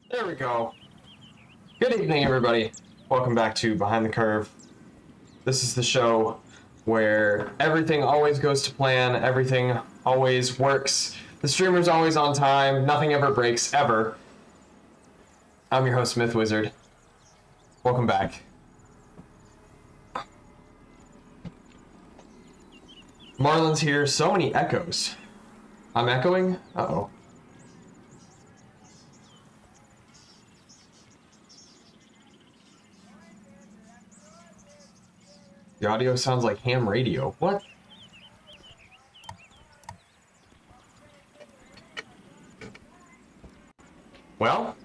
There we go. Good evening, everybody. Welcome back to Behind the Curve. This is the show where everything always goes to plan, everything always works, the streamer's always on time, nothing ever breaks, ever. I'm your host, Myth Wizard. Welcome back. Marlon's here. So many echoes. I'm echoing? Uh-oh. The audio sounds like ham radio. What? Well?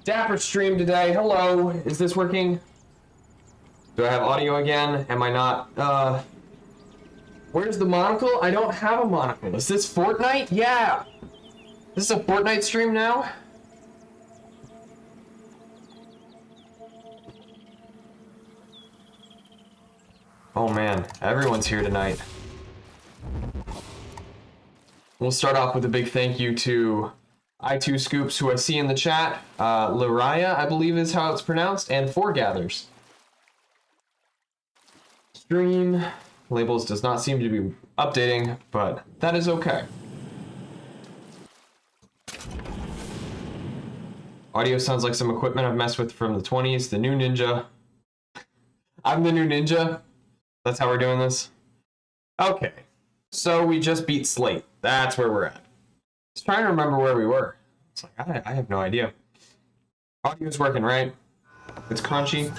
Dapper stream today. Hello. Is this working? Do I have audio again? Am I not? Where's the monocle? I don't have a monocle. Is this Fortnite? Yeah. This is a Fortnite stream now? Oh man, everyone's here tonight. We'll start off with a big thank you to I2 Scoops, who I see in the chat. Lariah, I believe is how it's pronounced, and Foregathers. Stream labels does not seem to be updating, but that is okay. Audio sounds like some equipment I've messed with from the 20s. The new Ninja. I'm the new Ninja. That's how we're doing this. Okay, so we just beat Slate. That's where we're at. I was trying to remember where we were. It's like, I have no idea. Audio's working, right? It's crunchy.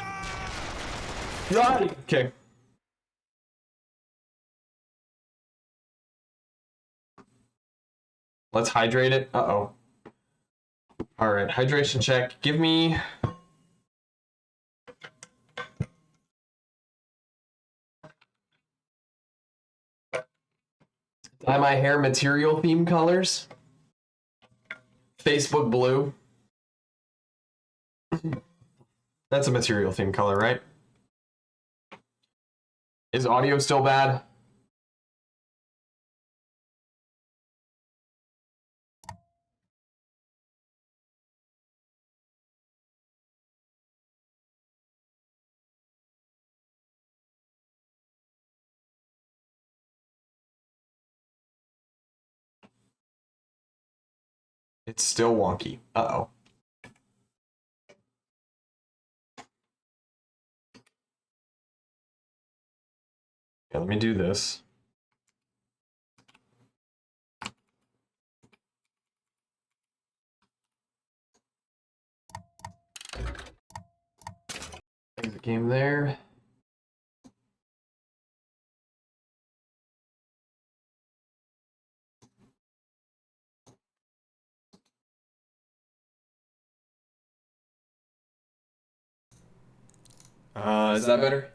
Okay. Let's hydrate it. Uh-oh. All right, hydration check. Give me... Dye my hair material theme colors. Facebook blue. That's a material theme color, right? Is audio still bad? It's still wonky. Uh-oh. Yeah, let me do this. Exit game there. Is that better?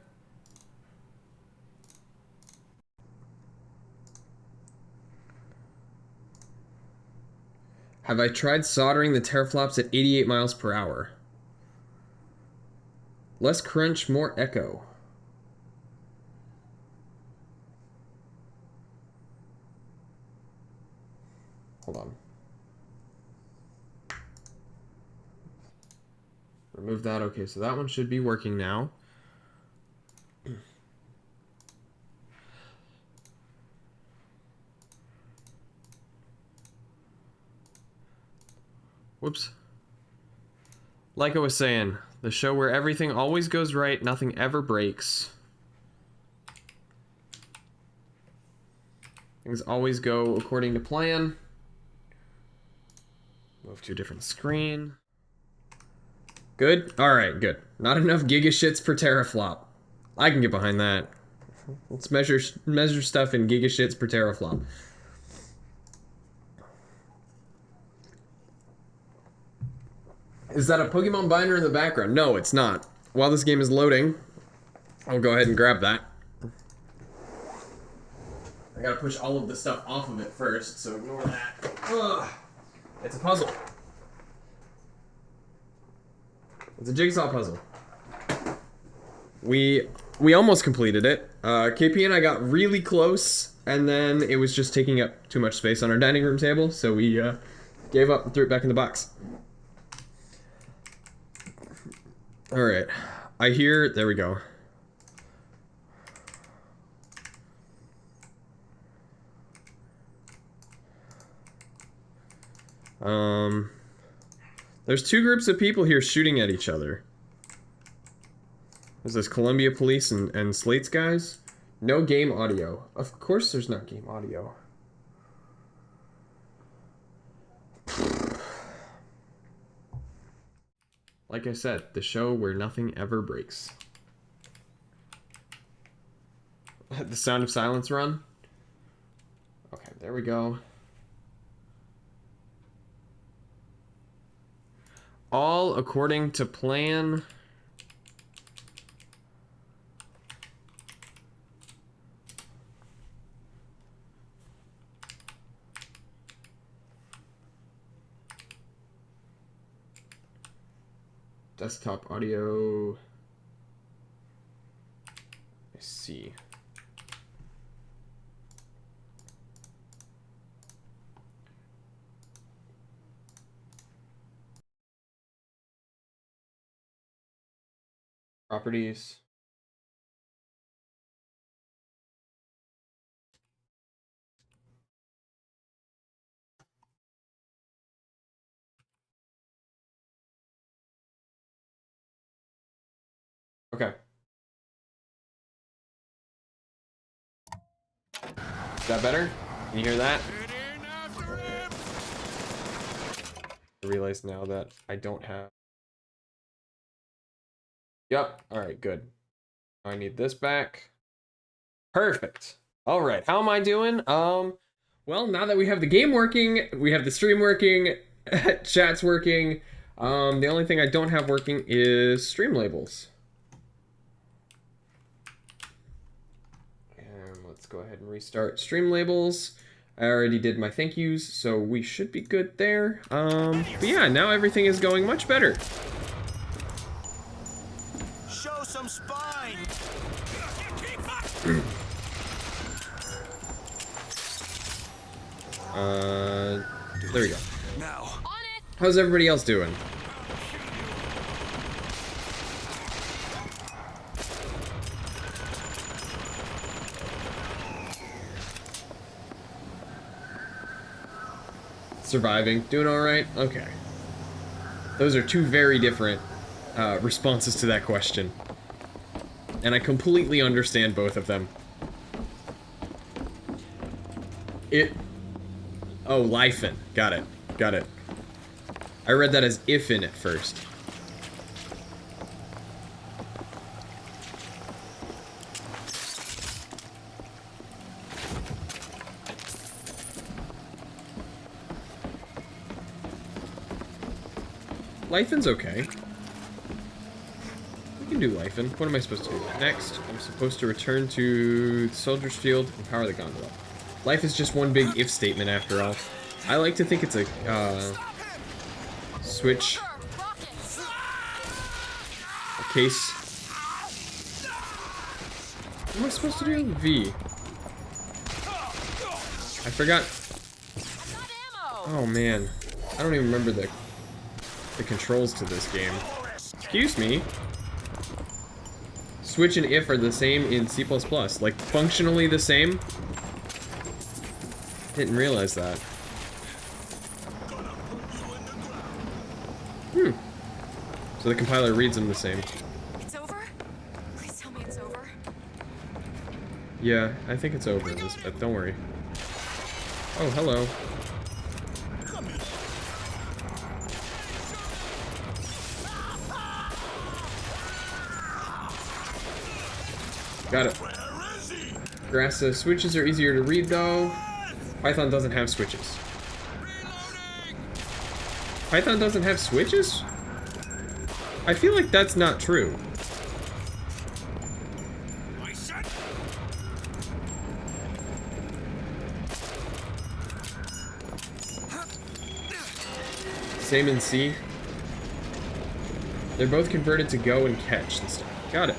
Have I tried soldering the teraflops at 88 miles per hour? Less crunch, more echo. Hold on. Remove that. Okay, so that one should be working now. Whoops. Like I was saying, the show where everything always goes right, nothing ever breaks. Things always go according to plan. Move to a different screen. Good? Alright, good. Not enough gigashits per teraflop. I can get behind that. Let's measure stuff in gigashits per teraflop. Is that a Pokemon binder in the background? No, it's not. While this game is loading, I'll go ahead and grab that. I gotta push all of the stuff off of it first, so ignore that. Ugh. It's a puzzle. It's a jigsaw puzzle. We almost completed it. KP and I got really close, and then it was just taking up too much space on our dining room table, so we gave up and threw it back in the box. Alright. I hear... There we go. There's two groups of people here shooting at each other. There's this Columbia Police and Slate's guys. No game audio. Of course there's not game audio. Like I said, the show where nothing ever breaks. The Sound of Silence run. Okay, there we go. All according to plan. Desktop audio. I see. Properties. Okay. Is that better? Can you hear that? I realize now that I don't have... Yep. Alright, good. I need this back. Perfect. Alright, how am I doing? Well, now that we have the game working, we have the stream working, chat's working, the only thing I don't have working is stream labels. And let's go ahead and restart stream labels. I already did my thank yous, so we should be good there. But yeah, now everything is going much better. Show some spine. There we go. Now. How's everybody else doing? Surviving. Doing alright? Okay. Those are two very different responses to that question. And I completely understand both of them. Oh, lifin'. Got it. Got it. I read that as ifin' at first. Lifin's okay. We can do Lifin. What am I supposed to do? Next, I'm supposed to return to the Soldier's Field and power the gondola. Life is just one big if statement after all. I like to think it's a, switch. A case. What am I supposed to do? V. I forgot. Oh man. I don't even remember the controls to this game. Excuse me. Switch and if are the same in C++. Like, functionally the same. Didn't realize that. So the compiler reads them the same. It's over? Please tell me it's over. Yeah, I think it's over, Elizabeth. Don't worry. Oh, hello. Got it. Grass says switches are easier to read though. Python doesn't have switches. Python doesn't have switches? I feel like that's not true. Same in C. They're both converted to go and catch and stuff. Got it.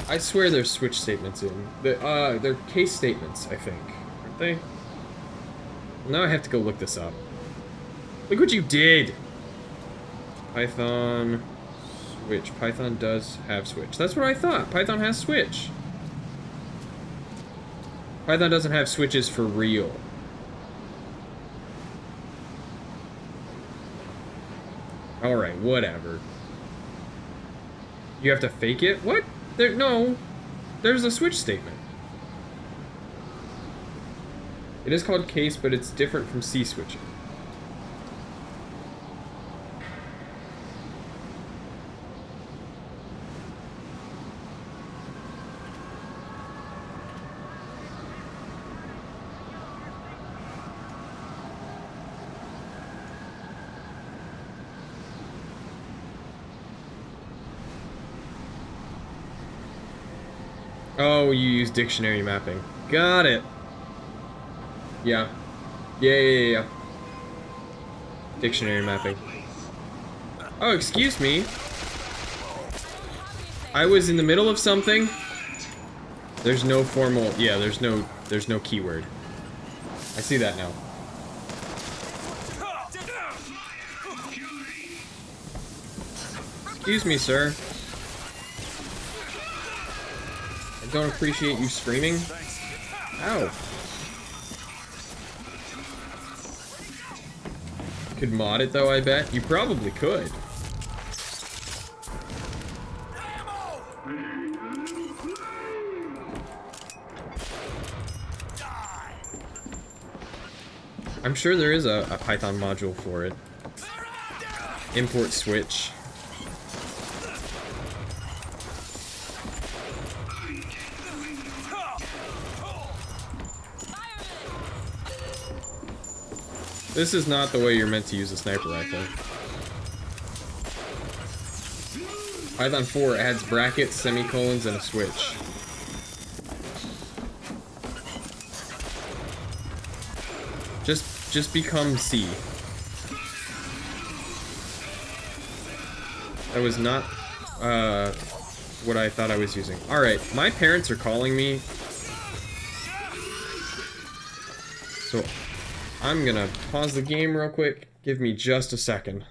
I swear there's switch statements in. They're case statements, I think. Aren't they? Now I have to go look this up. Look what you did! Python... Switch. Python does have switch. That's what I thought. Python has switch. Python doesn't have switches for real. Alright, whatever. You have to fake it? What? No. There's a switch statement. It is called case, but it's different from C switching. Oh, you use dictionary mapping. Got it. Yeah. Yeah. Dictionary mapping. Oh, excuse me. I was in the middle of something. There's no formal, yeah, there's no keyword. I see that now. Excuse me, sir. I don't appreciate you screaming. Ow. Could mod it though, I bet. You probably could. I'm sure there is a Python module for it. Import switch. This is not the way you're meant to use a sniper rifle. Python 4 adds brackets, semicolons, and a switch. Just become C. That was not what I thought I was using. Alright, my parents are calling me. So I'm gonna pause the game real quick. Give me just a second.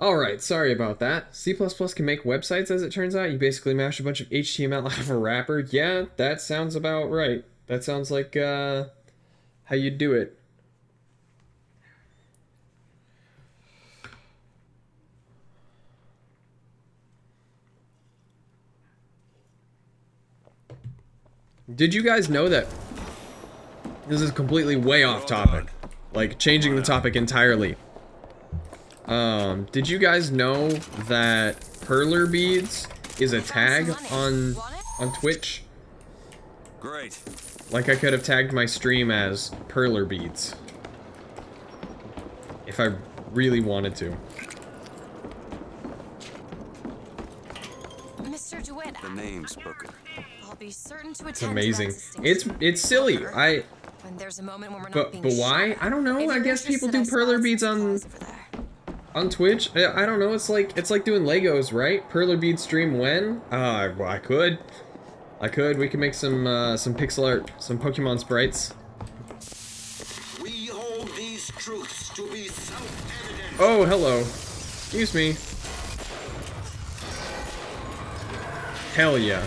Alright, sorry about that. C++ can make websites, as it turns out. You basically mash a bunch of HTML out of a wrapper. Yeah, that sounds about right. That sounds like, how you do it. Did you guys know that... This is completely way off topic. Like, changing the topic entirely. Did you guys know that perler beads is a tag on Twitch? Great. Like, I could have tagged my stream as perler beads. If I really wanted to. Mr. DeWitt, The name's Booker. I'll be certain to attend It's to that amazing. distinction. It's silly. When there's a moment when we're not being But why? shot. I don't know. If I you're guess people do interested, I perler spotted beads some supplies over there. on Twitch. I don't know. It's like doing Legos, right? Perler bead stream when? Well, I could. We can make some pixel art, some Pokemon sprites. We hold these truths to be self-evident. Oh, hello. Excuse me. Hell yeah.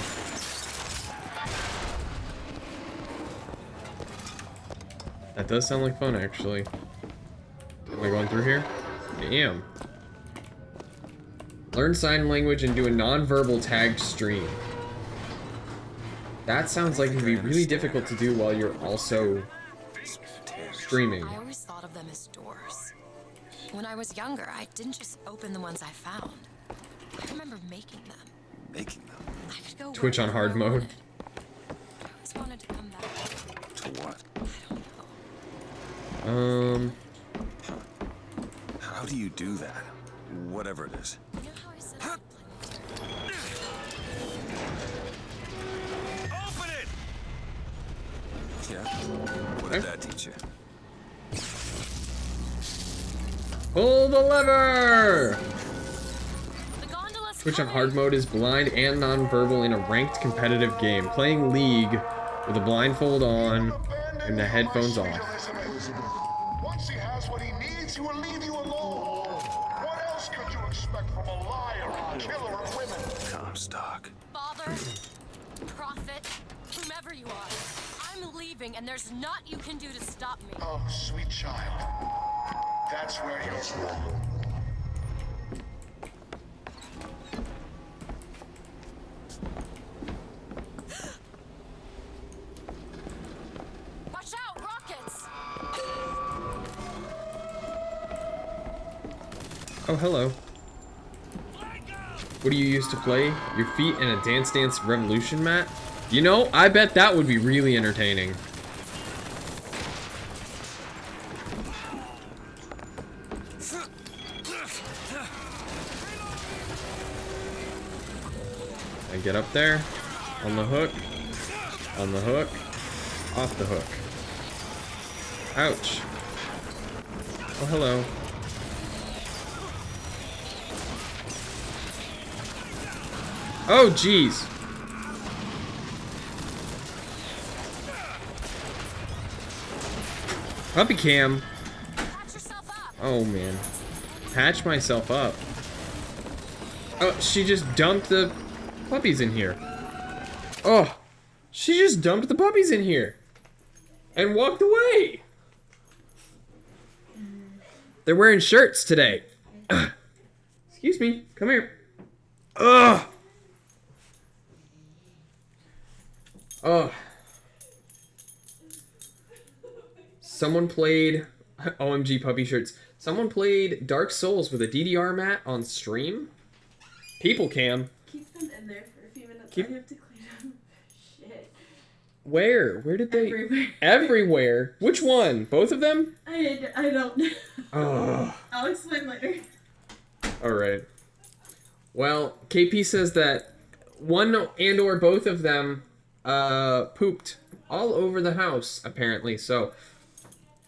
That does sound like fun, actually. Am I going through here? I am. Learn sign language and do a non-verbal tagged stream. That sounds like it would be really difficult to do while you're also streaming. I always thought of them as doors. When I was younger, I didn't just open the ones I found. I remember making them. Making them. I could go Twitch on wherever hard I mode. wanted. I always wanted to come back. To what? I don't know. How do you do that? Whatever it is. You know how I said I would play with Open it! Yeah? What did that teach you? Pull the lever! the gondola's Twitch on coming. hard mode is blind and non-verbal in a ranked competitive game. Playing League with a blindfold on and the headphones off. Once he has what he needs, he will leave you alone. What else could you expect from a liar, a killer of women? Comstock. Father, prophet, whomever you are, I'm leaving and there's naught you can do to stop me. Oh, sweet child. That's where you're wrong. Watch out, rockets! Oh, hello. What do you use to play? Your feet in a Dance Dance Revolution mat? You know, I bet that would be really entertaining. I get up there, on the hook, off the hook. Ouch. Oh, hello. Oh, jeez. Puppy cam. Patch yourself up! Oh, man. Patch myself up. Oh, she just dumped the puppies in here. Oh, she just dumped the puppies in here. And walked away. They're wearing shirts today. Excuse me. Come here. Ugh. Oh. Someone played OMG puppy shirts. Someone played Dark Souls with a DDR mat on stream. People cam. Keep them in there for a few minutes. Keep- I have to clean them. Shit. Where? Where did they? Everywhere. Everywhere. Which one? Both of them? I don't know. Oh. I'll explain later. All right. Well, KP says that one and or both of them pooped all over the house apparently. So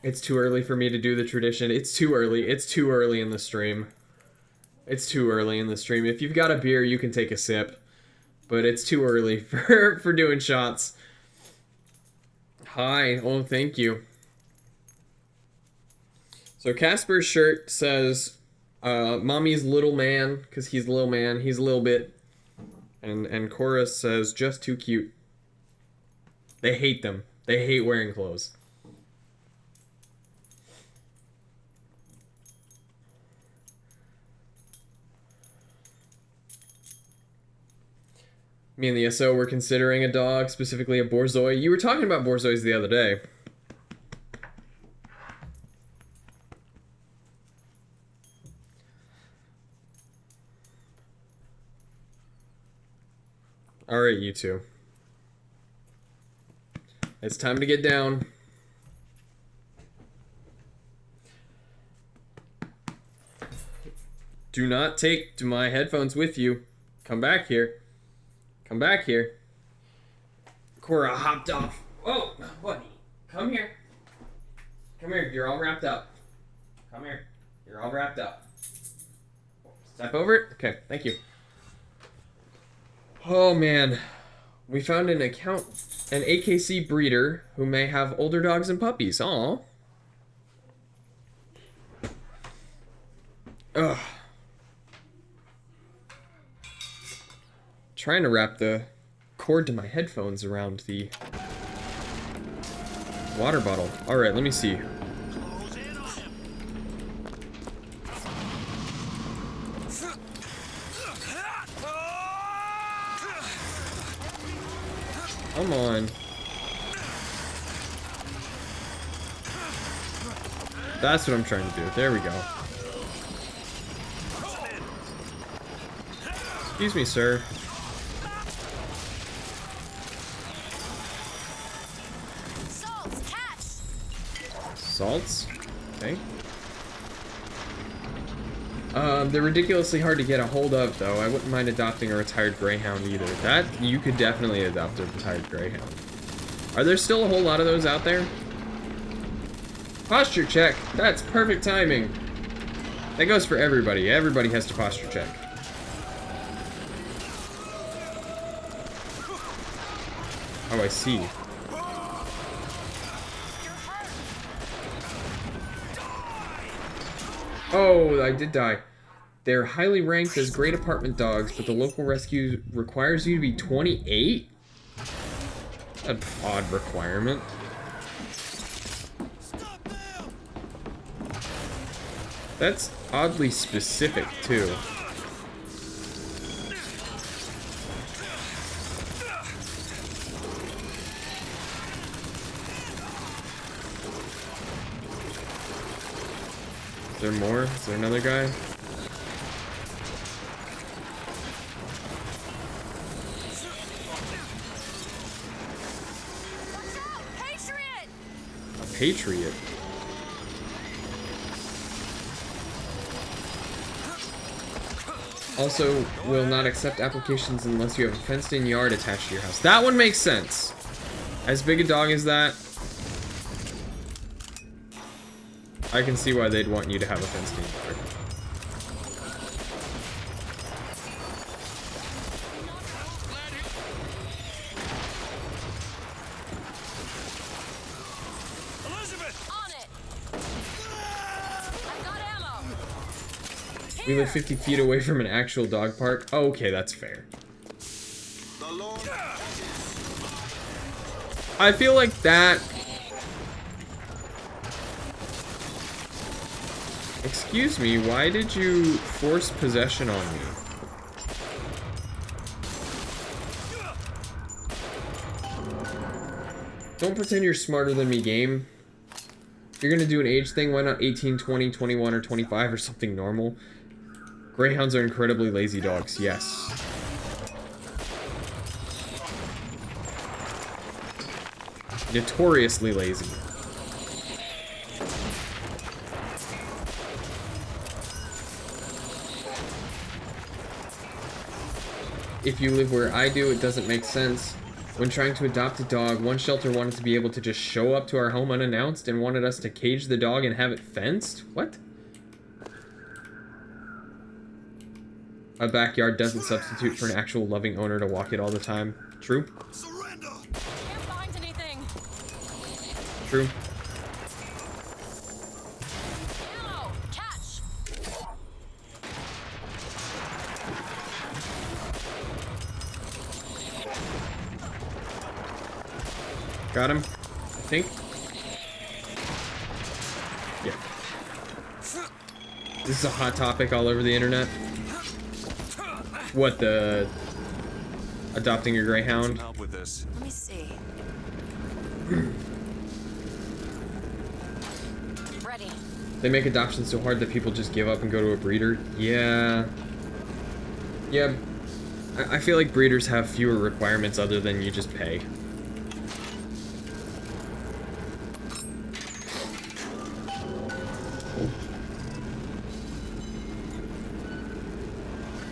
it's too early for me to do the tradition. It's too early. It's too early in the stream. It's too early in the stream. If you've got a beer, you can take a sip, but it's too early for doing shots. Hi. Oh, thank you. So Casper's shirt says Mommy's little man, because he's a little man. He's a little bit. And Cora says, just too cute. They hate them. They hate wearing clothes. Me and the SO were considering a dog, specifically a Borzoi. You were talking about Borzois the other day. Alright, you two. It's time to get down. Do not take my headphones with you. Come back here. Come back here. Cora hopped off. Oh, buddy. Come here. Come here. You're all wrapped up. Come here. You're all wrapped up. Step over it. Okay, thank you. Oh, man. We found an AKC breeder who may have older dogs and puppies. Aw. Ugh. Trying to wrap the cord to my headphones around the water bottle. Alright, let me see. Come on. That's what I'm trying to do. There we go. Excuse me, sir. Salts, catch! Salts? Okay. They're ridiculously hard to get a hold of, though. I wouldn't mind adopting a retired greyhound either. That, you could definitely adopt a retired greyhound. Are there still a whole lot of those out there? Posture check. That's perfect timing. That goes for everybody. Everybody has to posture check. Oh, I see. Oh, I did die. They're highly ranked as great apartment dogs, but the local rescue requires you to be 28? An odd requirement. That's oddly specific, too. Is there more? Is there another guy? Patriot! A patriot? Also, will not accept applications unless you have a fenced-in yard attached to your house. That one makes sense. As big a dog as that, I can see why they'd want you to have a fenced-in yard. On it! I've got ammo! We live 50 feet away from an actual dog park. Oh, okay, that's fair. The Lord I feel like that... Excuse me, why did you force possession on me? Don't pretend you're smarter than me, game. If you're gonna do an age thing, why not 18, 20, 21, or 25 or something normal? Greyhounds are incredibly lazy dogs, yes. Notoriously lazy. If you live where I do, it doesn't make sense. When trying to adopt a dog, one shelter wanted to be able to just show up to our home unannounced and wanted us to cage the dog and have it fenced? What? A backyard doesn't substitute for an actual loving owner to walk it all the time. True? Surrender! Can't find anything! True. Ammo! Catch! Got him, I think. Yeah. This is a hot topic all over the internet. What, the adopting a greyhound? Help with this. Let me see. Ready. They make adoption so hard that people just give up and go to a breeder. Yeah. Yeah. I feel like breeders have fewer requirements other than you just pay.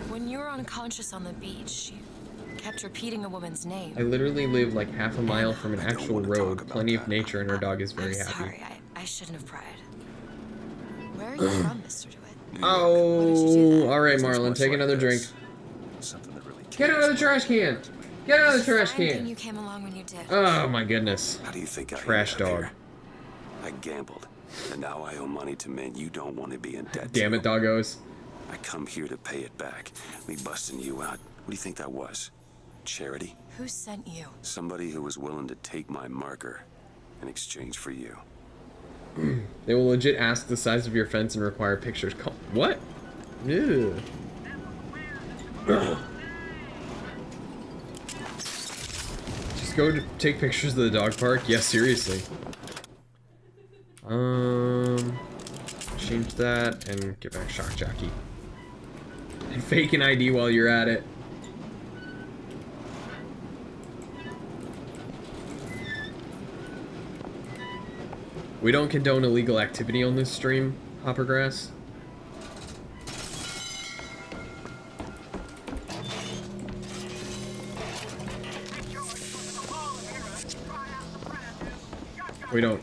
When you were unconscious on the beach, you kept repeating a woman's name. I literally live like half a mile from an I don't actual wanna talk road, about plenty of that. nature, and our dog is very I'm happy. sorry, I shouldn't have pried. Where are you from, Mr. DeWitt? Oh, alright, Business Marlon, much take like another drink. this. Something that really Get out of the trash can! Get out of the trash Fine thing can! you came along when you did. Oh my goodness. How do you think I Trash ended up dog. here? I gambled, and now I owe money to men you don't want to be in debt Damn to. it, doggos. I come here to pay it back. Me busting you out. What do you think that was? Charity? Who sent you? Somebody who was willing to take my marker in exchange for you. They will legit ask the size of your fence and require pictures. What? Ew. Just go to take pictures of the dog park? Yeah, seriously. Change that and get back shock jockey. And fake an ID while you're at it. We don't condone illegal activity on this stream, Hoppergrass. We don't.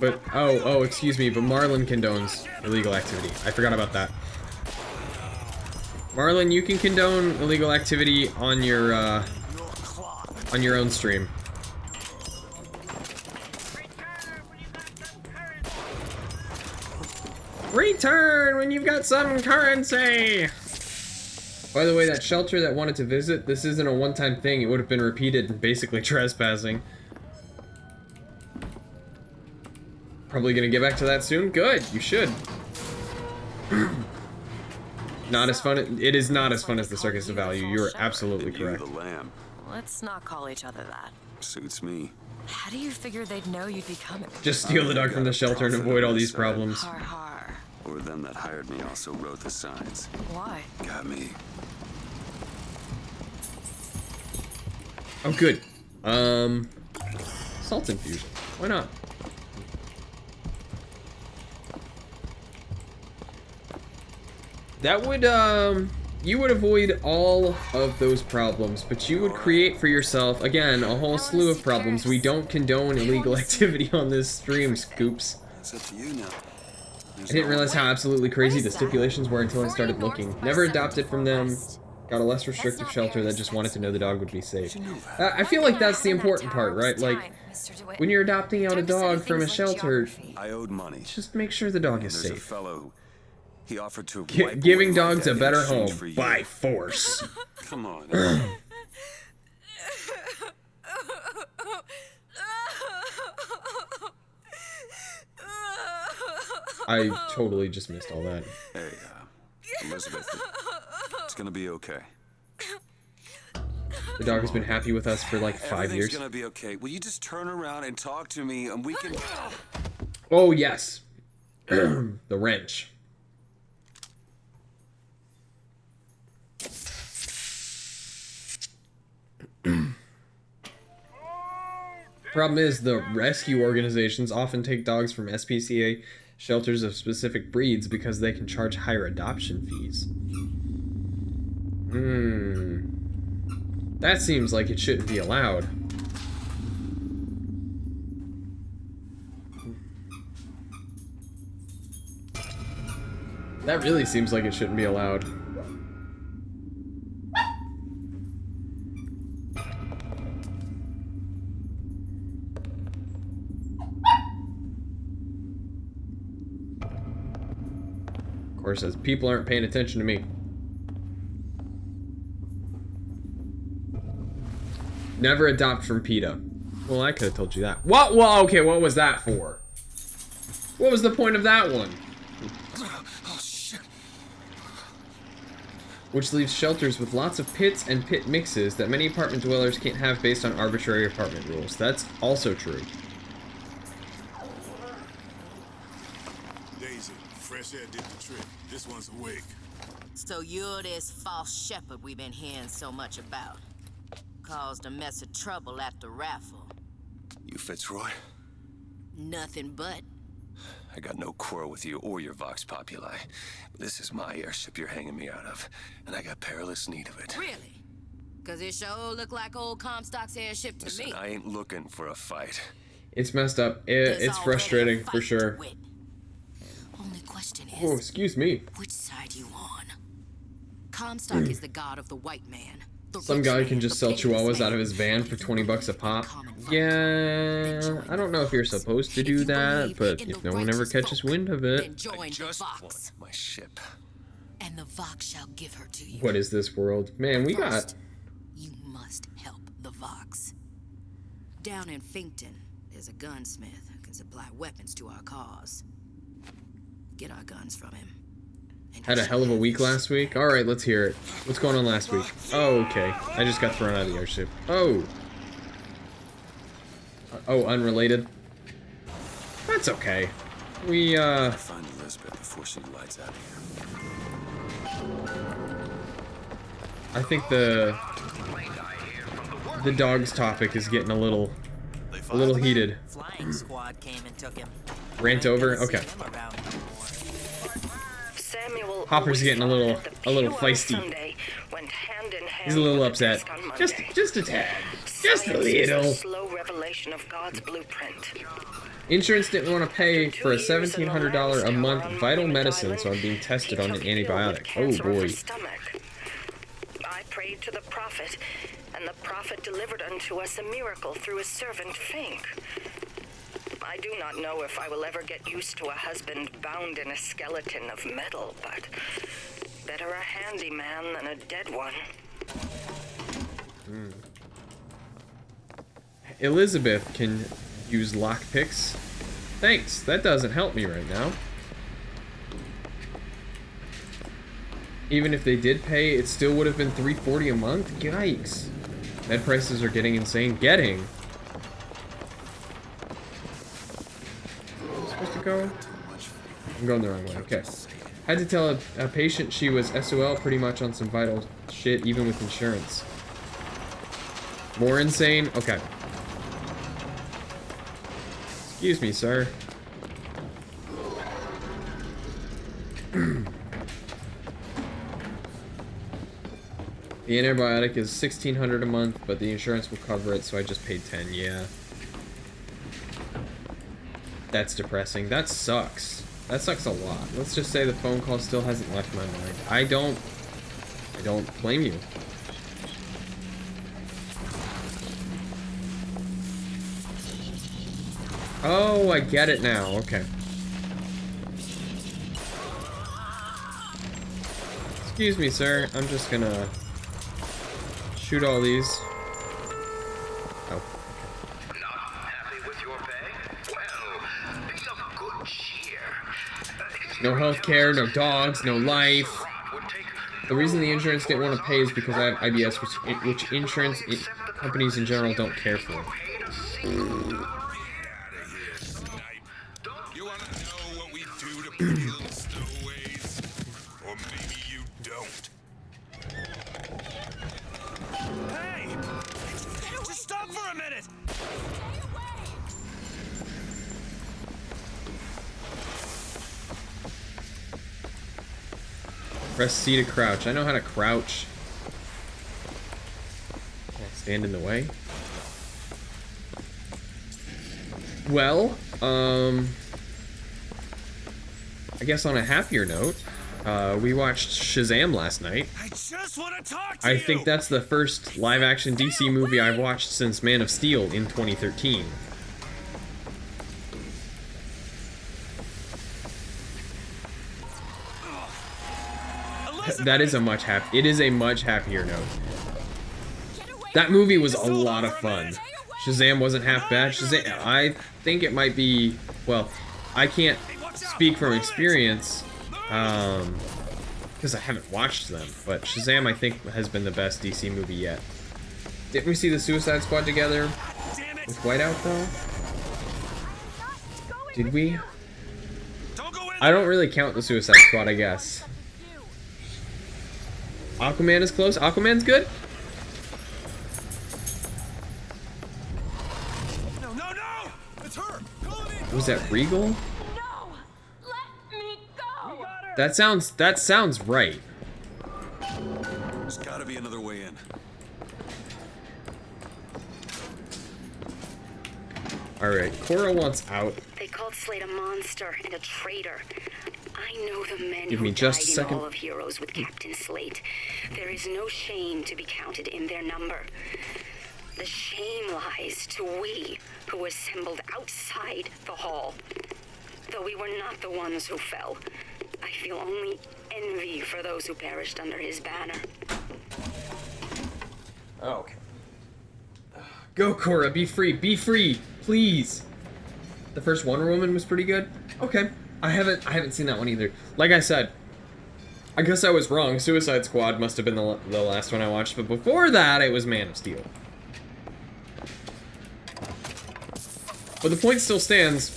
But, oh, excuse me, but Marlon condones illegal activity. I forgot about that. Marlon, you can condone illegal activity on your own stream. Return when you've got some currency! By the way, that shelter that wanted to visit, this isn't a one-time thing. It would have been repeated and basically trespassing. Probably gonna get back to that soon? Good, you should. Not as fun. It is not as fun as the Circus of Value. You are absolutely And you, correct. the lamb. Let's not call each other that. Suits me. How do you figure they'd know you'd be coming? Just steal the dog from the shelter and avoid all these problems. Har har. Or them that hired me also wrote the signs. Why? Got me. Oh, good. Salt infusion. Why not? That would, you would avoid all of those problems, but you would create for yourself, again, a whole slew of problems. We don't condone illegal activity on this stream, Scoops. It's up to you now. I didn't realize how absolutely crazy the stipulations were until I started looking. Never adopted from them. Got a less restrictive shelter that just wanted to know the dog would be safe. I feel like that's the important part, right? Like, when you're adopting out a dog from a shelter, I owed money. just make sure the dog And is there's a safe. fellow who he offered to wipe Giving away my dogs a debt in better exchange home for you. by force. Come on. I totally just missed all that. Hey, Elizabeth, it's gonna be okay. The dog has been happy with us for like 5 Everything's years. gonna be okay. Will you just turn around and talk to me, and we can... Oh, yes. The wrench. Problem is, the rescue organizations often take dogs from SPCA shelters of specific breeds because they can charge higher adoption fees. That seems like it shouldn't be allowed. That really seems like it shouldn't be allowed. Of course, as people aren't paying attention to me. Never adopt from PETA. Well, I could have told you that. What? Well, okay, what was that for? What was the point of that one? Oh, shit. Which leaves shelters with lots of pits and pit mixes that many apartment dwellers can't have based on arbitrary apartment rules. That's also true. Daisy, fresh air did the trick. This one's awake. So you're this false shepherd we've been hearing so much about. Caused a mess of trouble at the raffle. You Fitzroy? Nothing but. I got no quarrel with you or your Vox Populi. But this is my airship you're hanging me out of, and I got perilous need of it. Really? Cause it sure look like old Comstock's airship to Listen, me. I ain't looking for a fight. It's messed up. There's It's already frustrating, a for fight sure. to win. Only question is, Oh, excuse me. which side you on? Comstock is the god of the white man. The Some rich guy man, can just sell the pitiless chihuahuas out of man. his van for 20 bucks a pop. Common folk. Yeah, I don't know if you're supposed to If do you that, believe but in if the no one ever righteous catches folk, wind of then it. join I the just Vox, want my ship. and the Vox shall give her to you. What is this world? Man, we got... First, you must help the Vox. Down in Finkton, there's a gunsmith who can supply weapons to our cause. Get our guns from him. and Had a you hell of a shall week have last week. Alright, let's hear it. What's going on last week? Oh, okay. I just got thrown out of the airship. Oh. Oh, unrelated. That's okay. We, Find Elizabeth before she lights out here. I think the dog's topic is getting a little heated. Flying squad came and took him. Rant over? Okay. Samuel Hopper's getting a little feisty. feisty. He's a little upset. Just a tad. Just a little. Slow revelation of God's blueprint. Insurance didn't want to pay for a $1,700 a month vital medicine, so I'm being tested on an antibiotic. Oh boy. I prayed to the prophet, and the prophet delivered unto us a miracle through his servant Fink. I do not know if I will ever get used to a husband bound in a skeleton of metal, but better a handyman than a dead one. Elizabeth can use lockpicks. Thanks, that doesn't help me right now. Even if they did pay, it still would have been $340 a month? Yikes. Med prices are getting insane. Getting? Supposed to go? I'm going the wrong way, okay. Had to tell a patient she was SOL pretty much on some vital shit, even with insurance. More insane? Okay. Excuse me, sir. The antibiotic is $1,600 a month, but the insurance will cover it, so I just paid $10. Yeah. That's depressing. That sucks. That sucks a lot. Let's just say the phone call still hasn't left my mind. I don't blame you. Oh, I get it now. Okay. Excuse me, sir. I'm just gonna shoot all these. Oh. Not happy with your pay? Well, be of good cheer. No healthcare, no dogs, no life. The reason the insurance didn't want to pay is because I have IBS, which insurance companies in general don't care for. You want to know what we do to pretty little stowaways? Or maybe you don't. Hey! Just stop for a minute! Press C to crouch. I know how to crouch. Can't stand in the way. Well, I guess on a happier note, we watched Shazam last night. I just want to talk to I you! think that's the first live-action DC movie I've watched since Man of Steel in 2013. That is a much It is a much happier note. That movie was a lot of fun. Shazam wasn't half bad. Shazam, I think it might be, well, I can't speak from experience, because I haven't watched them, but Shazam, I think, has been the best DC movie yet. Didn't we see the Suicide Squad together with Whiteout, though? Did we? I don't really count the Suicide Squad, I guess. Aquaman is close. Aquaman's good? No! It's her! Was that Regal? No! Let me go! That sounds right. There's gotta be another way in. Alright, Cora wants out. They called Slade a monster and a traitor. I know the men Give who me just died a second. in All of Heroes with Captain Slate. There is no shame to be counted in their number. The shame lies to we who assembled outside the hall. Though we were not the ones who fell, I feel only envy for those who perished under his banner. Oh, okay. Go, Cora, be free, please. The first Wonder Woman was pretty good. Okay, I haven't seen that one either. Like I said, I guess I was wrong. Suicide Squad must have been the last one I watched, but before that, it was Man of Steel. But the point still stands.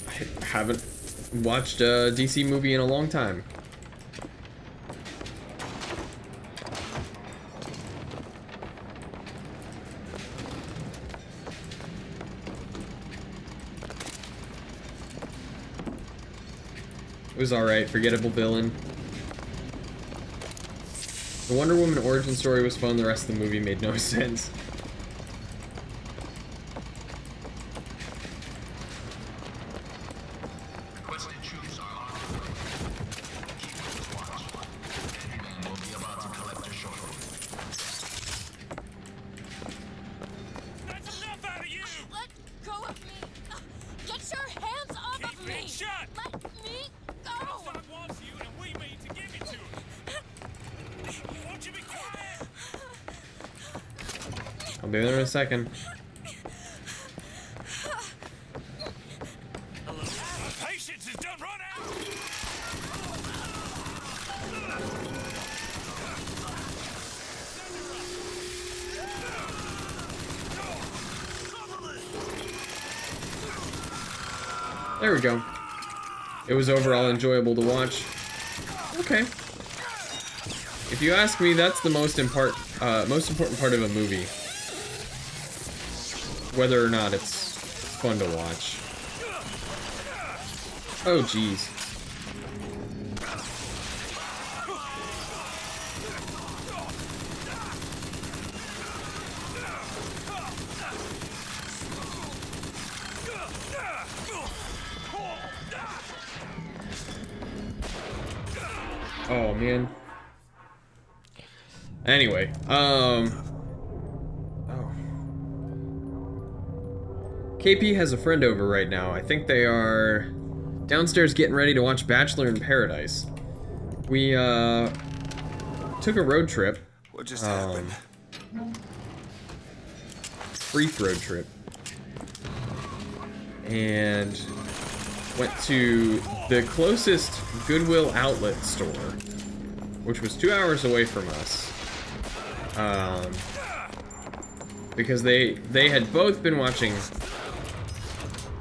I haven't watched a DC movie in a long time. It was alright, forgettable villain. The Wonder Woman origin story was fun, the rest of the movie made no sense. That's enough out of you! Let go of me! Get your hands off of me! Shut! Let me go! God wants you, and we mean to give it to him. Won't you be quiet? I'll be there in a second. Patience is done run out! There we go. It was overall enjoyable to watch. Okay. If you ask me, that's the most important part of a movie. Whether or not it's fun to watch. Oh, jeez. Oh, man. Anyway, oh. KP has a friend over right now. I think they are downstairs getting ready to watch Bachelor in Paradise. We, took a road trip. What just happened? Brief road trip. And went to the closest Goodwill outlet store, which was 2 hours away from us. Because they had both been watching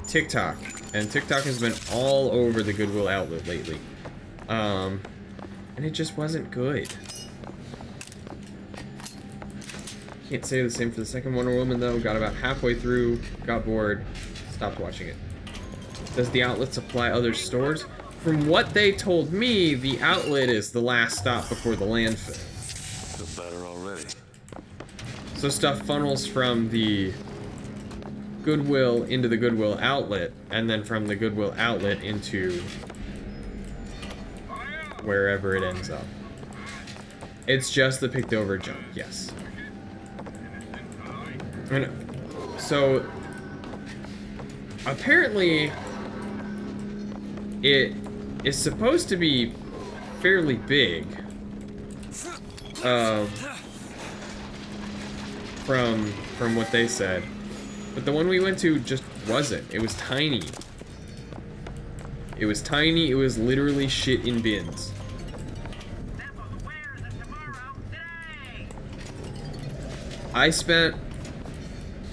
TikTok, and TikTok has been all over the Goodwill outlet lately. And it just wasn't good. Can't say the same for the second Wonder Woman though. Got about halfway through, got bored, stopped watching it. Does the outlet supply other stores? From what they told me, the outlet is the last stop before the landfill. Feel better already. So stuff funnels from the Goodwill into the Goodwill outlet, and then from the Goodwill outlet into wherever it ends up. It's just the picked over junk, yes. And so apparently it is supposed to be fairly big. From what they said. But the one we went to just wasn't. It was tiny. It was tiny. It was literally shit in bins. I spent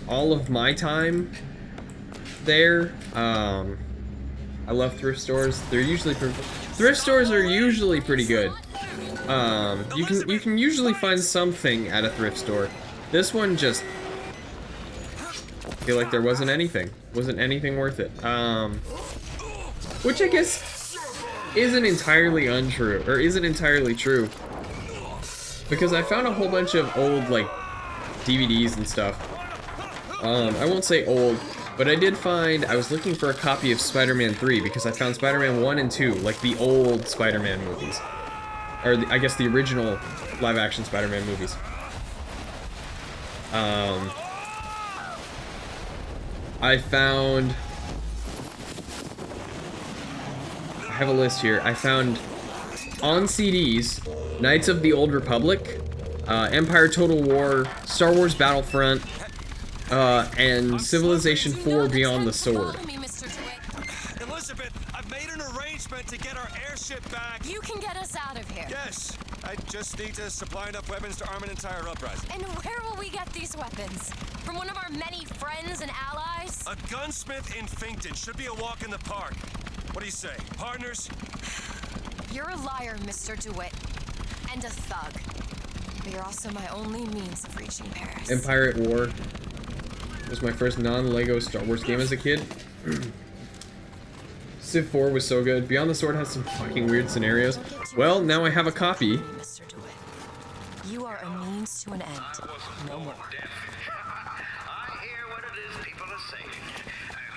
all of my time there. I love thrift stores. They're usually thrift stores are usually pretty good. You can usually find something at a thrift store. This one just feel like there wasn't anything. Wasn't anything worth it. Which I guess isn't entirely untrue, or isn't entirely true. Because I found a whole bunch of old, like, DVDs and stuff. I won't say old, but I did find, I was looking for a copy of Spider-Man 3 because I found Spider-Man 1 and 2, like the old Spider-Man movies. Or I guess the original live-action Spider-Man movies. I found... I have a list here. I found on CDs, Knights of the Old Republic, Empire Total War, Star Wars Battlefront, and Civilization 4 Beyond the Sword. Elizabeth, I've made an arrangement to get our airship back. You can get us out of here. Yes, I just need to supply enough weapons to arm an entire uprising. And where will we get these weapons? From one of our many friends and allies? A gunsmith in Finkton should be a walk in the park. What do you say, partners? You're a liar, Mr. DeWitt. And a thug. But you're also my only means of reaching Paris. Empire at War was my first non-Lego Star Wars game as a kid. Civ 4 was so good. Beyond the Sword has some fucking weird scenarios. Well, now I have a copy. Mr. DeWitt. You are a means to an end. No more.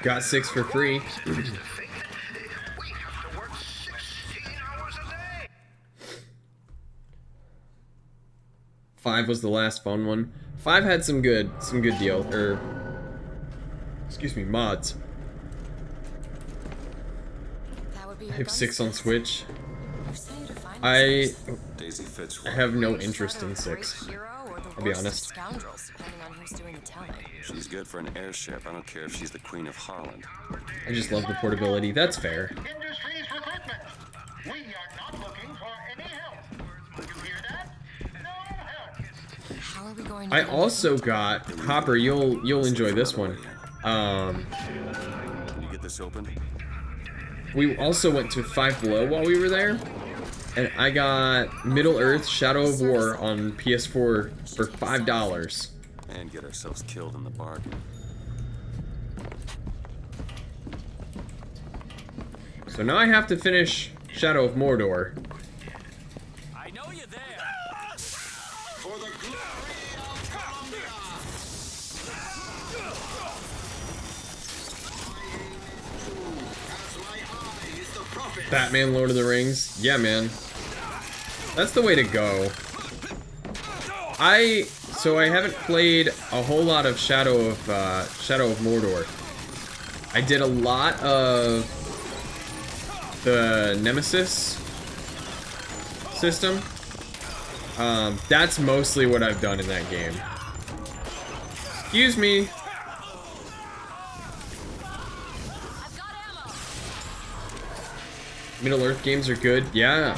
Got 6 for free. 5 was the last fun one. 5 had some good deal, or excuse me, mods. I have 6 on Switch. I have no interest in 6. I'll be honest. She's good for an airship. I don't care if she's the Queen of Holland. I just love the portability. That's fair. Industries recruitment. We are not looking for any help. You hear that? No help. How are we going to I also got Hopper. You'll enjoy this one. Can you get this open? We also went to Five Below while we were there, and I got Middle Earth: Shadow of War on PS4 for $5. And get ourselves killed in the bargain. So now I have to finish Shadow of Mordor. I know you're there. For the glory of Columbia. As my eye is the prophet. Batman Lord of the Rings. Yeah, man. That's the way to go. So I haven't played a whole lot of Shadow of Mordor. I did a lot of the Nemesis system. That's mostly what I've done in that game. Excuse me. Middle Earth games are good. Yeah,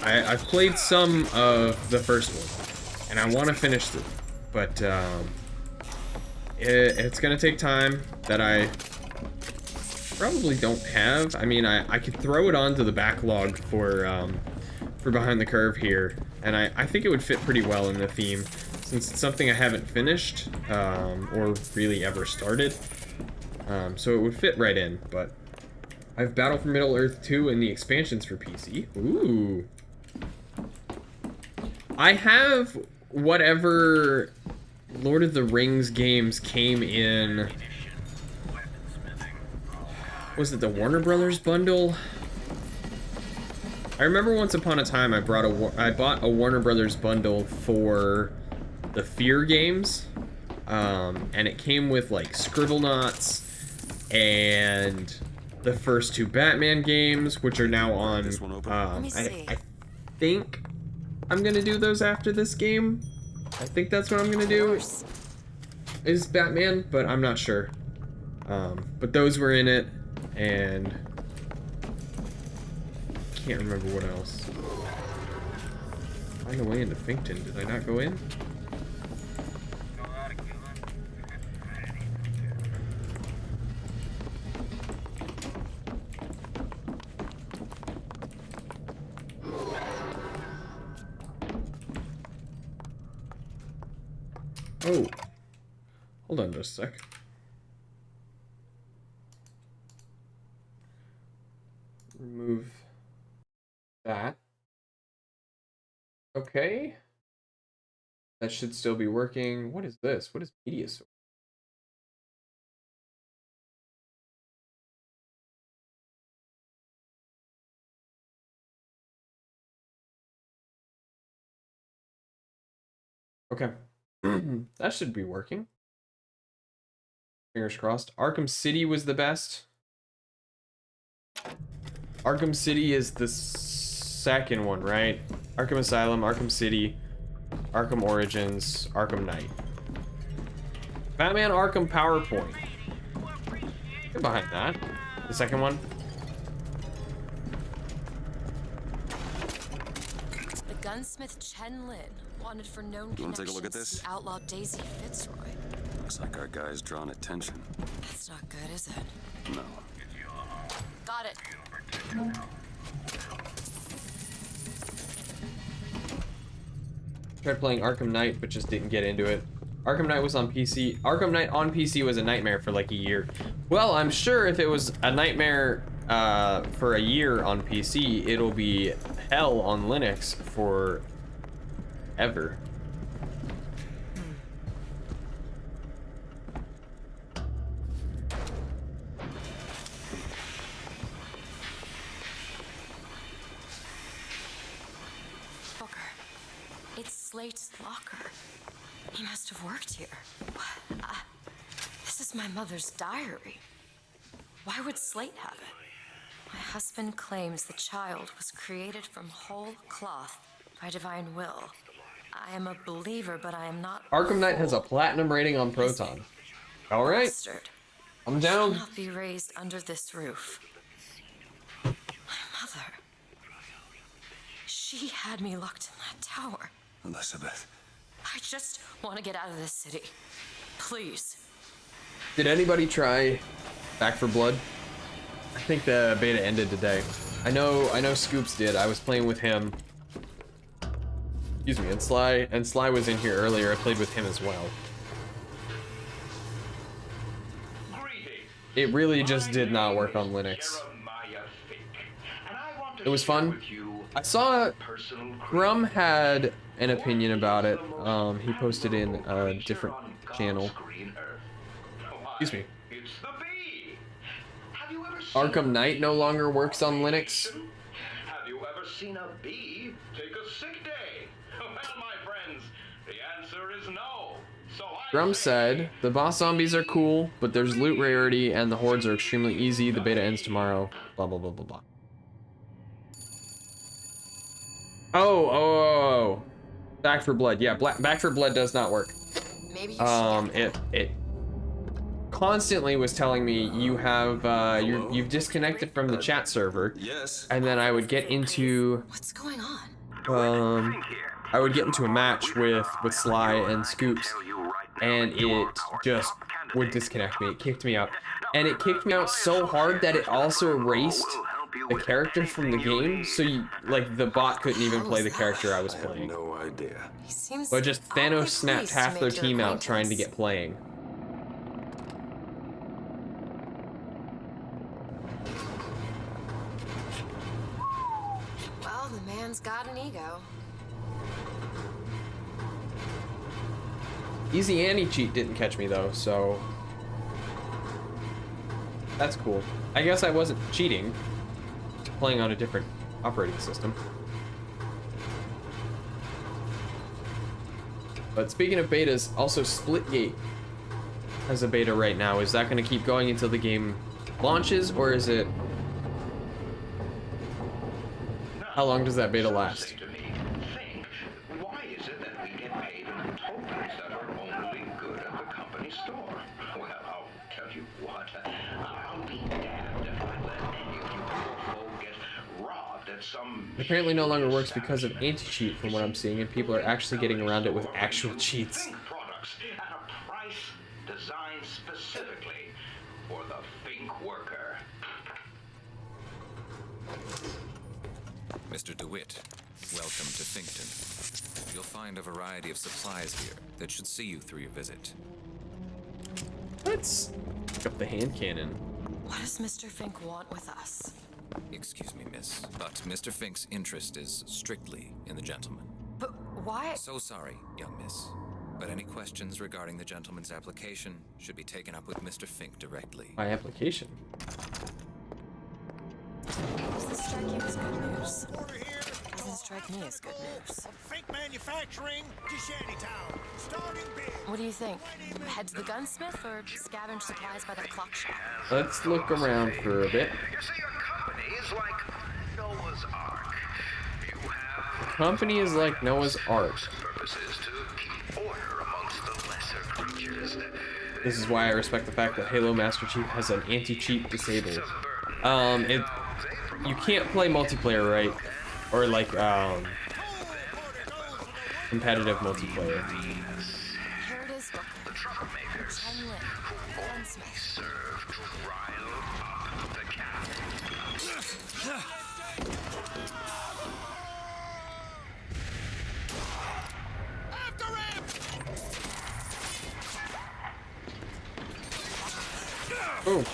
I've played some of the first one, and I want to finish it, but it's gonna take time that I probably don't have. I mean, I could throw it onto the backlog for Behind the Curve here, and I think it would fit pretty well in the theme, since it's something I haven't finished or really ever started. So it would fit right in, but I have Battle for Middle Earth 2 and the expansions for PC. Ooh. I have whatever Lord of the Rings games came in. Was it the Warner Brothers bundle? I remember once upon a time I bought a Warner Brothers bundle for the Fear games, and it came with like Scribblenauts and the first 2 Batman games, which are now on. I think I'm gonna do those after this game. I think that's what I'm gonna do. is Batman, but I'm not sure. But those were in it, and can't remember what else. Find a way into Finkton. Did I not go in? Oh, hold on just a sec. Remove that. Okay. That should still be working. What is this? What is media source? Okay. That should be working. Fingers crossed. Arkham City was the best. Arkham City is the second one, right? Arkham Asylum, Arkham City, Arkham Origins, Arkham Knight. Batman Arkham PowerPoint. Get behind that. The second one. The gunsmith Chen Lin wanted for known You want to take a look at connections this? to outlaw Daisy Fitzroy. Looks like our guy's drawn attention. That's not good, is it? No. Got it. Tried playing Arkham Knight, but just didn't get into it. Arkham Knight was on PC. Arkham Knight on PC was a nightmare for like a year. Well, I'm sure if it was a nightmare for a year on PC, it'll be hell on Linux for ever. Booker. It's Slate's locker. He must have worked here. This is my mother's diary. Why would Slate have it? My husband claims the child was created from whole cloth by divine will. I am a believer, but I am not. Arkham Knight has a platinum rating on Proton. All right, Bastard. I'm down. Not be raised under this roof. My mother. She had me locked in that tower. Elizabeth. I just want to get out of this city. Please. Did anybody try Back for Blood? I think the beta ended today. I know Scoops did. I was playing with him. Excuse me, and Sly was in here earlier. I played with him as well. It really just did not work on Linux. It was fun. I saw Grum had an opinion about it. He posted in a different channel. Excuse me. Arkham Knight no longer works on Linux. Have you ever seen a bee take a sick day? Well, my friends, the answer is no. So Grum said, the boss zombies are cool, but there's loot rarity and the hordes are extremely easy. The beta ends tomorrow. Blah, blah, blah, blah, blah. Oh. Back for Blood. Yeah, Back for Blood does not work. Maybe you should It constantly was telling me you have you've disconnected from the chat server. Yes. And then I would get into What's going on? I would get into a match with Sly and Scoops, and it just would disconnect me. It kicked me out, and it kicked me out so hard that it also erased the character from the game, so the bot couldn't even play the character I was I have playing. no idea. He seems But just Thanos awfully snapped pleased half to their make your team out trying to acquaintance. get playing. Well, the man's got an ego. Easy anti-cheat didn't catch me though, so that's cool. I guess I wasn't cheating, just playing on a different operating system. But speaking of betas, also Splitgate has a beta right now. Is that going to keep going until the game launches, or is it... How long does that beta last? Why is it that we get paid in tokens that are only good at the company It apparently no longer works because of anti-cheat from what I'm seeing, and people are actually getting around it with actual cheats. Fink products at a price designed specifically for the Fink worker. Mr. DeWitt, welcome to Finkton. You'll find a variety of supplies here that should see you through your visit. Let's pick up the hand cannon. What does Mr. Fink want with us? Excuse me, miss, but Mr. Fink's interest is strictly in the gentleman. But why? So sorry, young miss, but any questions regarding the gentleman's application should be taken up with Mr. Fink directly. My application? Does this strike you as good news? Doesn't strike me as good news. Fink manufacturing to Shantytown. Starting big. What do you think? Head to the gunsmith or scavenge supplies by that clock shop? Let's look around for a bit. You see, a company is like Noah's Ark. You have Company is like Noah's Ark. purposes to keep order amongst the lesser creatures. This is why I respect the fact that Halo Master Chief has an anti-cheat disabled. You can't play multiplayer, right? Or like, competitive multiplayer. Here it is, Booker. The troublemakers Chen Lin, who only gunsmith. serve to rile up the captain. Oh.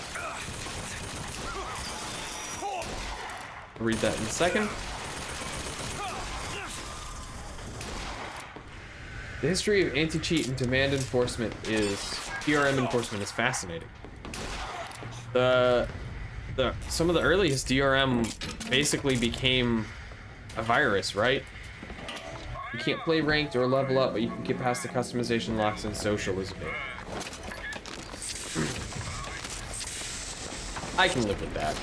Read that in a second. The history of anti-cheat and demand enforcement DRM enforcement is fascinating. Some of the earliest DRM basically became a virus, right? You can't play ranked or level up, but you can get past the customization locks and social is big. I can live with that.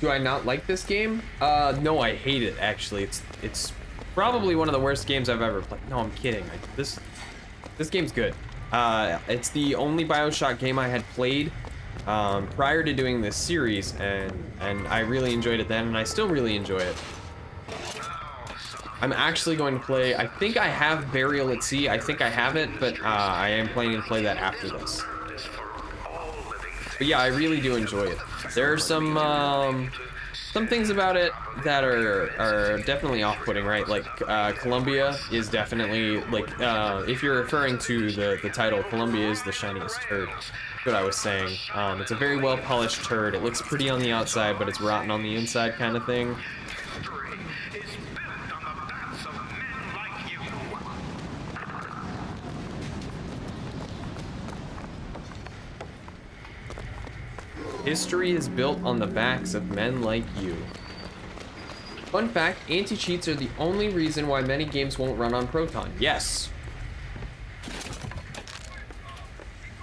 Do I not like this game? No, I hate it, actually. It's probably one of the worst games I've ever played. No, I'm kidding. This game's good. It's the only Bioshock game I had played prior to doing this series, and I really enjoyed it then, and I still really enjoy it. I'm actually going to play, I think I have Burial at Sea. I think I have it, but I am planning to play that after this. But yeah, I really do enjoy it. There are some things about it that are definitely off-putting, right? Like Columbia is definitely like if you're referring to the title, Columbia is the shiniest turd. That's what I was saying. It's a very well-polished turd. It looks pretty on the outside, but it's rotten on the inside, kind of thing. History is built on the backs of men like you. Fun fact, anti-cheats are the only reason why many games won't run on Proton. Yes.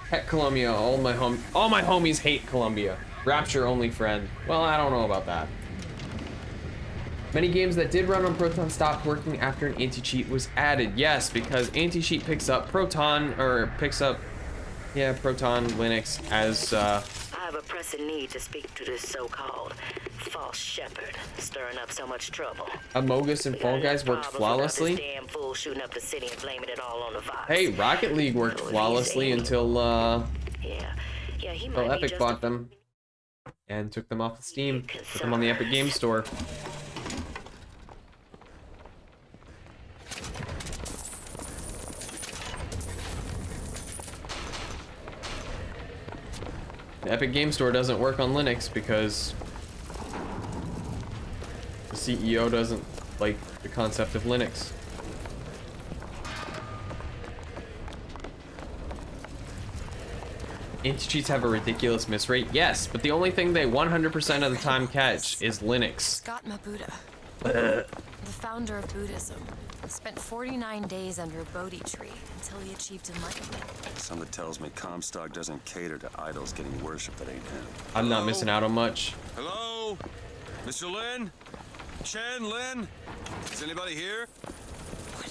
Heck, Columbia, all my homies hate Columbia. Rapture only friend. Well, I don't know about that. Many games that did run on Proton stopped working after an anti-cheat was added. Yes, because anti-cheat picks up Proton Linux as I have a pressing need to speak to this so-called false shepherd, stirring up so much trouble. Amogus and Fall Guys worked flawlessly. This damn fool shooting up the city and blaming it all on the Vox. Hey, Rocket League worked flawlessly until he might Epic bought them and took them off of Steam, put them on the Epic Game Store. The Epic Game Store doesn't work on Linux because the CEO doesn't like the concept of Linux. Anti-cheats have a ridiculous miss rate. Yes, but the only thing they 100% of the time catch is Linux. Scott Mabuddha, the founder of Buddhism, spent 49 days under a Bodhi tree until he achieved enlightenment. Something tells me Comstock doesn't cater to idols getting worship that ain't him. I'm not missing out on much. Hello? Mr. Lin? Chen, Lin? Is anybody here?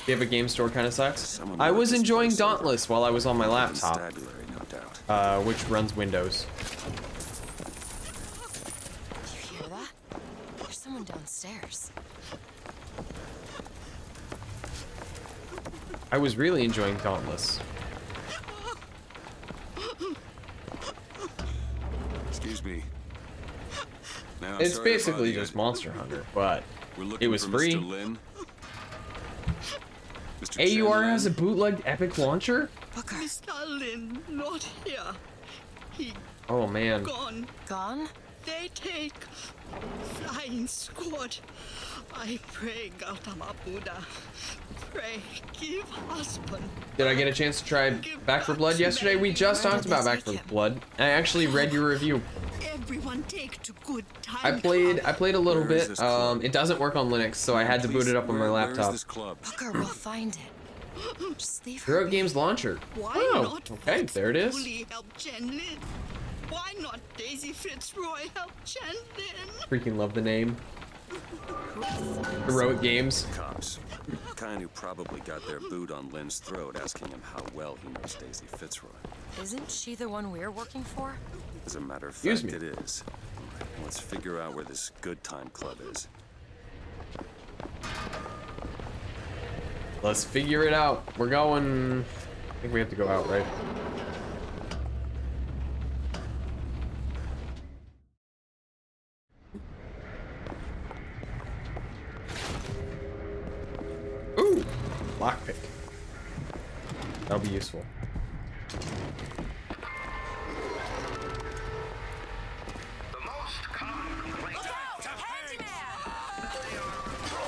You have a game store kind of sucks. I was enjoying Dauntless while I was on my laptop, Constabulary, no doubt. which runs Windows. You hear that? There's someone downstairs. I was really enjoying Dauntless. Excuse me. Now, I'm It's sorry to bother basically you. just Monster Hunter, but We're it looking was for free. Mr. Lin. Mr. AUR Chen has a Lin? bootlegged Epic launcher? Mr. Lin, not here. He Oh man. gone. Gone? They take flying squad. I pray, Gautama Buddha. Pray, give husband. Did I get a chance to try Back for Blood yesterday? We just talked about Back for Blood. I actually read your review. Everyone take to good time. I played a little bit. It doesn't work on Linux, so I had to boot it up on my laptop. Booker, we'll find it. Just leave her. Hero Games Launcher. Why Oh, not okay, there it is. fully help Chen Lin? Why not Daisy Fitzroy help Chen Lin? Freaking love the name. Heroic Games. Cops. Kind who probably got their boot on Lin's throat asking him how well he knows Daisy Fitzroy. Isn't she the one we're working for? As a matter of Excuse fact, me. it is. All right, let's figure out where this good time club is. Let's figure it out. We're going... I think we have to go out, right? Ooh! Lockpick. That'll be useful.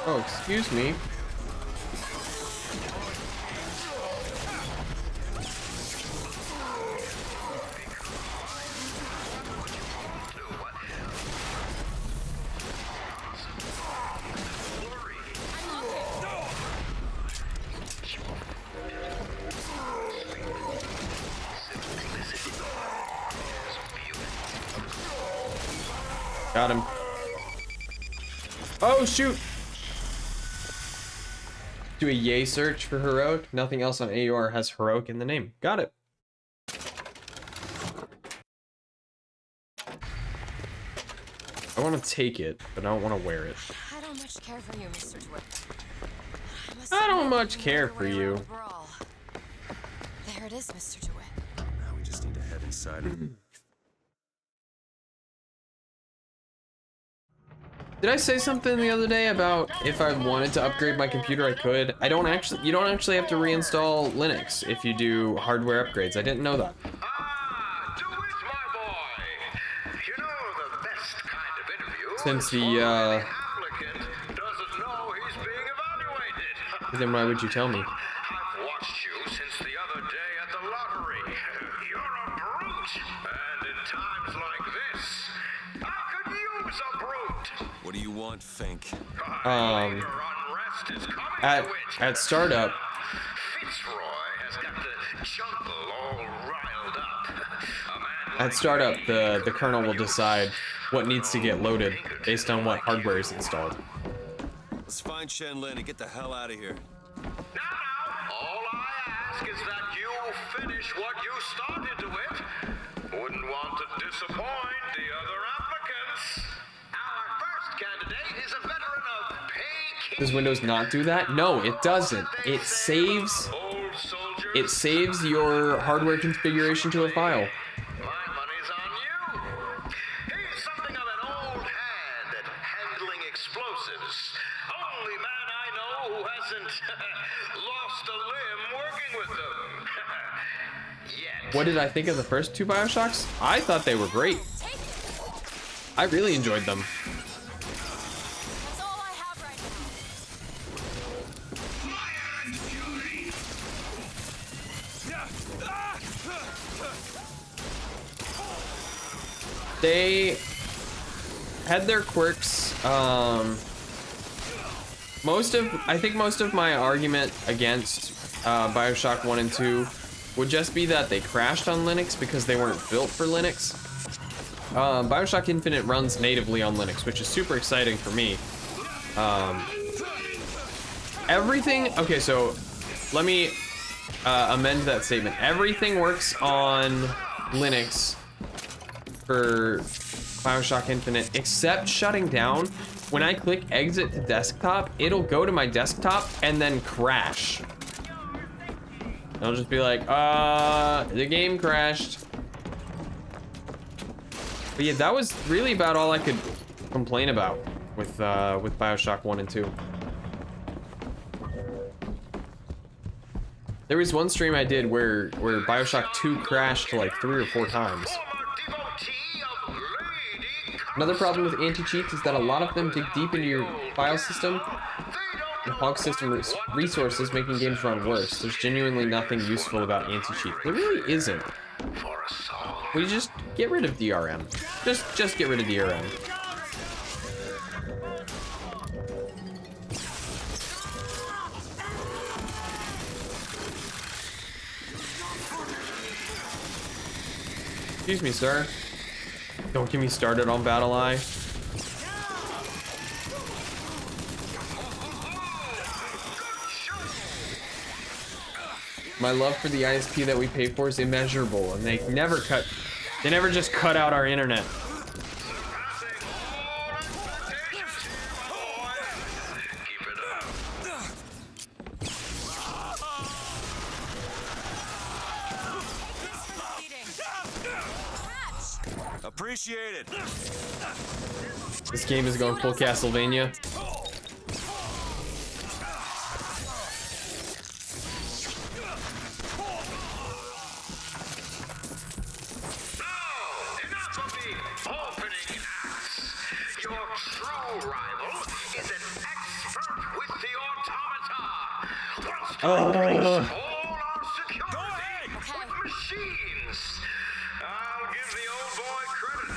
Oh, excuse me. Got him. Oh, shoot! Do a yay search for heroic. Nothing else on AUR has heroic in the name. Got it. I want to take it, but I don't want to wear it. I don't much care for you, Mr. DeWitt. I don't much care for you. There it is, Mr. DeWitt. Now we just need to head inside. Did I say something the other day about if I wanted to upgrade my computer, I could? You don't actually have to reinstall Linux if you do hardware upgrades. I didn't know that. Since the, then why would you tell me? I've watched you since the other day at the lottery. You're a brute. And in times like this, I could use a brute. What do you want, Fink? At startup, Fitzroy has got the jungle all riled up. at startup, the kernel will decide what needs to get loaded based on what hardware is installed. Let's find Chen Lin and get the hell out of here. All I ask is that you finish what you started to it. Wouldn't want to disappoint the other applicants. Our first candidate is a veteran of pay. Does Windows not do that? No, it doesn't. It saves your hardware configuration to a file. Explosives. Only man I know who hasn't lost a limb working with them. Yet. What did I think of the first two Bioshocks? I thought they were great. I really enjoyed them. That's all I have right now. They had their quirks. I think most of my argument against Bioshock 1 and 2 would just be that they crashed on Linux because they weren't built for Linux. Bioshock Infinite runs natively on Linux, which is super exciting for me. Everything, okay, so let me amend that statement. Everything works on Linux for Bioshock Infinite, except shutting down. When I click exit to desktop, it'll go to my desktop and then crash. I'll just be like, the game crashed. But yeah, that was really about all I could complain about with Bioshock 1 and 2. There was one stream I did where Bioshock 2 crashed like 3 or 4 times. Another problem with anti-cheats is that a lot of them dig deep into your file system and hog system resources, making games run worse. There's genuinely nothing useful about anti-cheat. There really isn't. We just get rid of DRM. Just get rid of DRM. Excuse me, sir. Don't get me started on BattleEye. My love for the ISP that we pay for is immeasurable, and they never just cut out our internet. Appreciate it. This game is going full Castlevania.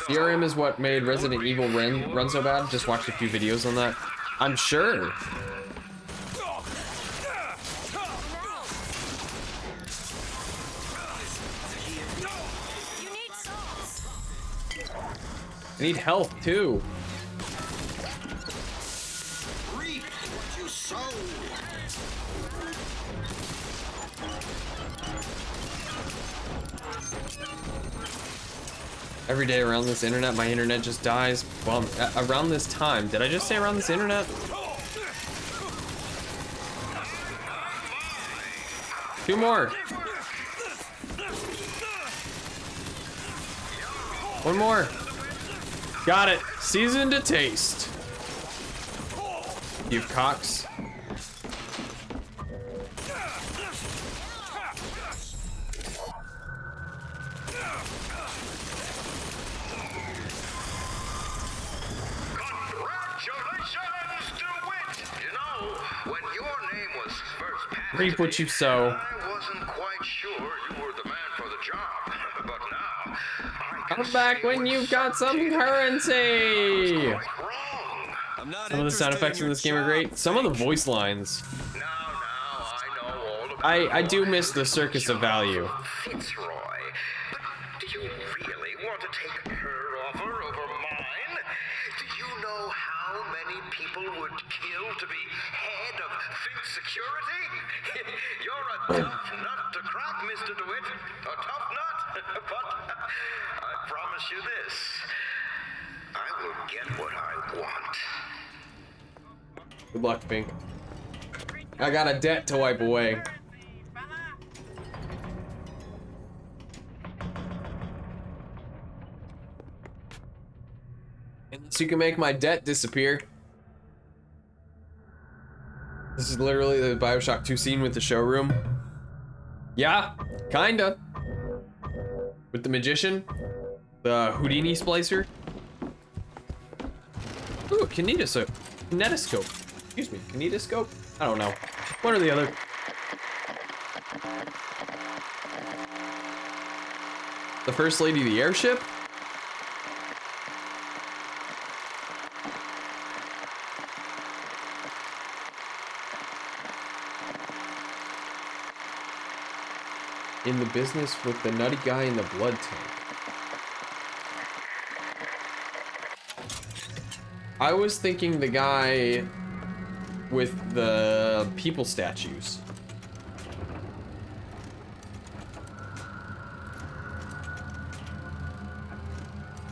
DRM is what made Resident Evil run so bad. Just watched a few videos on that. I'm sure. I need health too. Reap what you sow. Every day around this internet, my internet just dies. Well, around this time. Did I just say around this internet? Two more. One more. Got it. Seasoned to taste. You cocks. Reap what you sow. I wasn't quite sure you were the man for the job, but now Come back when you've got some currency. Some of the sound effects in this game are great. Some of the voice lines. I do miss the circus of value. Fitzroy, but do you really want to take her offer over mine? Do you know how many people would kill to be head of Fink Security? You're a tough nut to crack, Mr. DeWitt. A tough nut. But I promise you this. I will get what I want. Good luck, Fink. I got a debt to wipe away. Unless you can make my debt disappear. This is literally the Bioshock 2 scene with the showroom. Yeah, kinda. With the magician, the Houdini splicer. Ooh, a kinetoscope. Excuse me, kinetoscope? I don't know. One or the other. The First Lady of the Airship? in the business with the nutty guy in the blood tank. I was thinking the guy with the people statues.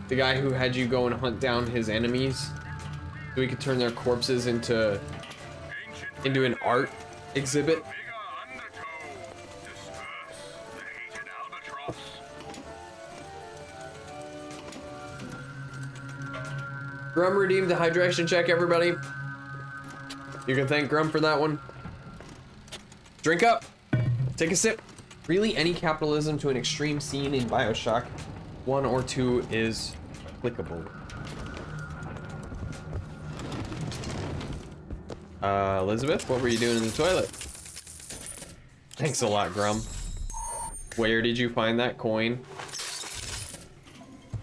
The guy who had you go and hunt down his enemies so he could turn their corpses into an art exhibit. Grum redeemed the hydration check, everybody. You can thank Grum for that one. Drink up. Take a sip. Really, any capitalism to an extreme scene in Bioshock 1 or 2 is applicable. Elizabeth, what were you doing in the toilet? Thanks a lot, Grum. Where did you find that coin?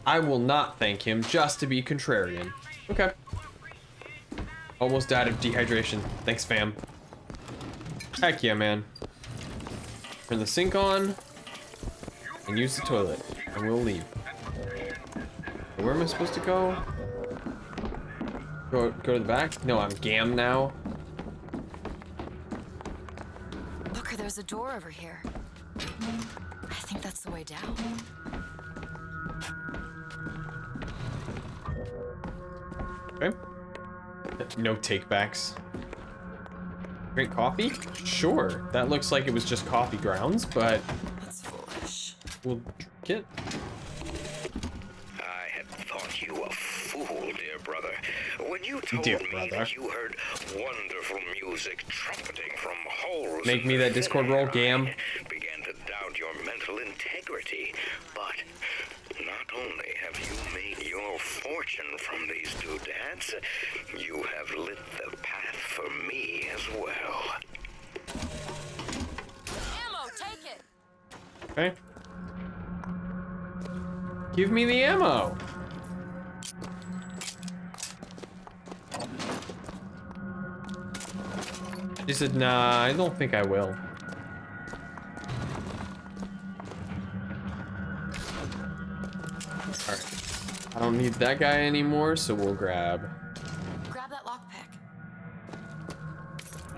I will not thank him just to be contrarian. Okay. Almost died of dehydration. Thanks, fam. Heck yeah, man. Turn the sink on and use the toilet, and we'll leave. Where am I supposed to go? Go to the back? No, I'm Gam now. Look, there's a door over here. I think that's the way down. Okay. No takebacks. Drink coffee? Sure. That looks like it was just coffee grounds, but That's foolish. we'll drink it. I had thought you a fool, dear brother, when you told Dear me brother. that you heard wonderful music trumpeting from holes. Make in me the that Discord thin roll, air. Gam. I began to doubt your mental integrity, but not only have you made your fortune from these doodads, you have lit the path for me as well. Ammo, take it! Okay. Give me the ammo. She said, nah, I don't think I will. Alright. I don't need that guy anymore, so we'll grab. Grab that lockpick.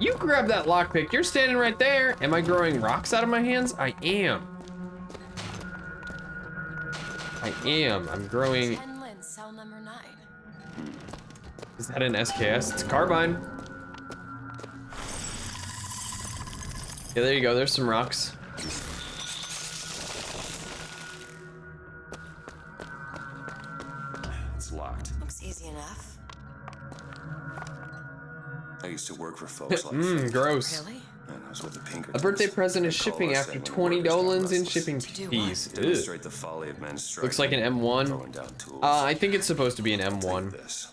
You grab that lockpick. You're standing right there. Am I growing rocks out of my hands? I am. I am. I'm growing. 10 Lin, cell number 9. Is that an SKS? It's a carbine. Yeah, there you go. There's some rocks. It's locked. Looks easy enough. I used to work for folks like Fink, Gross. Really? and I was with the Pinkertons. A birthday present is They call shipping us after that when 20 workers got dolans in restless. shipping do what? fees. Ugh. Demonstrate the folly of men's striking. Looks like an M1. Throwing down tools. I think it's supposed to be an Take M1. this.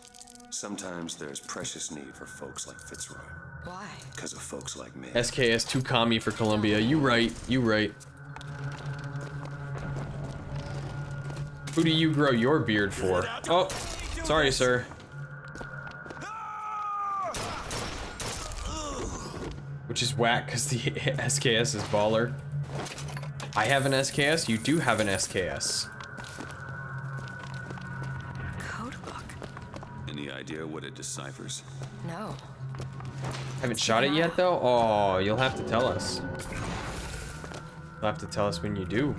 Sometimes there's precious need for folks like Fitzroy. Why? Because of folks like me. SKS too commie for Columbia. You right. You right. Who do you grow your beard for? Oh, sorry, sir. Which is whack because the SKS is baller. I have an SKS. You do have an SKS. Codebook? Any idea what it deciphers? No. Haven't shot it yet though? Oh, you'll have to tell us. You'll have to tell us when you do.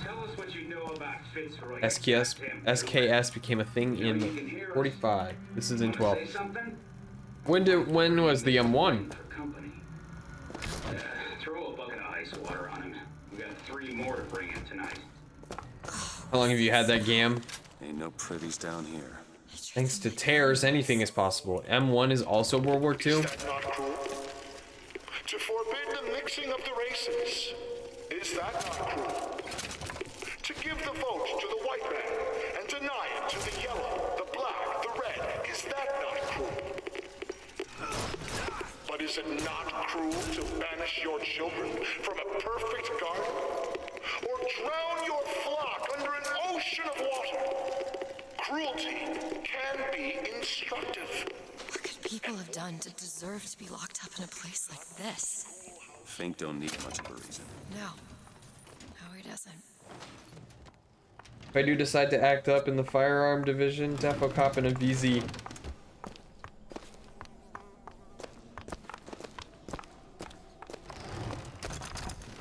Tell us what you know about Fitzroy. SKS became a thing in 45. This is in 12. Say something? When was the M1? For company. Throw a bucket of ice water on him. We got 3 more to bring in tonight. How long have you had that GAM? Ain't no privies down here. Thanks to tears, anything is possible. M1 is also World War II. Is that not cruel? To forbid the mixing of the races, is that not cruel? To give the vote to the white man and deny it to the yellow, the black, the red, is that not cruel? But is it not cruel to banish your children from a perfect garden? Or drown your flock under an ocean of water? Cruelty can be instructive. What could people have done to deserve to be locked up in a place like this? Fink don't need much of a reason. No. No, he doesn't. If I do decide to act up in the firearm division, defo cop in a VZ.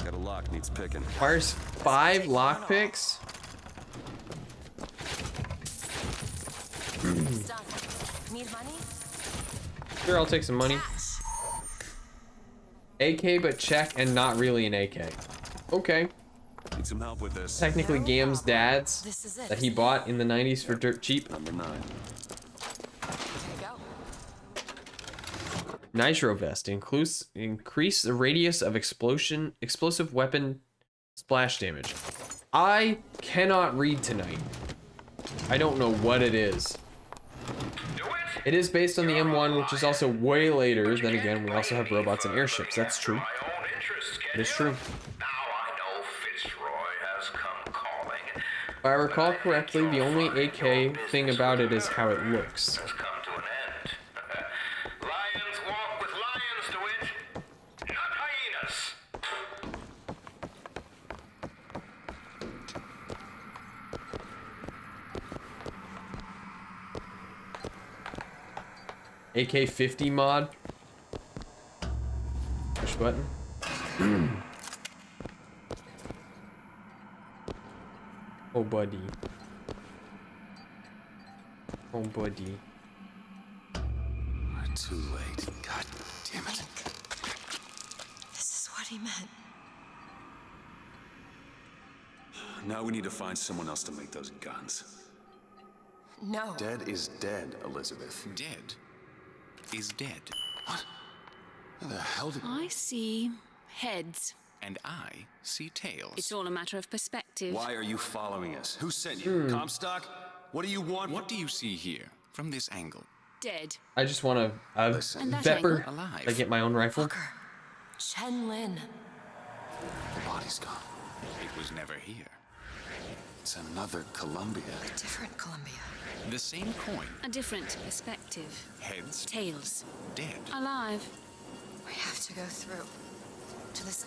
Got a lock, needs picking. Requires 5 lockpicks? It's done. Need money? Sure, I'll take some money. AK, but check, and not really an AK. Okay. Need some help with this. Technically Gam's dad's This is it. that he bought in the 90s for dirt cheap. Number 9. Here you go. Nitro vest. Increase the radius of explosive weapon splash damage. I cannot read tonight. I don't know what it is. It is based on the M1, which is also way later. Then again, we also have robots and airships. That's true. It is true. If I recall correctly, the only AK thing about it is how it looks. AK-50 mod. Push button. Oh buddy. Oh buddy. We're too late. God damn it. This is what he meant. Now we need to find someone else to make those guns. No. Dead is dead, Elizabeth. Dead is dead. What? Where the hell did... I see heads. And I see tails. It's all a matter of perspective. Why are you following us? Who sent you? Comstock? What do you want? What do you see here from this angle? Dead. I just want a And that pepper. angle? Alive. I get my own rifle. Booker. Chen Lin. The body's gone. It was never here. It's another Columbia. A different Columbia. The same coin. A different perspective. Heads. Tails. Dead. Alive. We have to go through to this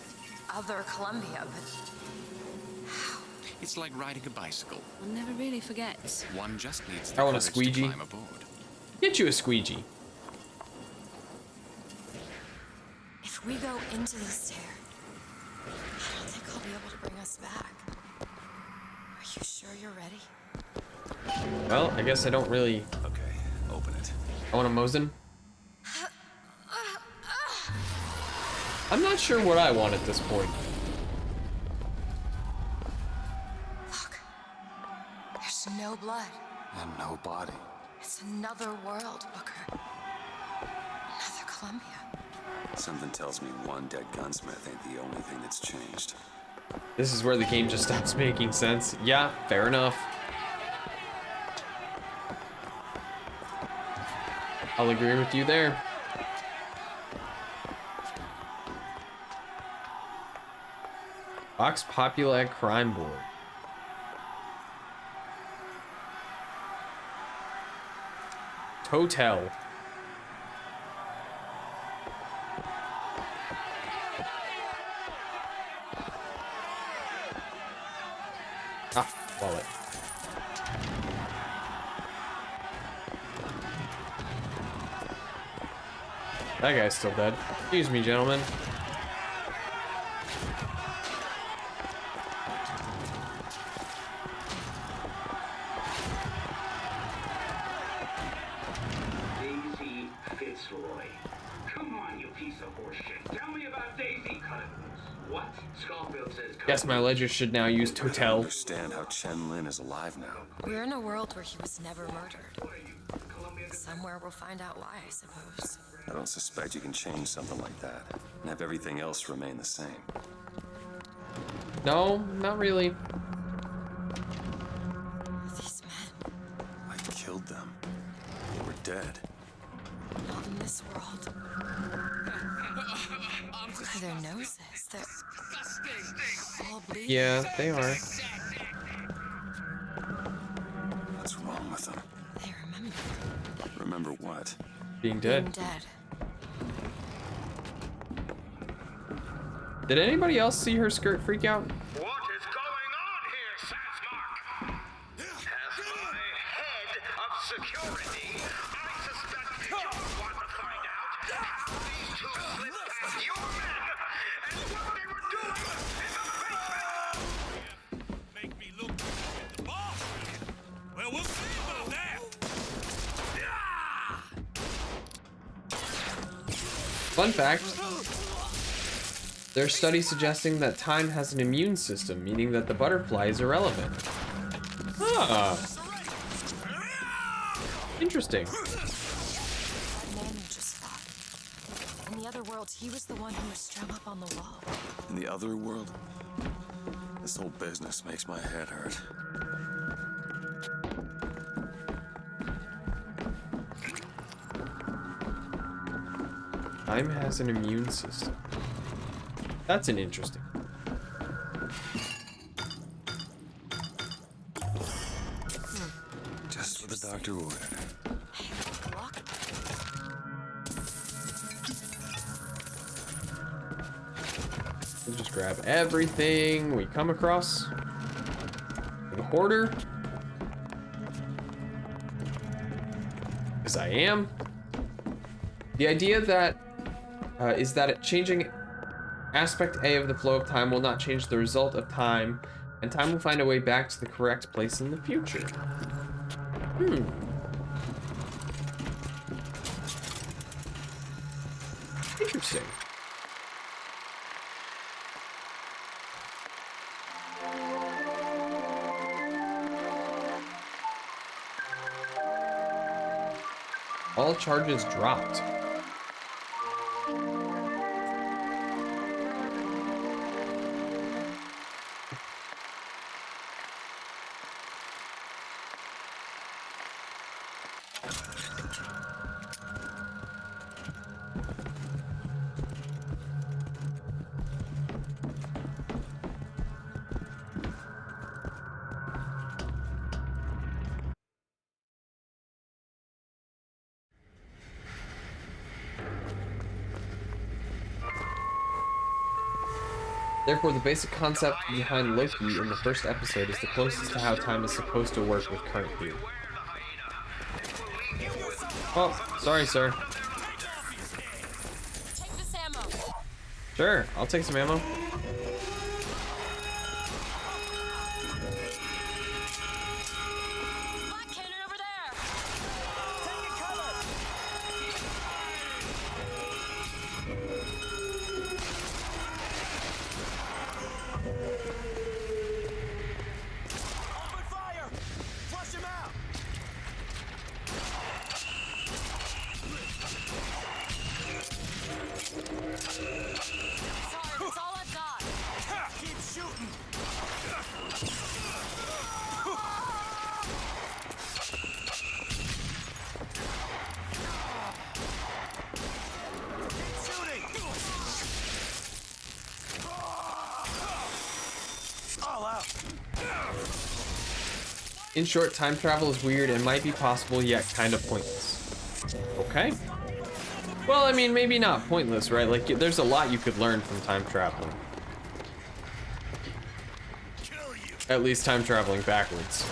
other Columbia, but how? It's like riding a bicycle. One never really forgets. One just needs the I want a courage squeegee. to climb aboard. Get you a squeegee. If we go into this tear, I don't think I'll be able to bring us back. Are you sure you're ready? Well, I guess I don't really... Okay, open it. I want a Mosin. I'm not sure what I want at this point. Look. There's no blood. And no body. It's another world, Booker. Another Columbia. Something tells me one dead gunsmith ain't the only thing that's changed. This is where the game just stops making sense. Yeah, fair enough. I'll agree with you there. Vox Populi Crime Board. Totel. Ah, wallet. That guy's still dead. Excuse me, gentlemen. Daisy Fitzroy. Come on, you piece of horseshit. Tell me about Daisy Cuttings. What? Scarfield says... Guess my ledger should now use I Totel. understand how Chen Lin is alive now. We're in a world where he was never murdered. Somewhere we'll find out why, I suppose. I don't suspect you can change something like that and have everything else remain the same. No, not really. These men, I killed them. They were dead. not in this world. Look at their noses. They're all bleeding. Yeah, they are. What's wrong with them? They remember Remember what? Being being dead. dead. Did anybody else see her skirt freak out? What is going on here, Satsmark? As my head of security, I suspect you want to find out how these two slipped past your men and what they were doing in the basement. Make me look at the boss. Well, we'll see about that. Fun fact. There's studies suggesting that time has an immune system, meaning that the butterfly is irrelevant. Ah. Interesting. Man just fought. In the other world, he was the one who was strung up on the wall. In the other world, this whole business makes my head hurt. Time has an immune system. That's an interesting. Just what the doctor ordered. We'll just grab everything we come across. The hoarder. Because I am. The idea that is that changing aspect A of the flow of time will not change the result of time, and time will find a way back to the correct place in the future. Interesting. All charges dropped. Therefore, the basic concept behind Loki in the first episode is the closest to how time is supposed to work with current theory. Oh, sorry, sir. Take this ammo. Sure, I'll take some ammo. Black cannon over there. Taking cover. Open fire. Flush him out. Sorry, that's all I've got. Keep shooting. Shooting. All out. In short, time travel is weird and might be possible, yet kind of pointless. Okay. Well, I mean, maybe not pointless, right? Like, there's a lot you could learn from time traveling. At least time traveling backwards.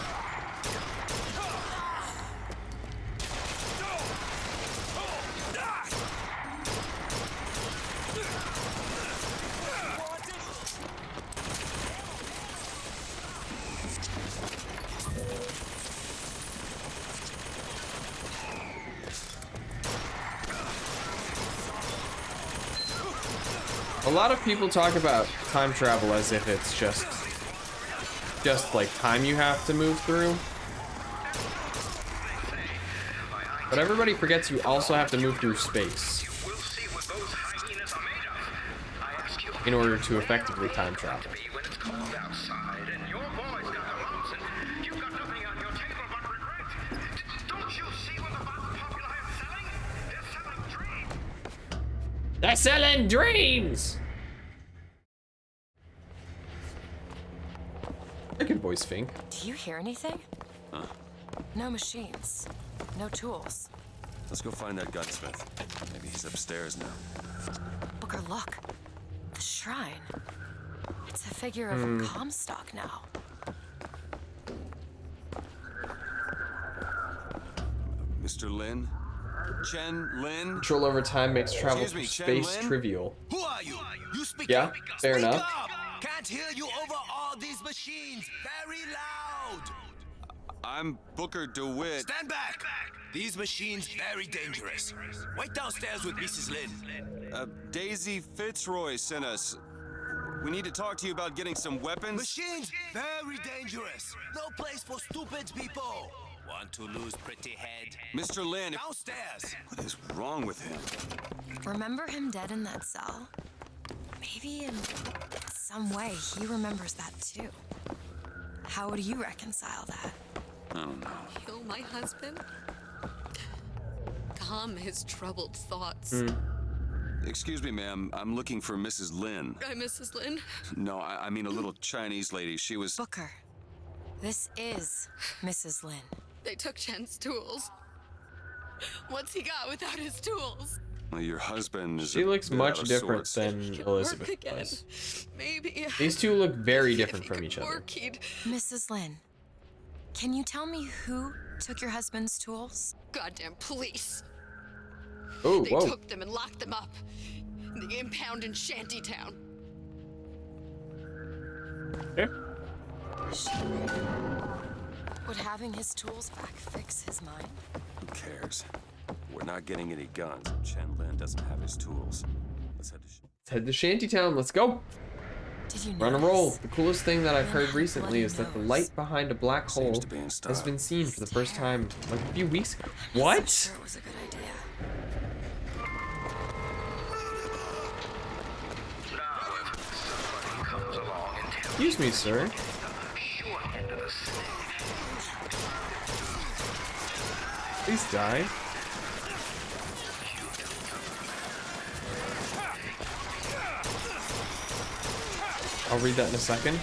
A lot of people talk about time travel as if it's just like time you have to move through. But everybody forgets you also have to move through space in order to effectively time travel. They're selling dreams! I can voice Fink. Do you hear anything? Huh. No machines. No tools. Let's go find that gunsmith. Maybe he's upstairs now. Booker, look. The The shrine. It's a figure of Comstock now. Mr. Lin? Chen Lin? Control over time makes travel Excuse me, through Chen space Lin? trivial. Who are you? You speak Yeah, up. fair Speak enough. up. Can't hear you over all these machines. Very loud. I'm Booker DeWitt. Stand back. These machines very dangerous. Wait downstairs with Mrs. Lin. Daisy Fitzroy sent us. We need to talk to you about getting some weapons. Machines very dangerous. No place for stupid people. Want to lose pretty head? Mr. Lin. Downstairs. What is wrong with him? Remember him dead in that cell? Maybe in some way he remembers that too. How would you reconcile that? I don't know. Kill my husband? Calm his troubled thoughts. Excuse me, ma'am. I'm looking for Mrs. Lin. I'm Mrs. Lin. No, I mean a little Chinese lady. She was... Booker, this is Mrs. Lin. They took Chen's tools. What's he got without his tools? Well, your husband is She a looks bit much out of different sorts. than Elizabeth Again. does. Maybe. These two look very If different he from could each other. work, he'd- Mrs. Lin, can you tell me who took your husband's tools? Goddamn police. Oh, They whoa. took them and locked them up in the impound in Shantytown. Okay. Would having his tools back fix his mind? Who cares? We're not getting any guns. Chen Lin doesn't have his tools. Let's head to... Let's head to Shantytown. Let's go. Did you We're on a notice? roll. The coolest thing that I've Lin heard had recently bloody is that the nose. light behind a black hole to be in style. has been seen for the first time like a few weeks ago. I'm not What? so sure it was a good idea. Excuse me, sir. Please die. I'll read that in a second.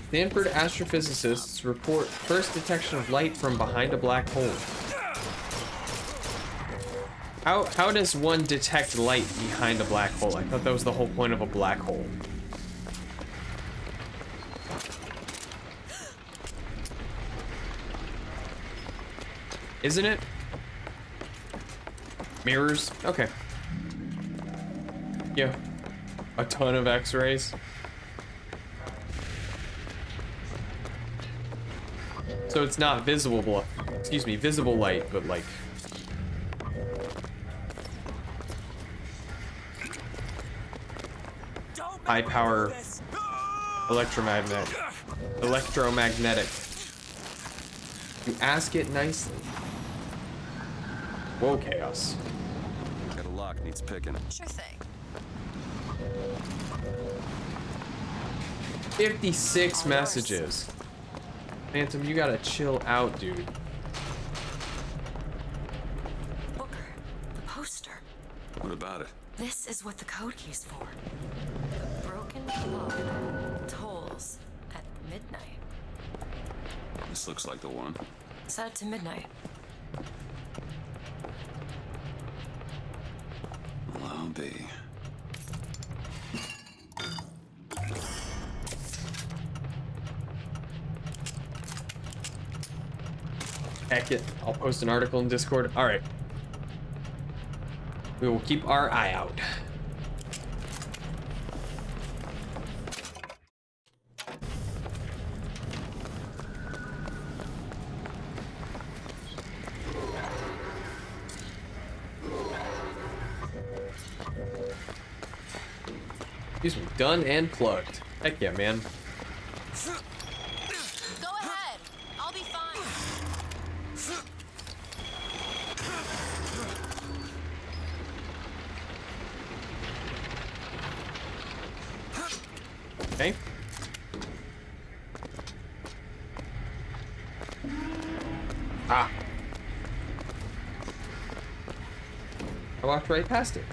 Stanford astrophysicists report first detection of light from behind a black hole. How does one detect light behind a black hole? I thought that was the whole point of a black hole. Isn't it? Mirrors? Okay. Yeah. A ton of x-rays. So it's not visible, excuse me, visible light, but like... high power electromagnetic. You ask it nicely. Whoa, chaos. Got a lock, needs picking. Sure thing. 56 messages. Phantom, you gotta chill out, dude. Booker, the poster. What about it? This is what the code key's for. The broken clock tolls at midnight. This looks like the one. Set it to midnight. Well, I'll be. Heck it. I'll post an article in Discord. Alright. We will keep our eye out. Excuse me. Done and plugged. Heck yeah, man. Go ahead. I'll be fine. Okay. Ah. I walked right past it.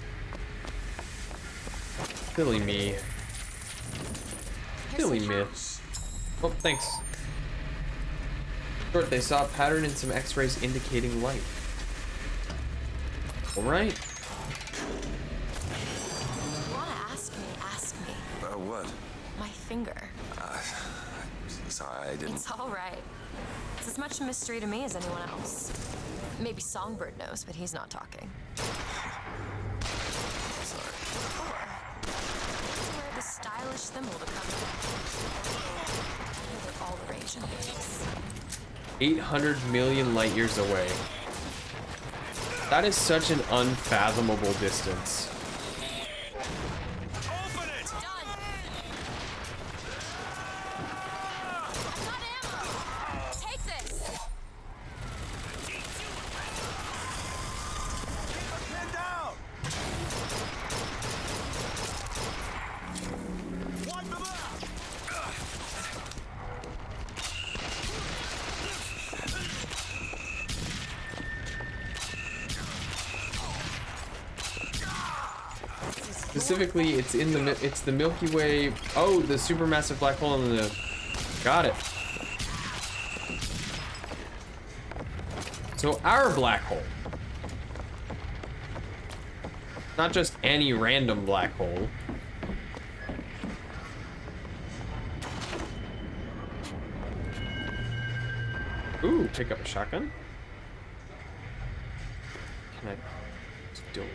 Silly me. Silly me. Oh, thanks. Short, they saw a pattern in some x-rays indicating light. Alright. You wanna ask me? Ask me. What? My finger. Sorry, I didn't. It's all right. It's as much a mystery to me as anyone else. Maybe Songbird knows, but he's not talking. Sorry. Wear the stylish thimble to cover it. They're all the rage in business. 800 million light years away. That is such an unfathomable distance. Specifically, it's the Milky Way. Oh, the supermassive black hole in the. Got it. So our black hole, not just any random black hole. Ooh, pick up a shotgun. Can I still?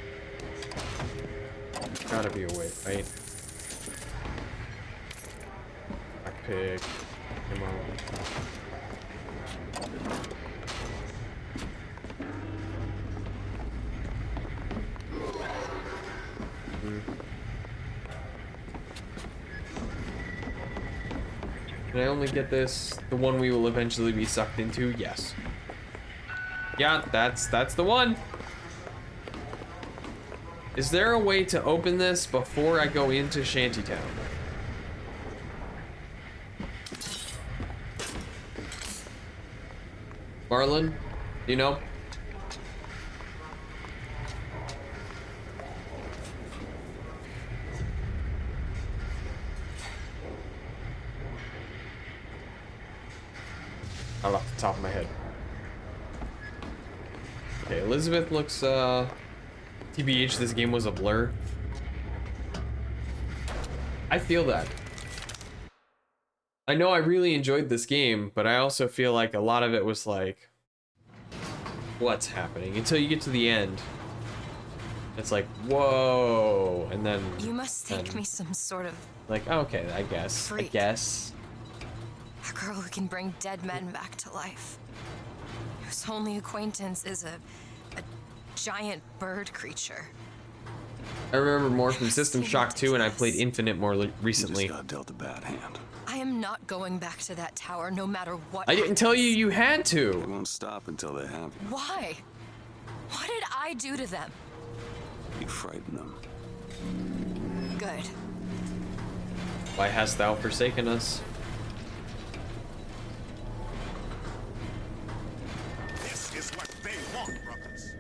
Gotta be a way, right? Backpick. Come on. Can I only get this? The one we will eventually be sucked into? Yes. Yeah, that's the one. Is there a way to open this before I go into Shantytown? Marlon, you know? Not off the top of my head. Okay, Elizabeth looks, TBH, this game was a blur. I feel that. I know I really enjoyed this game, but I also feel like a lot of it was like, what's happening? Until you get to the end. It's like, whoa, and then... You must think me some sort of... Like, okay, I guess. Freak. I guess. A girl who can bring dead men back to life. Whose only acquaintance is a giant bird creature. I remember more from System Shock 2, and I played Infinite more recently. You just got dealt a bad hand. I am not going back to that tower no matter what. I didn't tell you you had to. They won't stop until they have you. Why? What did I do to them? You frighten them. Good. Why hast thou forsaken us? This is what they want, brothers.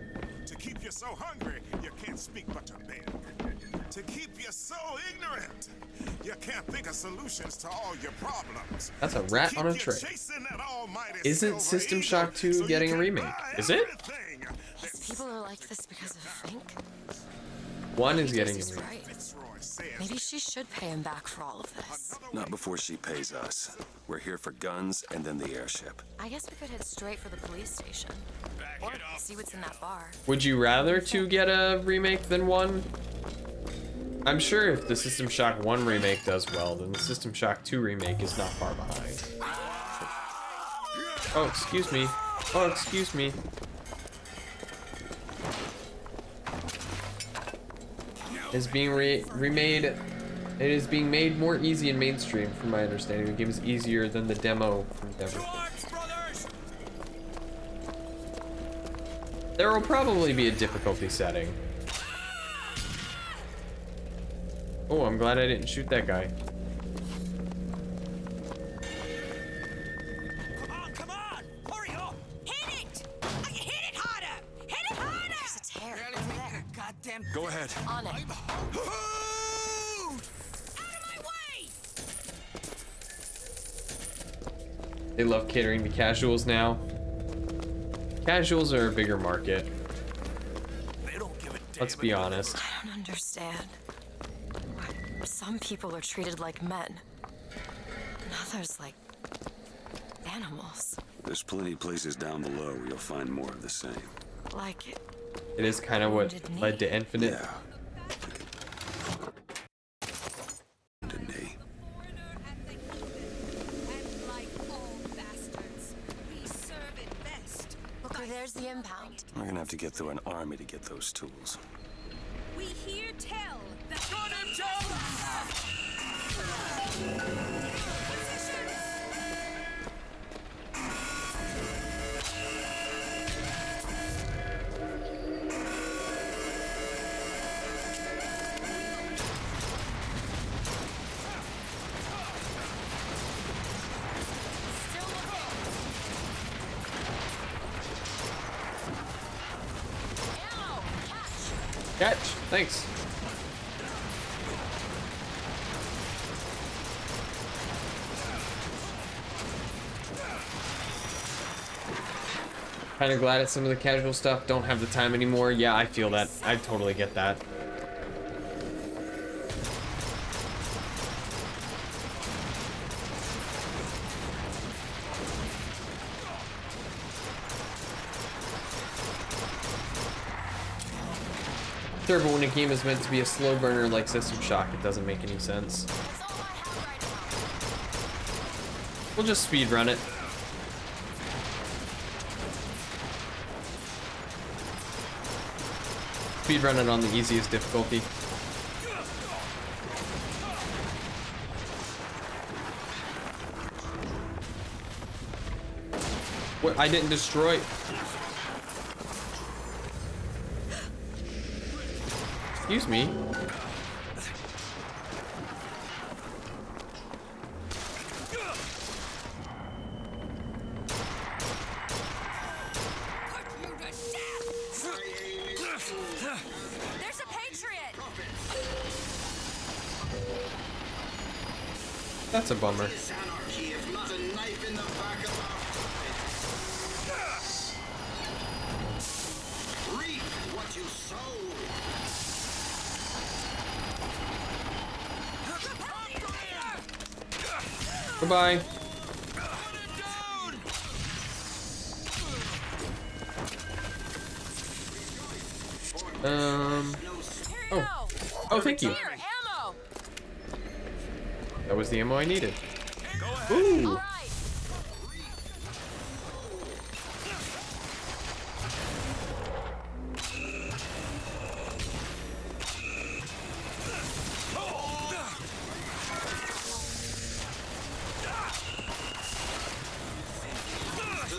To keep you so hungry, you can't speak but to beg. To keep you so ignorant, you can't think of solutions to all your problems. That's a rat on a tray. Isn't System Shock 2 getting a remake? Is it? These people are like this because of Fink. One is getting a remake. Right. Maybe she should pay him back for all of this. Not before she pays us. We're here for guns and then the airship. I guess we could head straight for the police station. Or see what's in that bar. Would you rather 2 get a remake than 1? I'm sure if the System Shock 1 remake does well, then the System Shock 2 remake is not far behind. Oh, excuse me. Oh, excuse me. Is being remade. It is being made more easy and mainstream, from my understanding. The game is easier than the demo from Denver. There will probably be a difficulty setting. Oh, I'm glad I didn't shoot that guy. Come on, hurry up! Hit it! him. Go ahead. On it. They love catering to casuals now. Casuals are a bigger market. Let's be honest. I don't understand. Why some people are treated like men, and others like animals. There's plenty of places down below where you'll find more of the same. Like it. It is kind of what led to Infinite. Yeah. Okay, there's the impound. We're gonna have to get through an army to get those tools. We hear tell that Catch. Thanks. Kind of glad at some of the casual stuff don't have the time anymore. Yeah, I feel that. I totally get that. Sure, but when a game is meant to be a slow burner like System Shock, it doesn't make any sense. We'll just speedrun it. Speedrun it on the easiest difficulty. What? I didn't destroy. Excuse me. there's a patriot. That's a bummer. Goodbye. Oh, thank you. That was the ammo I needed. Ooh.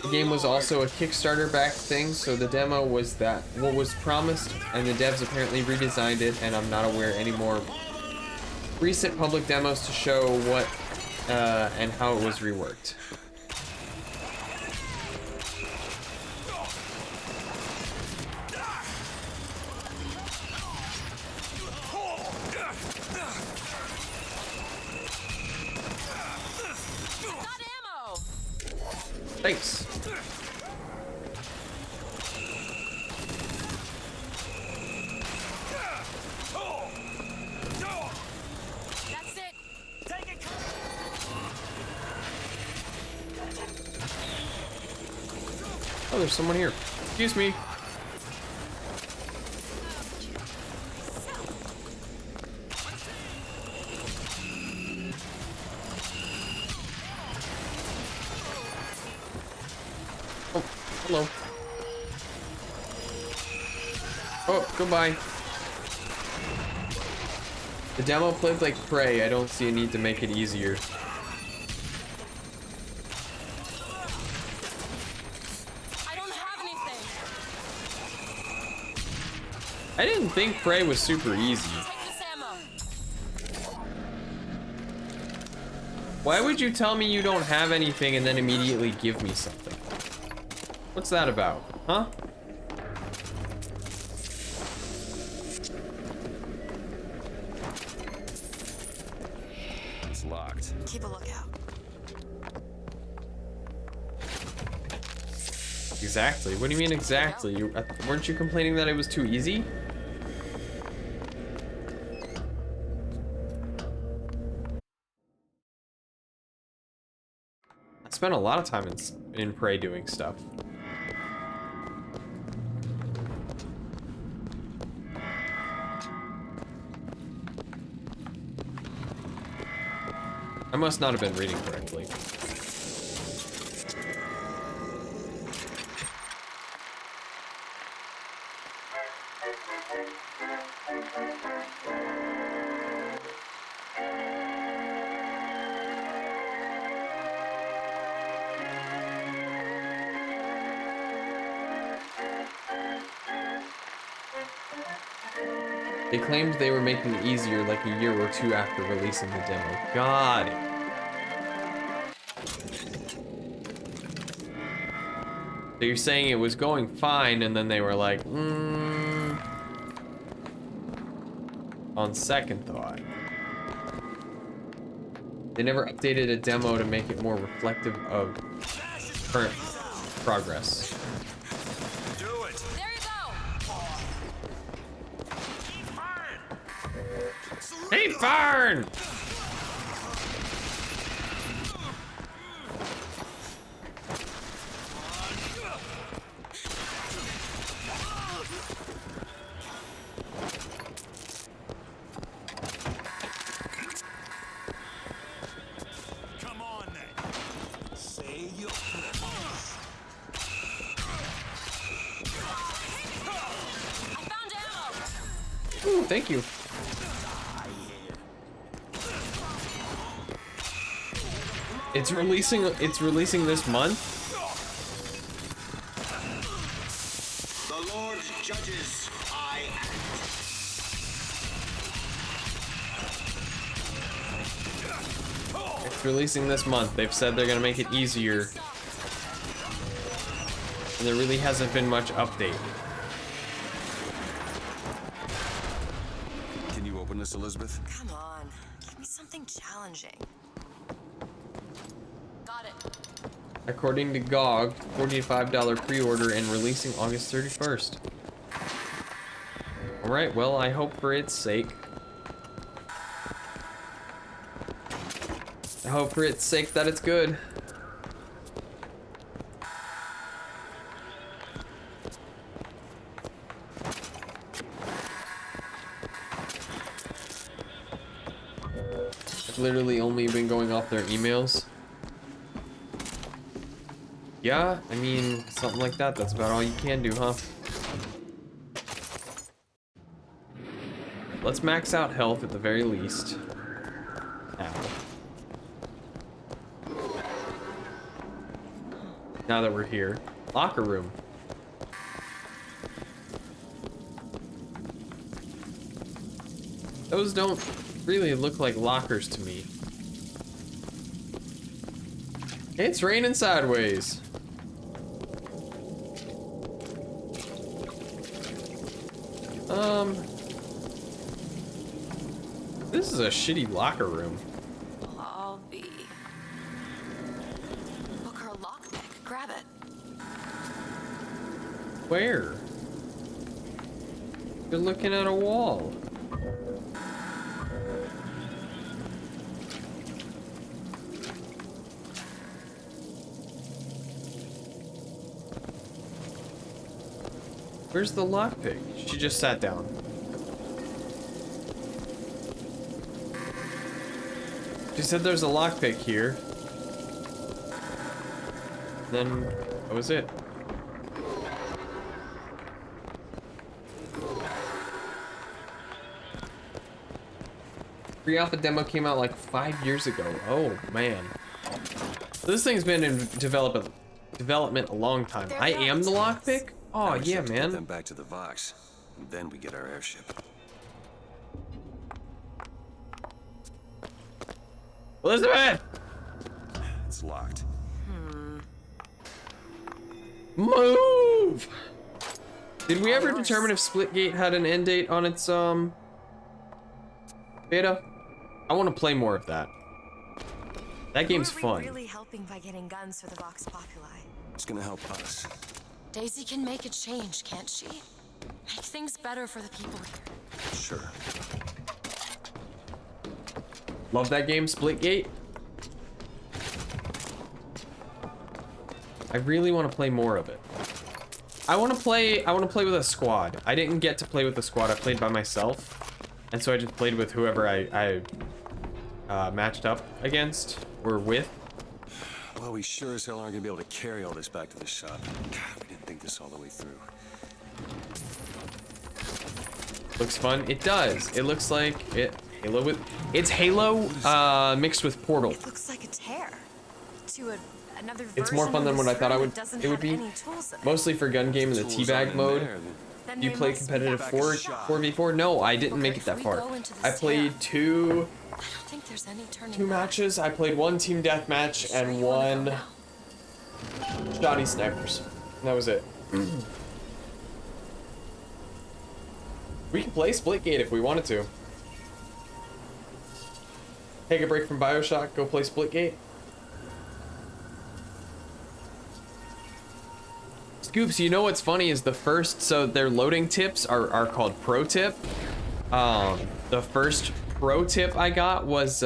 The game was also a Kickstarter backed thing, so the demo was that what was promised, and the devs apparently redesigned it, and I'm not aware any more recent public demos to show what and how it was reworked. Thanks. That's it. Take it. Oh, there's someone here. Excuse me. Oh, hello. Oh, goodbye. The demo played like Prey. I don't see a need to make it easier. I didn't think Prey was super easy. Why would you tell me you don't have anything and then immediately give me something? What's that about? Huh? locked. Keep a lookout. Exactly. What do you mean exactly? Weren't you complaining that it was too easy? I spent a lot of time in Prey doing stuff. I must not have been reading correctly. They claimed they were making it easier like a year or two after releasing the demo. Got it. So you're saying it was going fine and then they were like, on second thought. They never updated a demo to make it more reflective of current progress. Hey, Farn! Come on then. Say your Ooh, thank you. It's releasing this month? The Lord judges, I act. It's releasing this month. They've said they're gonna make it easier. And there really hasn't been much update. Can you open this, Elizabeth? Come on. Give me something challenging. Got it. According to GOG, $45 pre-order and releasing August 31st. Alright, well, I hope for its sake. I hope for its sake that it's good. I've literally only been going off their emails. Yeah, I mean, something like that. That's about all you can do, huh? Let's max out health at the very least. Ow. Now that we're here. Locker room. Those don't really look like lockers to me. It's raining sideways. This is a shitty locker room. I'll be. Look, her lockpick. Grab it. Where? You're looking at a wall. Where's the lockpick? She just sat down. She said there's a lockpick here. Then that was it. Pre-alpha demo came out like 5 years ago. Oh man. This thing's been in development a long time. I am the lockpick? Oh yeah, Get man. them back to the Vox, and then we get our airship. Elizabeth! It's locked. Move! Did we ever determine if Splitgate had an end date on its beta? I want to play more of that. That game's Who are fun. we really helping by getting guns for the Vox Populi? It's gonna help us. Daisy can make a change, can't she? Make things better for the people here. Sure. Love that game, Splitgate. I really want to play more of it. I want to play with a squad. I didn't get to play with a squad. I played by myself. And so I just played with whoever I matched up against or with. Well, we sure as hell aren't gonna be able to carry all this back to the shop. God, we didn't think this all the way through. Looks fun. It does. It looks like Halo with. It's Halo mixed with Portal. It looks like a tear to another version. It's more fun than what I thought it would be. Mostly for gun game in the teabag mode. Do you play competitive 4v4? No, I didn't make it that far. I played two matches. I played one team deathmatch and one shoddy snipers. And that was it. We can play Splitgate if we wanted to. Take a break from Bioshock, go play Splitgate. Scoops, you know what's funny is so their loading tips are called pro tip. The first pro tip I got was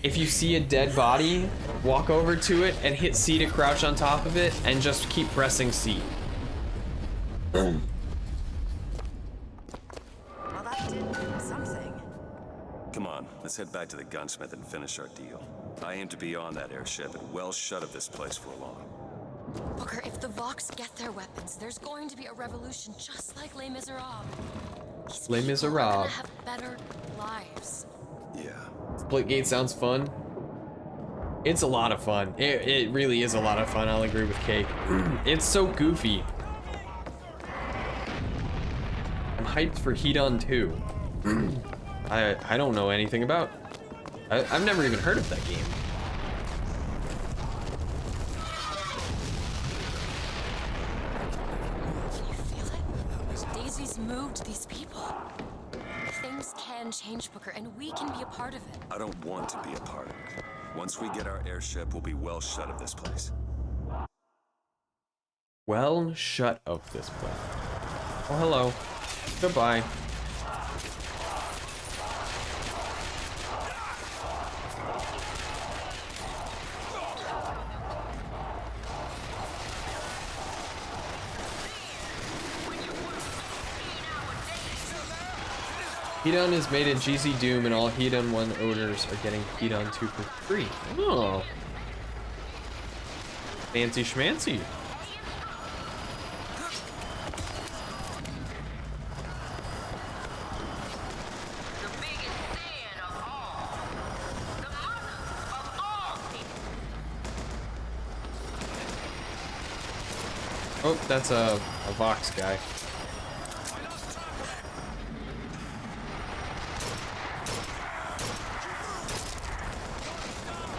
if you see a dead body, walk over to it and hit C to crouch on top of it and just keep pressing C. Well, that did something. Come on, let's head back to the gunsmith and finish our deal. I aim to be on that airship and well shut of this place for long. Booker, if the Vox get their weapons, there's going to be a revolution just like Les Miserables. Les Miserables. Have better lives. Yeah. Splitgate sounds fun. It's a lot of fun. It really is a lot of fun. I'll agree with Cake. It's so goofy. I'm hyped for Hedon 2. I don't know anything about. I've never even heard of that game. Daisy's moved these people. Things can change, Booker, and we can be a part of it. I don't want to be a part of it. Once we get our airship, we'll be well shut of this place. Well shut of this place. Oh, hello. Goodbye. Hedon is made in GZ Doom, and all Hedon 1 owners are getting Hedon 2 for free. Oh. Fancy schmancy. Oh, that's a Vox guy.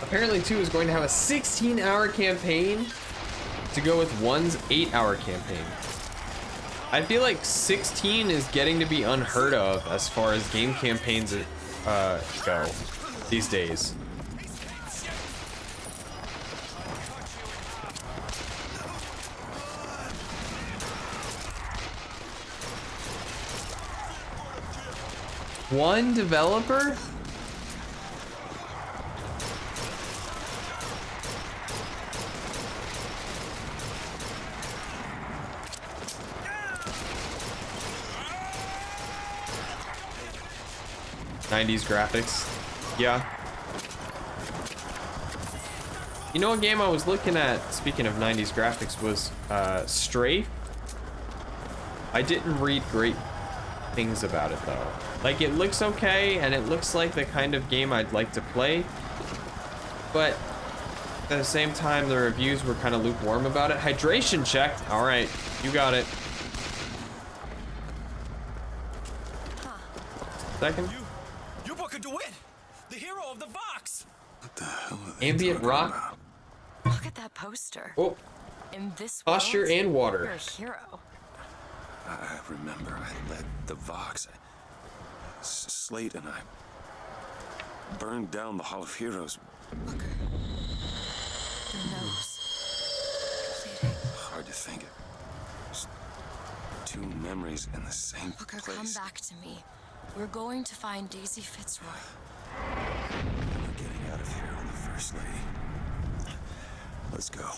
Apparently 2 is going to have a 16-hour campaign to go with 1's 8-hour campaign. I feel like 16 is getting to be unheard of as far as game campaigns go these days. One developer? '90s graphics. Yeah. You know, a game I was looking at, speaking of 90s graphics, was Strafe. I didn't read great things about it though. Like, it looks okay, and it looks like the kind of game I'd like to play, but at the same time, the reviews were kind of lukewarm about it. Hydration checked. All right, you got it. Second. You Booker DeWitt, the hero of the Vox. What the hell are they Ambient talking rock. about? Look at that poster. Oh. In this Posture world, and water. You're a hero. I remember I led the Vox. Slate and I. burned down the Hall of Heroes. Booker. Your nose. Hard to think of. Just two memories in the same Booker, place. come back to me. We're going to find Daisy Fitzroy. We're getting out of here on the First Lady. Let's go.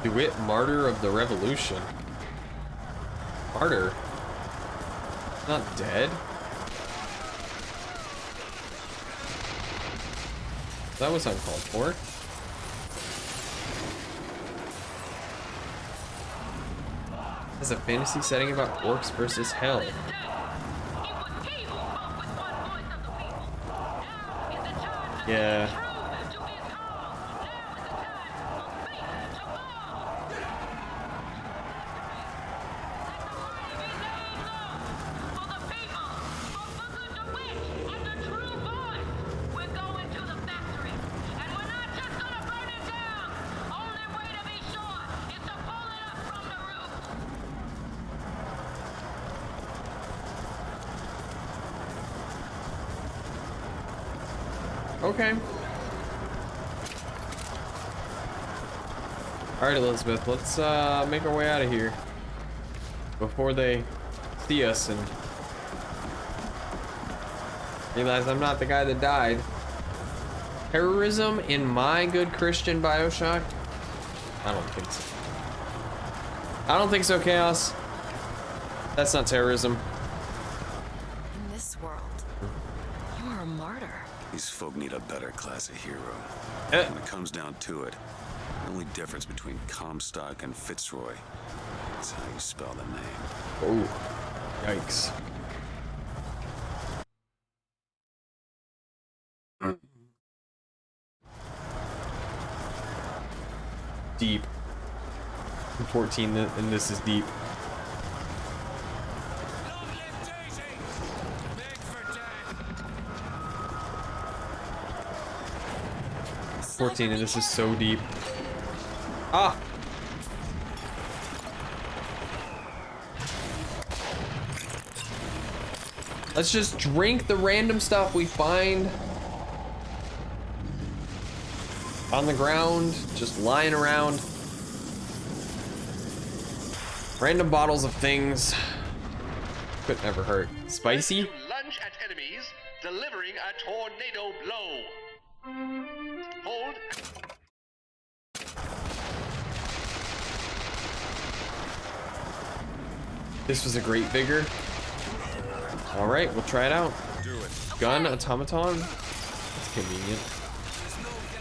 DeWitt, martyr of the revolution. Martyr? Not dead? That was uncalled for. This is a fantasy setting about orcs versus hell. Yeah. Okay. Alright, Elizabeth, let's make our way out of here before they see us and realize I'm not the guy that died. Terrorism in my good Christian Bioshock? I don't think so. I don't think so, Chaos. That's not terrorism. In this world, you are a martyr. These folk need a better class of hero. When it comes down to it, the only difference between Comstock and Fitzroy is how you spell the name. Oh, yikes. Deep. 14, and this is deep. $14, and this is so deep. Ah! Let's just drink the random stuff we find on the ground, just lying around. Random bottles of things. Could never hurt. Spicy? Lunge at enemies, delivering a tornado blow. Hold. This was a great vigor. Alright, we'll try it out. Gun automaton? That's convenient.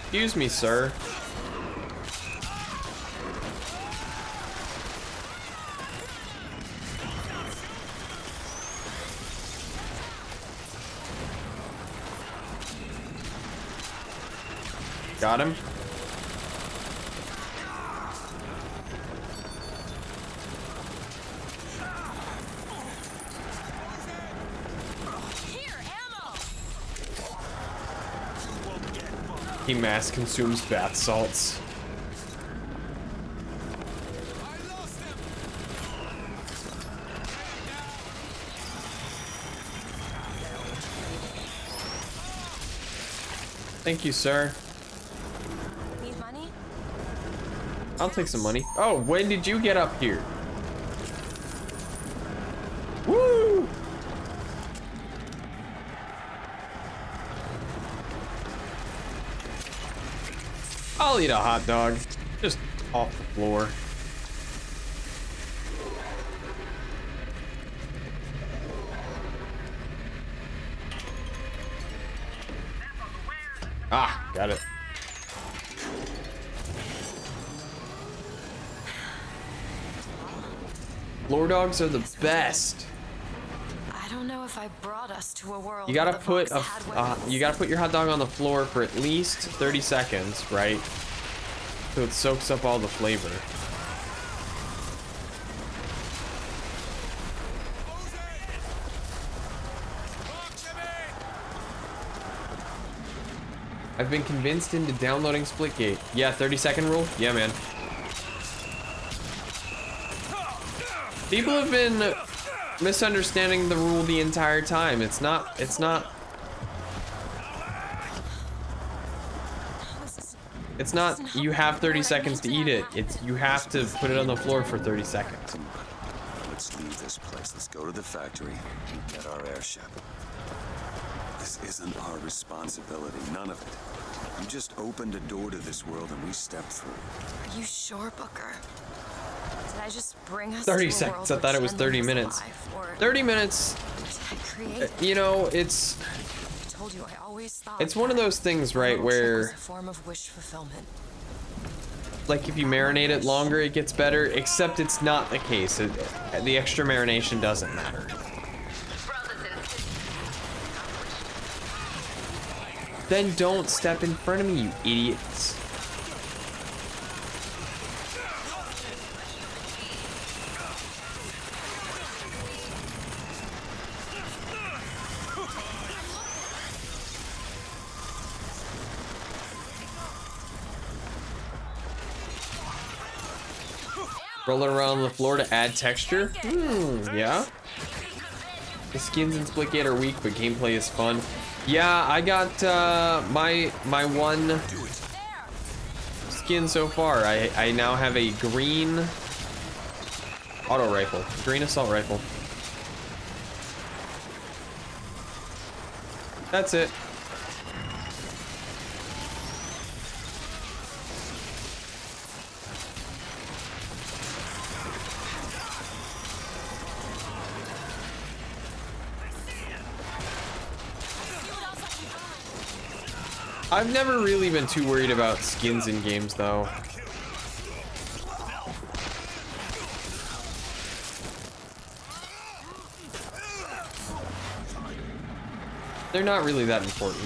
Excuse me, sir. Got him. He mass consumes bath salts. Thank you, sir. Need money? I'll take some money. Oh, when did you get up here? Woo! I'll eat a hot dog. Just off the floor. Ah, got it. Floor dogs are the best. I don't know if I brought us to a world. You gotta where put the Vox had weapons. you gotta put your hot dog on the floor for at least 30 seconds, right? So it soaks up all the flavor. I've been convinced into downloading Splitgate. Yeah, 30-second rule? Yeah, man. People have been misunderstanding the rule the entire time. It's not you have 30 seconds to eat it. It's you have to put it on the floor for 30 seconds. Let's leave this place. Let's go to the factory and get our airship. This isn't our responsibility, none of it. You just opened a door to this world and we stepped through. Are you sure, Booker? Did I just bring us 30 to a seconds. world I thought it where was 30 Chandler minutes. alive, or 30 minutes. did I create it? You know, it's I told you I always thought it's one of those things, right, that was where a form of wish fulfillment. like if you marinate it longer, it gets better. Except it's not the case. The extra marination doesn't matter. Then don't step in front of me, you idiots. Rolling around the floor to add texture? Yeah. The skins in Splitgate are weak, but gameplay is fun. Yeah, I got my one skin so far. I now have a green auto rifle, green assault rifle. That's it. I've never really been too worried about skins in games, though. They're not really that important.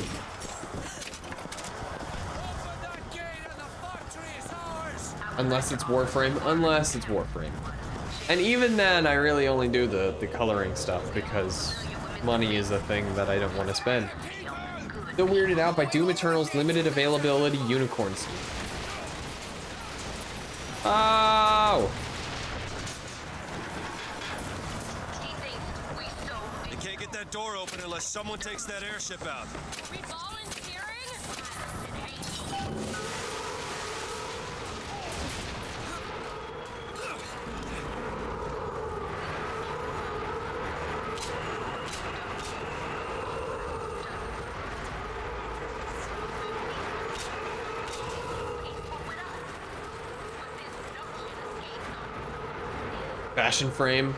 Unless it's Warframe. Unless it's Warframe. And even then, I really only do the coloring stuff because money is a thing that I don't want to spend. Still weirded out by Doom Eternal's limited availability unicorn skin. Oh! You can't get that door open unless someone takes that airship out. We volunteering? Fashion frame.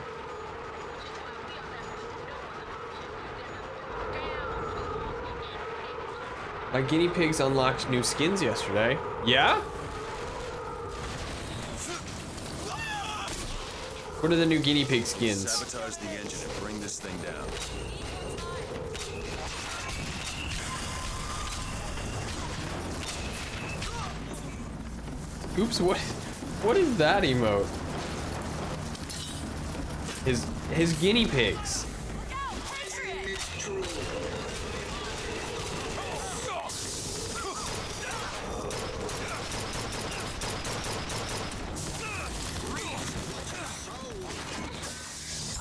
My guinea pigs unlocked new skins yesterday. Yeah? What are the new guinea pig skins? Sabotage the engine and bring this thing down. Oops, what is that emote? His guinea pigs.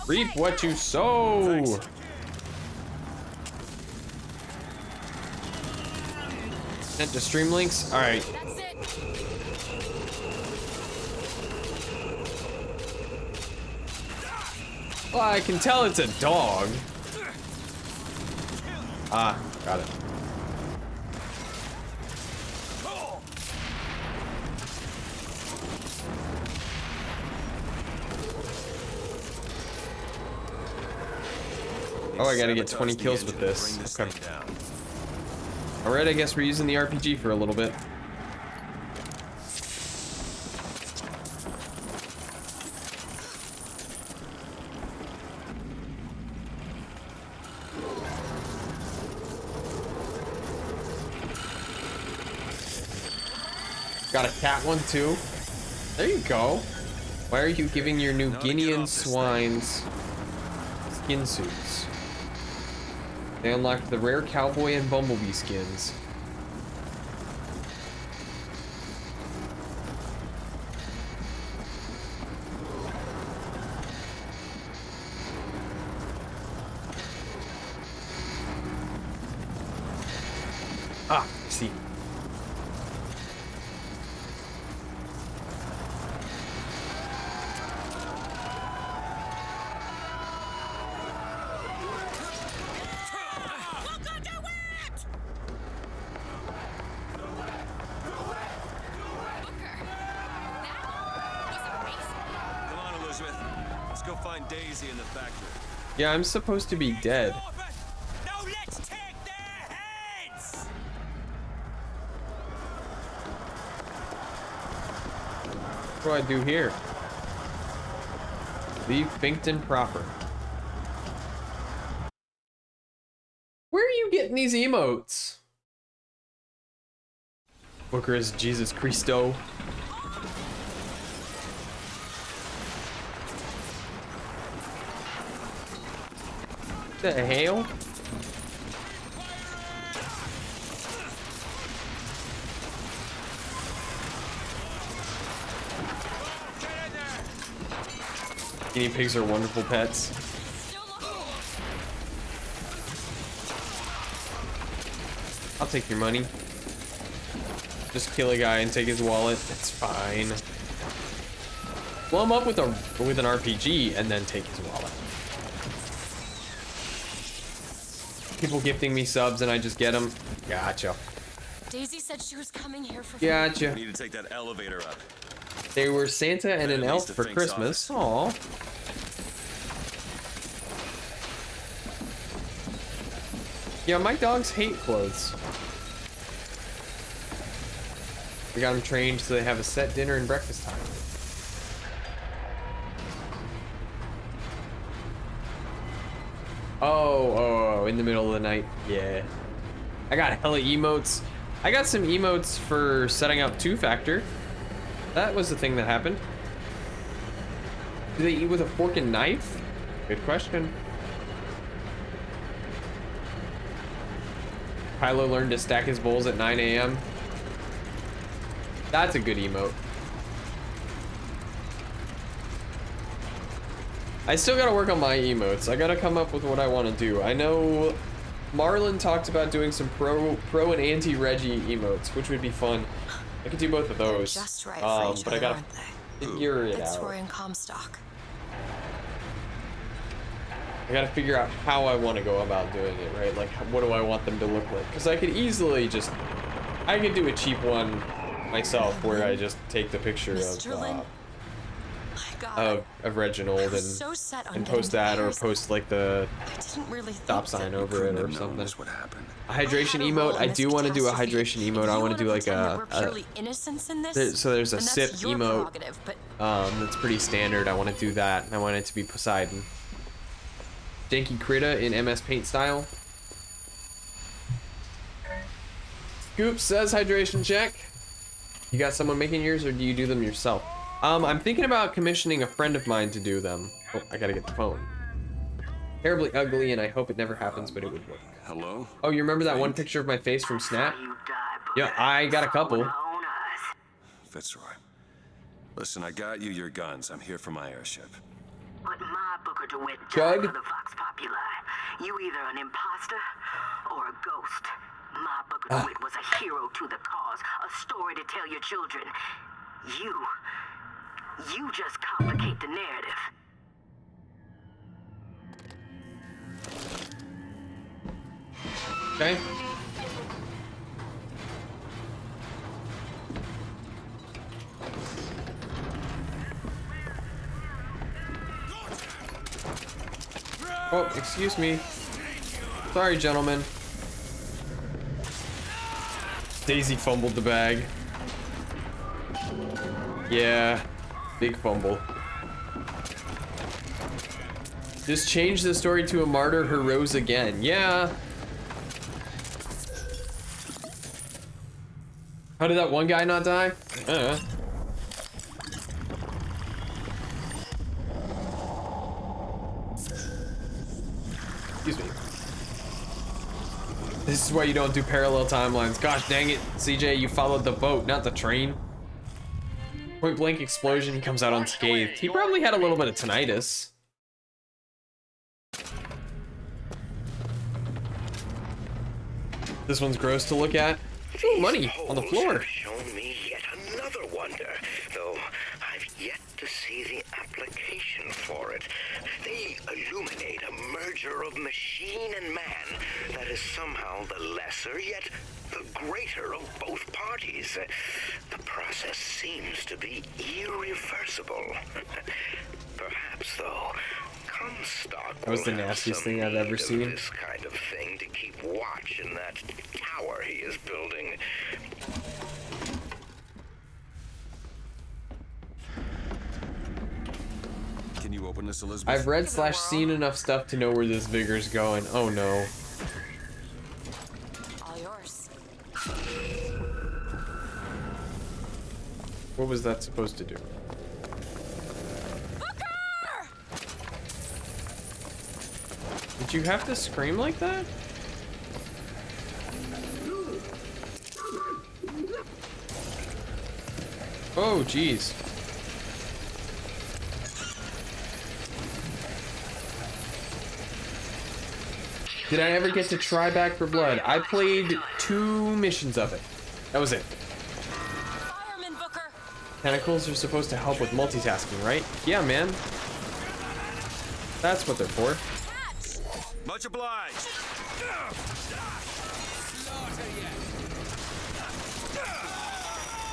Reap what you sow. Sent to stream links. All right. Well, I can tell it's a dog. Ah, got it. Oh, I gotta get 20 kills with this. Okay. Alright, I guess we're using the RPG for a little bit. Got a cat one too. There you go. Why are you giving your new Guinean swines skin suits? They unlocked the rare cowboy and bumblebee skins. Ah, see. Come on, Elizabeth. Let's go find Daisy in the factory. Yeah, I'm supposed to be dead. Now let's take their heads! What do I do here? Leave Finkton proper. Where are you getting these emotes? Booker is Jesus Christo. The hell? Guinea pigs are wonderful pets. I'll take your money. Just kill a guy and take his wallet. It's fine. Blow him up with an RPG and then take his wallet. People gifting me subs and I just get them. Gotcha. Daisy said she was coming here for. Gotcha. We need to take that elevator up. They were Santa and an elf for Christmas. Aw. Yeah, my dogs hate clothes. We got them trained so they have a set dinner and breakfast time. Oh, in the middle of the night. Yeah. I got hella emotes. I got some emotes for setting up two-factor. That was the thing that happened. Do they eat with a fork and knife? Good question. Kylo learned to stack his bowls at 9 a.m. That's a good emote. I still gotta work on my emotes. I gotta come up with what I want to do. I know Marlon talked about doing some pro and anti-Reggie emotes, which would be fun. I could do both of those. Just right for each but I other, gotta aren't they? figure it That's out. Roy and Comstock. I gotta figure out how I want to go about doing it, right? Like, what do I want them to look like? Because I could easily just, I could do a cheap one myself where I just take the picture of Reginald and post that, or post like the stop sign over it or something. What happened? A hydration emote. I do want to do a hydration emote. I want to do like so there's a sip emote that's pretty standard. I want to do that. I want it to be Poseidon. Janky Critta in MS Paint style. Scoop says hydration check. You got someone making yours, or do you do them yourself? I'm thinking about commissioning a friend of mine to do them. Oh, I gotta get the phone. Terribly ugly, and I hope it never happens, but it would work. Hello? Oh, you remember that one picture of my face from Snap? Yeah, I got a couple. Fitzroy. Listen, I got you your guns. I'm here for my airship. But my Booker DeWitt Chug? died for the Vox Populi. You either an imposter or a ghost. My Booker DeWitt was a hero to the cause, a story to tell your children. You just complicate the narrative. Okay. Oh, excuse me. Sorry, gentlemen. Daisy fumbled the bag. Yeah, big fumble. Just change the story to a martyr who rose again. Yeah. How did that one guy not die? Excuse me. This is why you don't do parallel timelines. Gosh dang it, CJ, you followed the boat, not the train. Point blank explosion, he comes out unscathed. He probably had a little bit of tinnitus. This one's gross to look at. Ooh, money on the floor. Have shown me yet another wonder, though I've yet to see the application for it. They illuminate a merger of machine and man that is somehow the lesser yet the greater of both parties. The process seems to be irreversible. Perhaps, though, Comstock That was the nastiest thing I've ever seen. this kind of thing to keep watch in that tower he is building. Can you open this, Elizabeth? I've read / seen enough stuff to know where this vigor's going. Oh no. All yours. What was that supposed to do? Did you have to scream like that? Oh, jeez. Did I ever get to try Back for Blood? I played 2 missions of it. That was it. Fireman Booker. Tentacles are supposed to help with multitasking, right? Yeah, man. That's what they're for. Much obliged.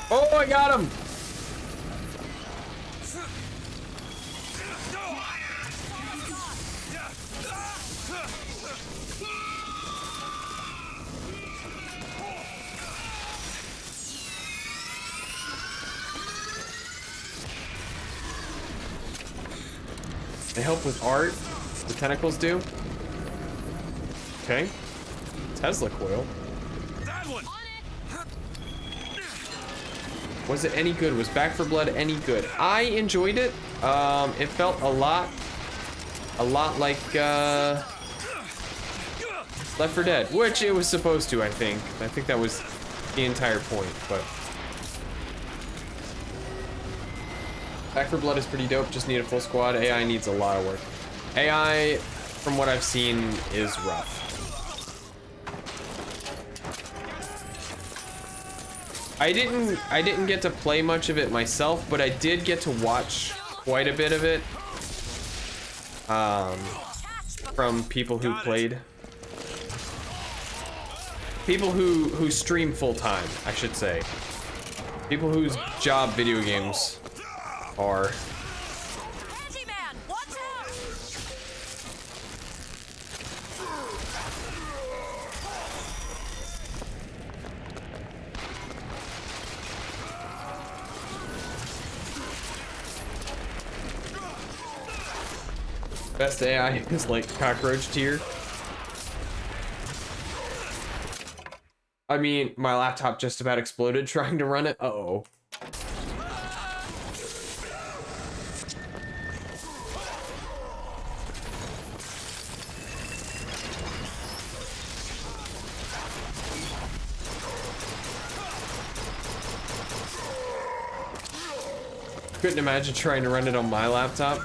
Oh, I got him! They help with art. The tentacles do. Okay. Tesla coil. That one. Was it any good? Was Back for Blood any good? I enjoyed it. It felt a lot like Left 4 Dead, which it was supposed to, I think. I think that was the entire point, but Back 4 Blood is pretty dope. Just need a full squad. AI needs a lot of work. AI, from what I've seen, is rough. I didn't get to play much of it myself, but I did get to watch quite a bit of it from people who played. People who stream full time, I should say. People whose job video games are. Best AI is like cockroach tier. I mean, my laptop just about exploded trying to run it. Uh-oh. Couldn't imagine trying to run it on my laptop.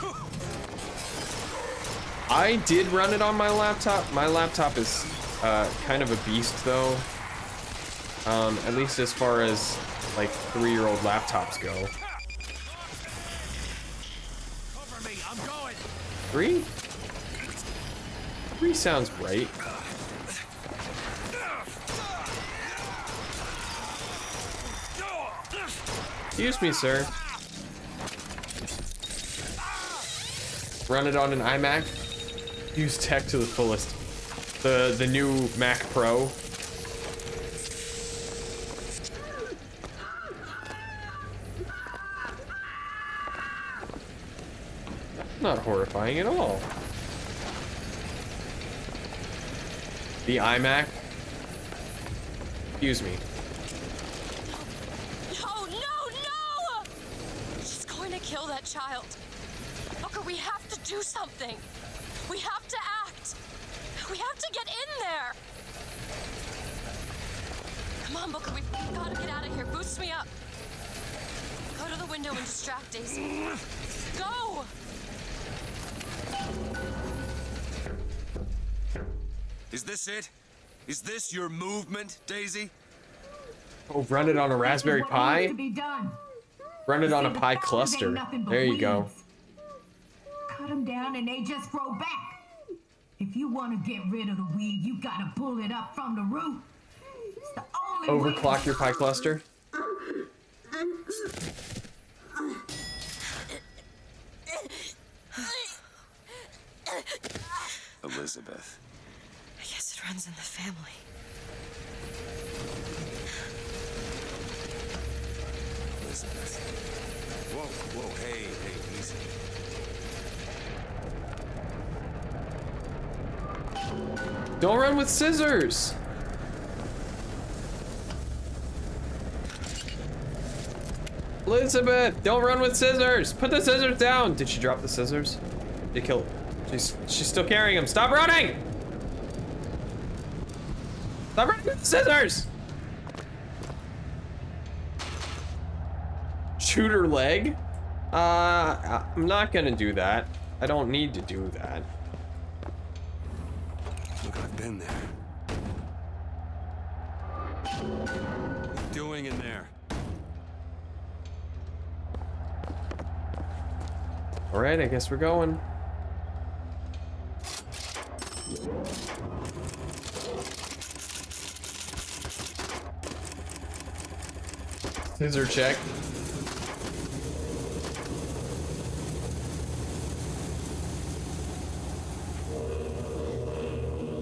I did run it on my laptop. My laptop is kind of a beast though. At least as far as like 3-year-old laptops go. Cover me, I'm going. 3? 3 sounds right. Excuse me, sir. Run it on an iMac. Use tech to the fullest. The new Mac Pro. Not horrifying at all. The iMac. Excuse me. No, no, no! She's going to kill that child. Booker, we have to do something. We have to act. We have to get in there. Come on, Booker, we've got to get out of here. Boost me up. Go to the window and distract Daisy. Go! Is this it? Is this your movement, Daisy? Oh, run it on a Raspberry Pi? Run it on a Pi cluster. There you go. Cut them down and they just grow back. If you want to get rid of the weed, you gotta pull it up from the root. It's the only way. Overclock your Pi cluster. Elizabeth. I guess it runs in the family. Elizabeth. Whoa, hey, easy. Don't run with scissors. Elizabeth, don't run with scissors. Put the scissors down. Did she drop the scissors? They killed. She's still carrying him. Stop running! Stop running with the scissors! Shoot her leg? I'm not gonna do that. I don't need to do that. Look, I've been there. What are you doing in there? All right, I guess we're going. Scissor check.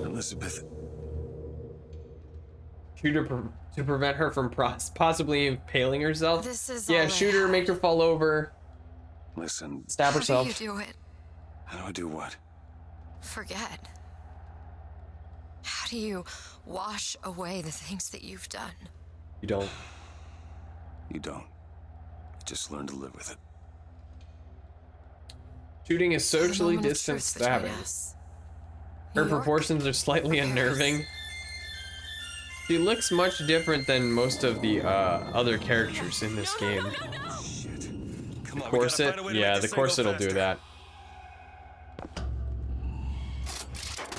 Elizabeth. Shoot her to prevent her from possibly impaling herself. This is yeah, all shoot her, make her fall over. Listen. Stab herself. How do you do it? How do I do what? Forget. How do you wash away the things that you've done? You don't. You don't. Just learn to live with it. Shooting is socially Moment of distant truth between stabbing. us. Her New York proportions are slightly or Paris? unnerving. She looks much different than most of the other characters in this game. Come on, Corset? Yeah, the corset will do that.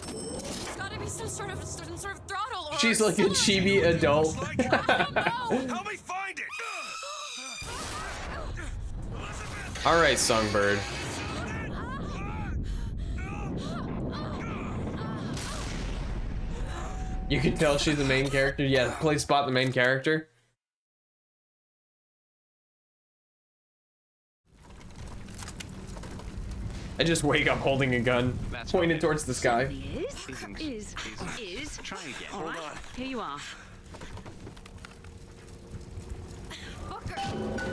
It's gotta be some sort of throttle or She's like a chibi adult. Help me find it! Alright, Songbird. You can tell she's the main character. Yeah, play Spot the main character. I just wake up holding a gun, pointed towards the sky. Is. Try again. All right, here you are. Booker,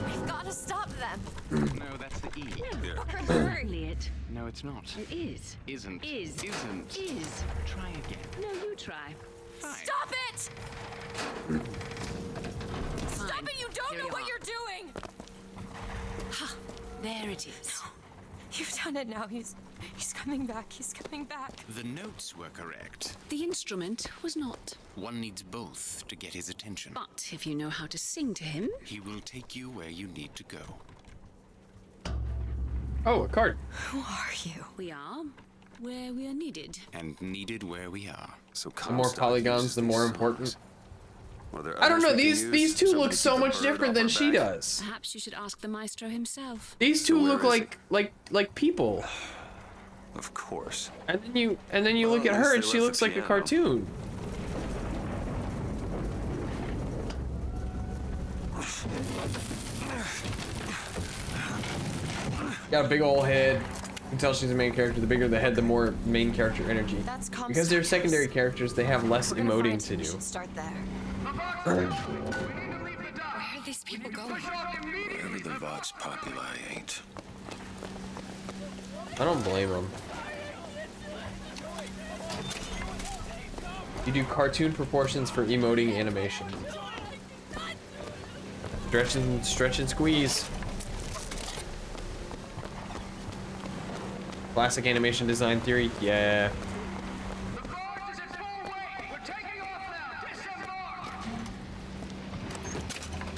we've got to stop them. No, that's the E. Booker, hurry. It No, it's not. is. Isn't. Is. Isn't. Is. Try again. No, you try. Fine. Stop it! Stop it! You don't know what you're doing! There it is. You've done it now. He's coming back. He's coming back. The notes were correct. The instrument was not. One needs both to get his attention. But if you know how to sing to him, He will take you where you need to go. Oh, a card. Who are you? we are where we are needed. And needed where we are. So The more polygons, the more important. Well, I don't know. These two look so much different than she does. Perhaps you should ask the maestro himself. These two look like people. Of course. And then you look at her and she looks like a cartoon. Got a big old head. You can tell she's a main character. The bigger the head, the more main character energy. That's Because they're secondary characters, they have less emoting to do. Start there. Where are these people going? Wherever the Vox Populi ain't. I don't blame them. You do cartoon proportions for emoting animation. Stretch and squeeze. Classic animation design theory, yeah.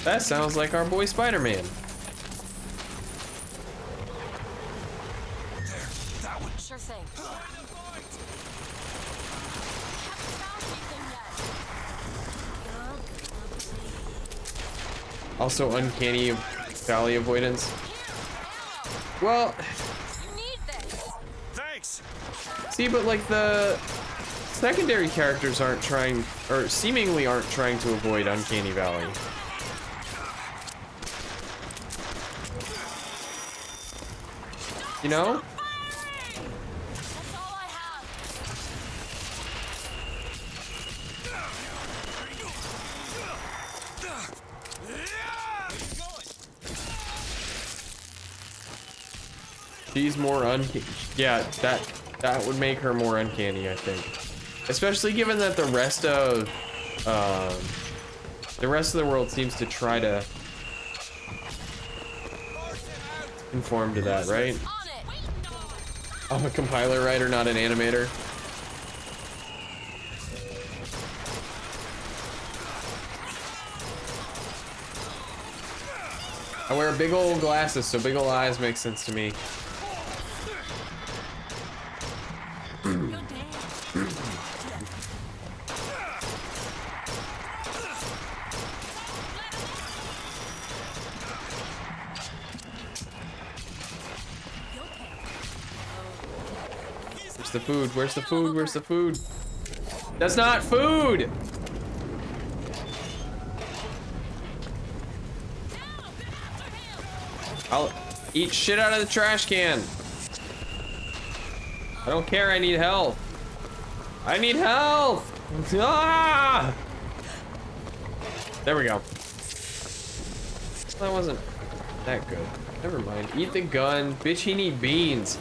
That sounds like our boy Spider-Man. Sure thing. Haven't found anything yet. Also uncanny valley avoidance. Well, Thanks. see, but like the secondary characters aren't trying, or seemingly aren't trying to avoid uncanny valley. You know? She's more uncanny. Yeah, that would make her more uncanny, I think. Especially given that the rest of the world seems to try to conform to that, right? I'm a compiler writer, not an animator. I wear big old glasses, so big old eyes make sense to me. Where's the food? Where's the food? Where's the food? That's not food! I'll eat shit out of the trash can. I don't care, I need health. I need health! Ah! There we go. That wasn't that good. Never mind. Eat the gun. Bitch, he need beans.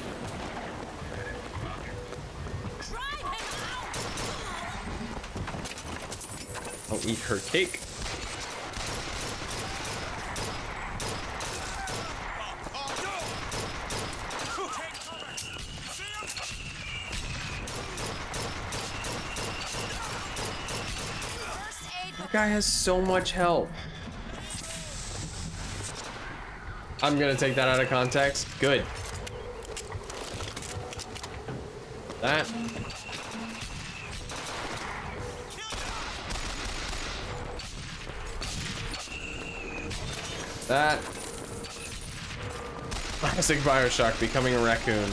I'll eat her cake. That guy has so much health. I'm gonna take that out of context. Good. That. That. Classic Bioshock, becoming a raccoon.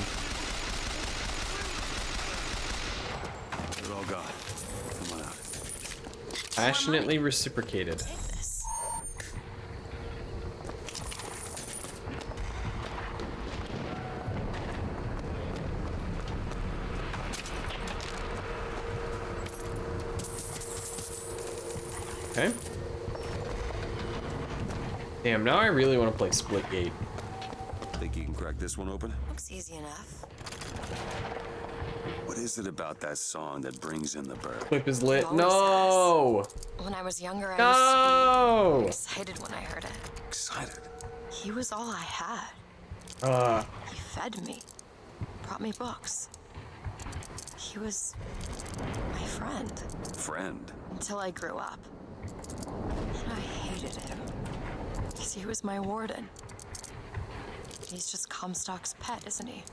They're all gone. Come on out. Passionately reciprocated. Okay. Damn, now I really want to play Splitgate. Think you can crack this one open? Looks easy enough. What is it about that song that brings in the bird? Clip is lit. Always No! When I was younger, I No! used to be excited when I heard it. Excited? He was all I had. He fed me, brought me books. He was my friend. Friend? Until I grew up. And I hated him. Because he was my warden. He's just Comstock's pet, isn't he?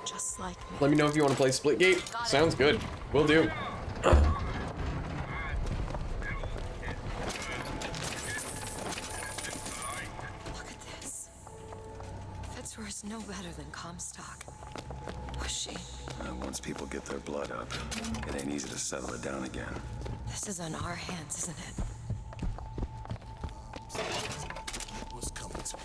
Just like me. Let me know if you want to play Splitgate. Sounds good. Will do. Look at this. Fitzroy is no better than Comstock. Was she? Once people get their blood up, it ain't easy to settle it down again. This is on our hands, isn't it? What's coming to me?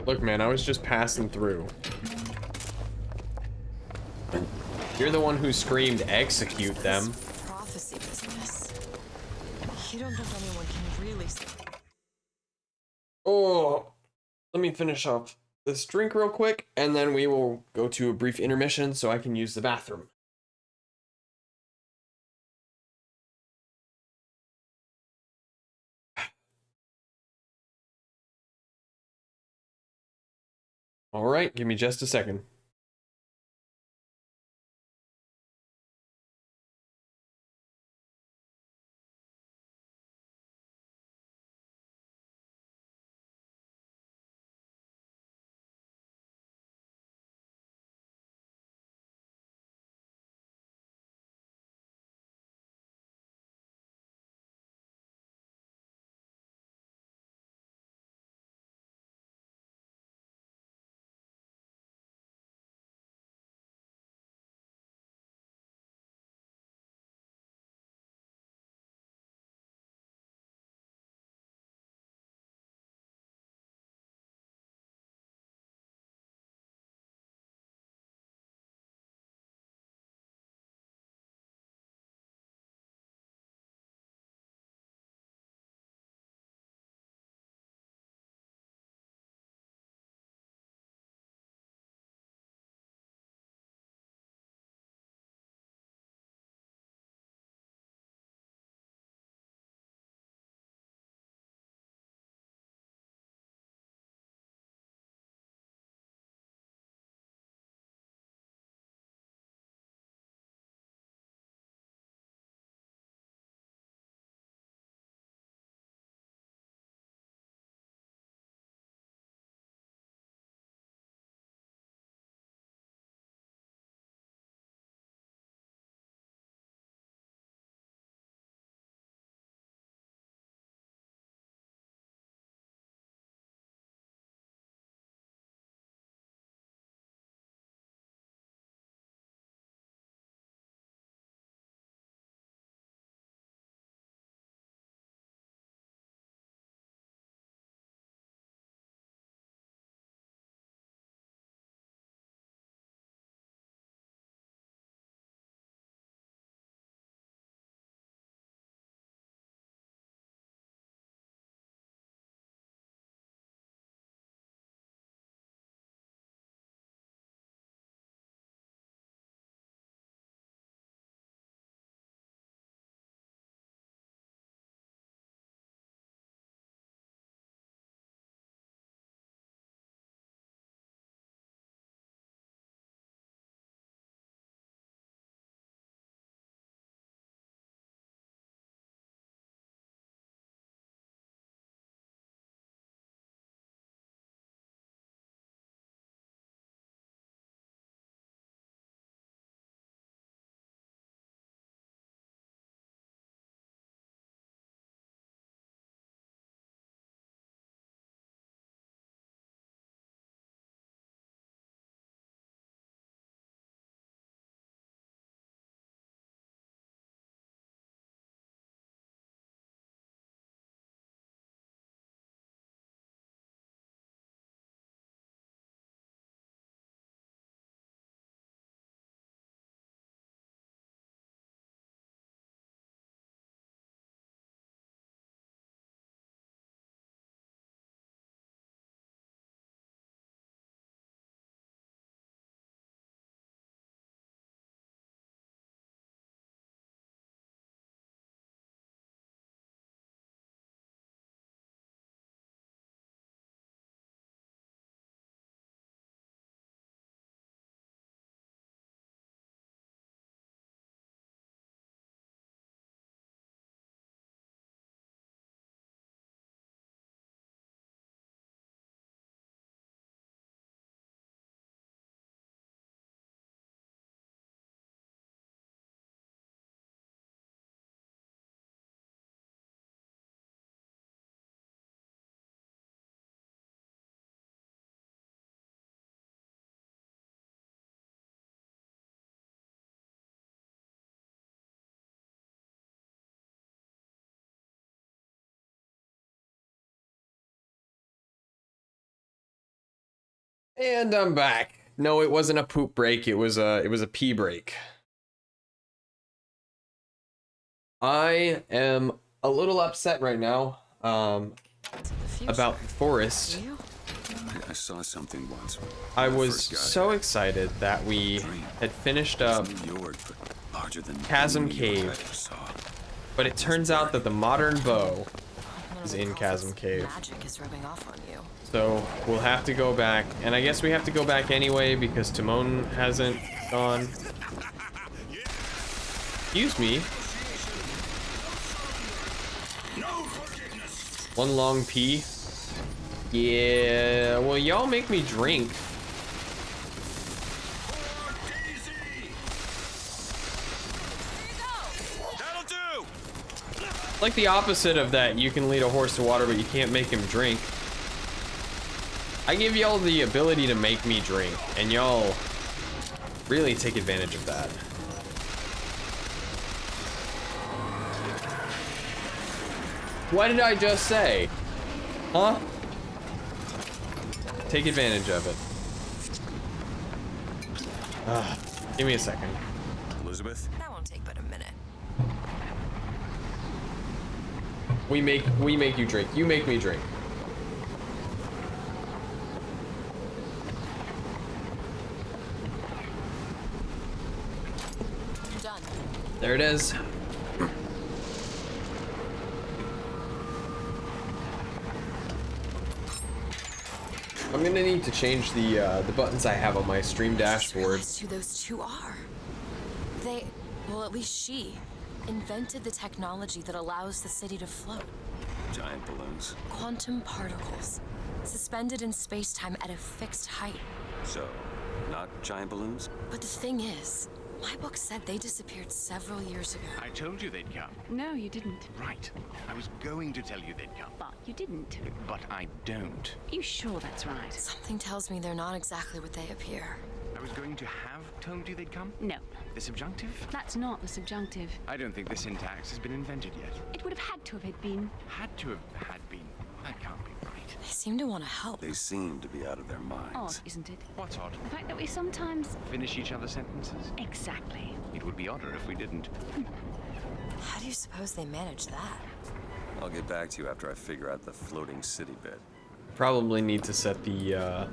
Look, man, I was just passing through. You're the one who screamed, execute them. Prophecy business. You don't think anyone can really... Oh, let me finish off this drink real quick, and then we will go to a brief intermission so I can use the bathroom. All right, give me just a second. And I'm back. No, it wasn't a poop break. It was a pee break. I am a little upset right now about the forest. I saw something once. I was so excited that we had finished up Chasm Cave, but it turns out that the modern bow is in Chasm Cave. Magic is rubbing off on you. So we'll have to go back, and I guess we have to go back anyway because Timon hasn't gone. Excuse me. One long pee. Yeah, well, y'all make me drink. That'll do. Like the opposite of that, you can lead a horse to water, but you can't make him drink. I give y'all the ability to make me drink, and y'all really take advantage of that. What did I just say? Huh? Take advantage of it. Give me a second. Elizabeth? That won't take but a minute. We make you drink. You make me drink. Done. There it is. I'm gonna need to change the buttons I have on my stream dashboard. Who those two are? They, well, at least she, invented the technology that allows the city to float. Giant balloons. Quantum particles, suspended in space-time at a fixed height. So, not giant balloons? But the thing is, my book said they disappeared several years ago. I told you they'd come. No, you didn't. Right. I was going to tell you they'd come. But you didn't. But I don't. You sure that's right? Something tells me they're not exactly what they appear. I was going to have told you they'd come? No. The subjunctive? That's not the subjunctive. I don't think the syntax has been invented yet. It would have had to have been. Had to have had been. That can't be right. They seem to want to help. They seem to be out of their minds. Odd, isn't it? What's odd? The fact that we sometimes... Finish each other's sentences? Exactly. It would be odder if we didn't. How do you suppose they manage that? I'll get back to you after I figure out the floating city bit. Probably need to set the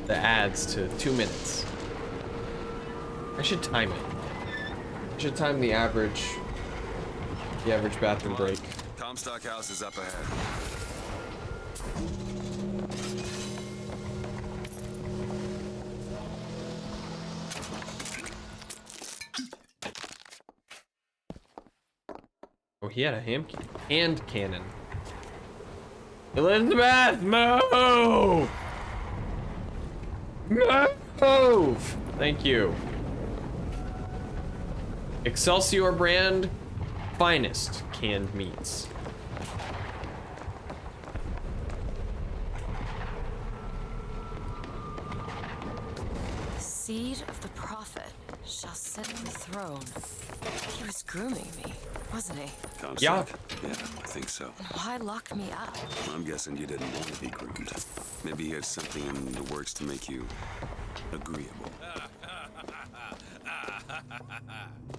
ads to 2 minutes. I should time it. I should time the average bathroom break. Comstock House is up ahead. Oh, he had a hand cannon. Elizabeth, move! Move! Thank you. Excelsior brand, finest canned meats. The seed of the prophet shall sit on the throne. He was grooming me, wasn't he? Comstock? Yeah. Yeah, I think so. And why lock me up? I'm guessing you didn't want to be groomed. Maybe he had something in the works to make you agreeable.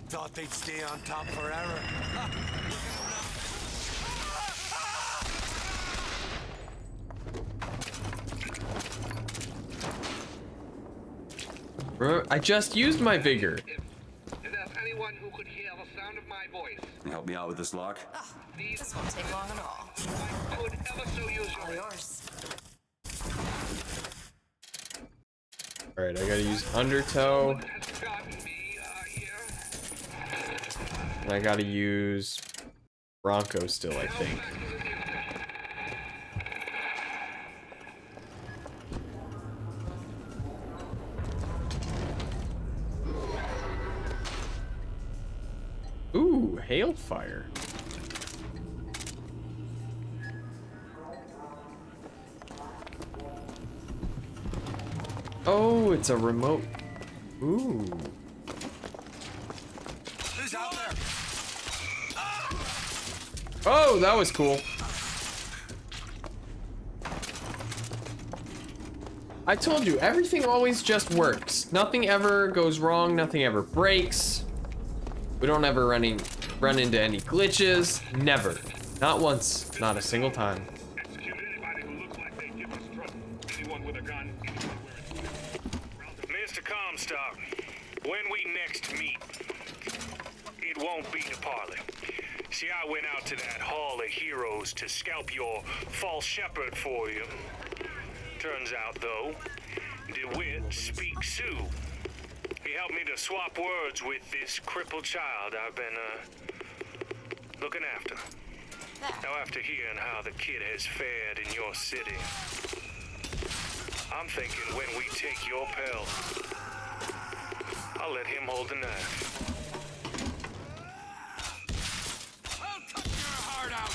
Thought they'd stay on top forever. I just used my vigor. If there's anyone who could hear the sound of my voice, Can you help me out with this lock? This won't take long at all. I could ever so use All your yours. Alright, I gotta use undertow. And I gotta use Bronco still, I think. Ooh, hailfire. Oh, it's a remote. Ooh. Who's out there? Oh, that was cool. I told you, everything always just works. Nothing ever goes wrong, nothing ever breaks. We don't ever run into any glitches. Never. Not once. Not a single time. Mr. Comstock, when we next meet, it won't be to parley. See, I went out to that Hall of Heroes to scalp your false shepherd for you. Turns out, though, DeWitt speaks Sioux. He helped me to swap words with this crippled child I've been, looking after. Now, after hearing how the kid has fared in your city, I'm thinking when we take your pelt, I'll let him hold the knife. I'll cut your heart out!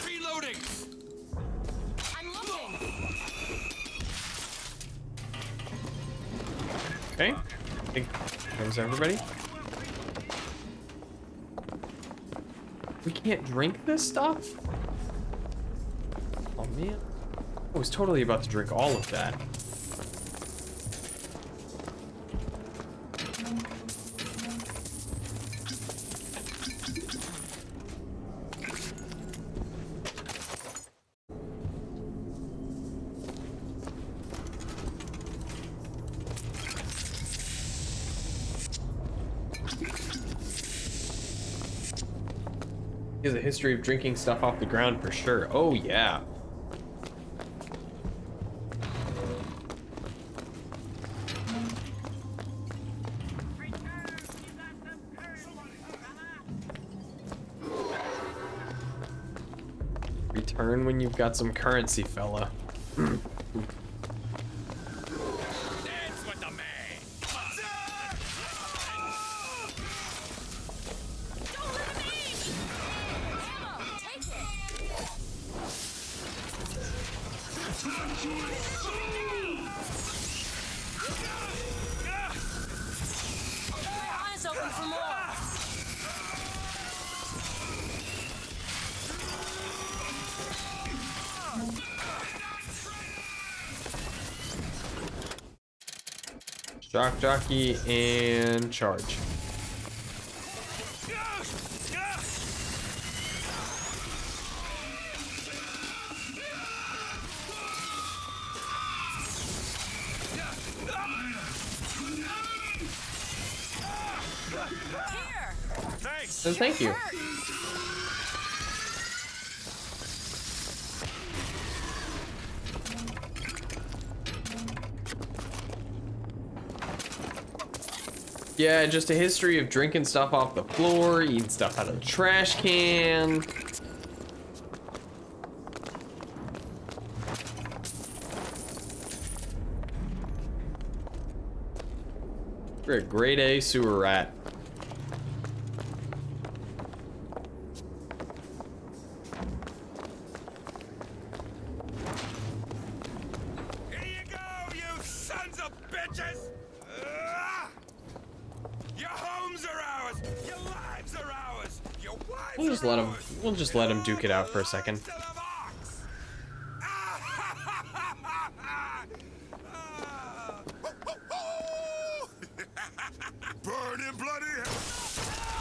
Reloading! I'm looking. Okay. I think there's everybody. We can't drink this stuff? Oh man. I was totally about to drink all of that. He has a history of drinking stuff off the ground for sure. Oh yeah. Return when you've got some currency, fella. Eyes open for more. Shock jockey and charge. So thank you. Yeah, just a history of drinking stuff off the floor, eating stuff out of the trash can. You're a grade A sewer rat. We'll just let him duke it out for a second. Burning bloody hell.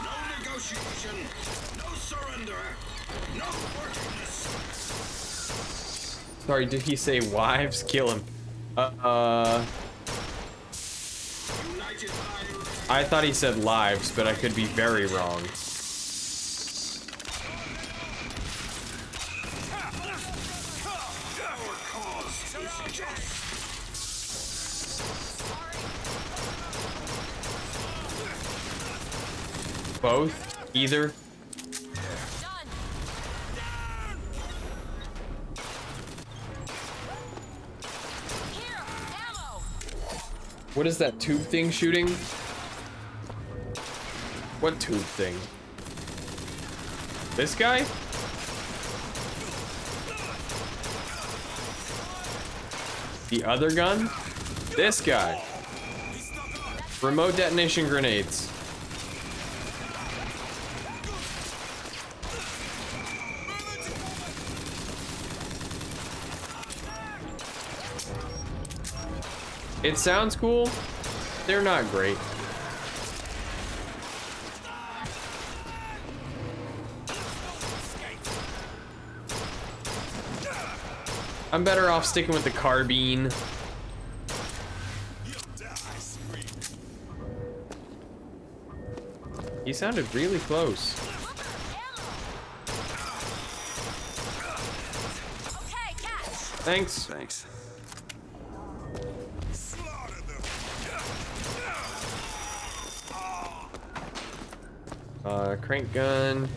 No negotiation, no surrender, no worthiness. Sorry, did he say wives? Kill him. I thought he said lives, but I could be very wrong. Both? Either? What is that tube thing shooting? What tube thing? This guy? The other gun? This guy. Remote detonation grenades. It sounds cool. They're not great. I'm better off sticking with the carbine. He sounded really close. Thanks. Thanks. Crank gun.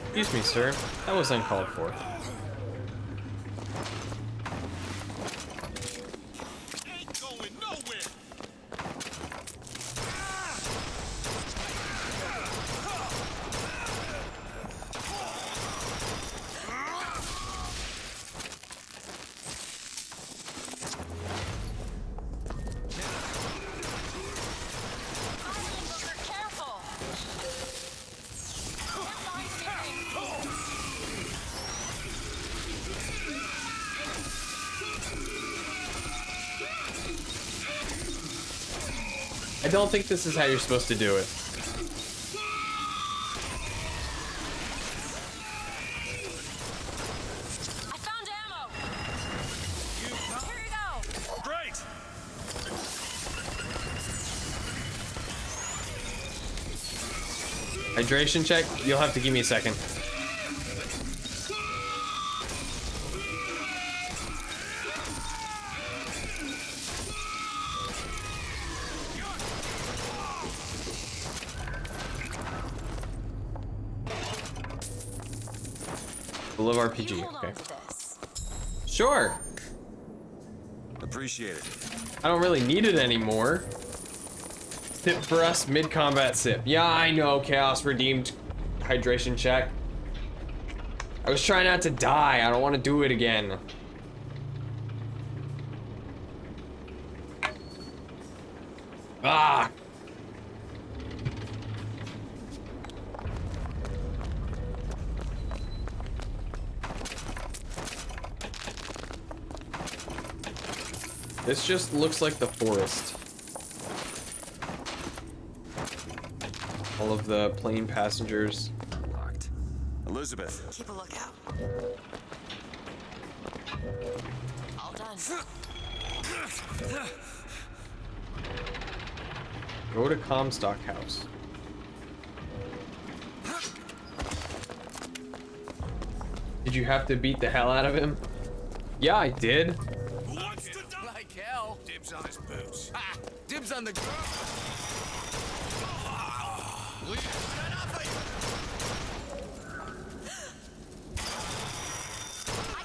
Excuse me, sir. That was uncalled for. I don't think this is how you're supposed to do it. I found ammo. Here you go. Great. Hydration check? You'll have to give me a second. Full of RPG. Okay. Sure. Appreciate it. I don't really need it anymore. Sip for us, mid-combat sip. Yeah, I know, Chaos redeemed hydration check. I was trying not to die. I don't want to do it again. Ah! This just looks like the forest. All of the plane passengers. Locked. Elizabeth. Keep a lookout. All done. Go to Comstock House. Did you have to beat the hell out of him? Yeah, I did. Like hell. Dibs on his boots. Ha! Dibs on the. Will you shut up? I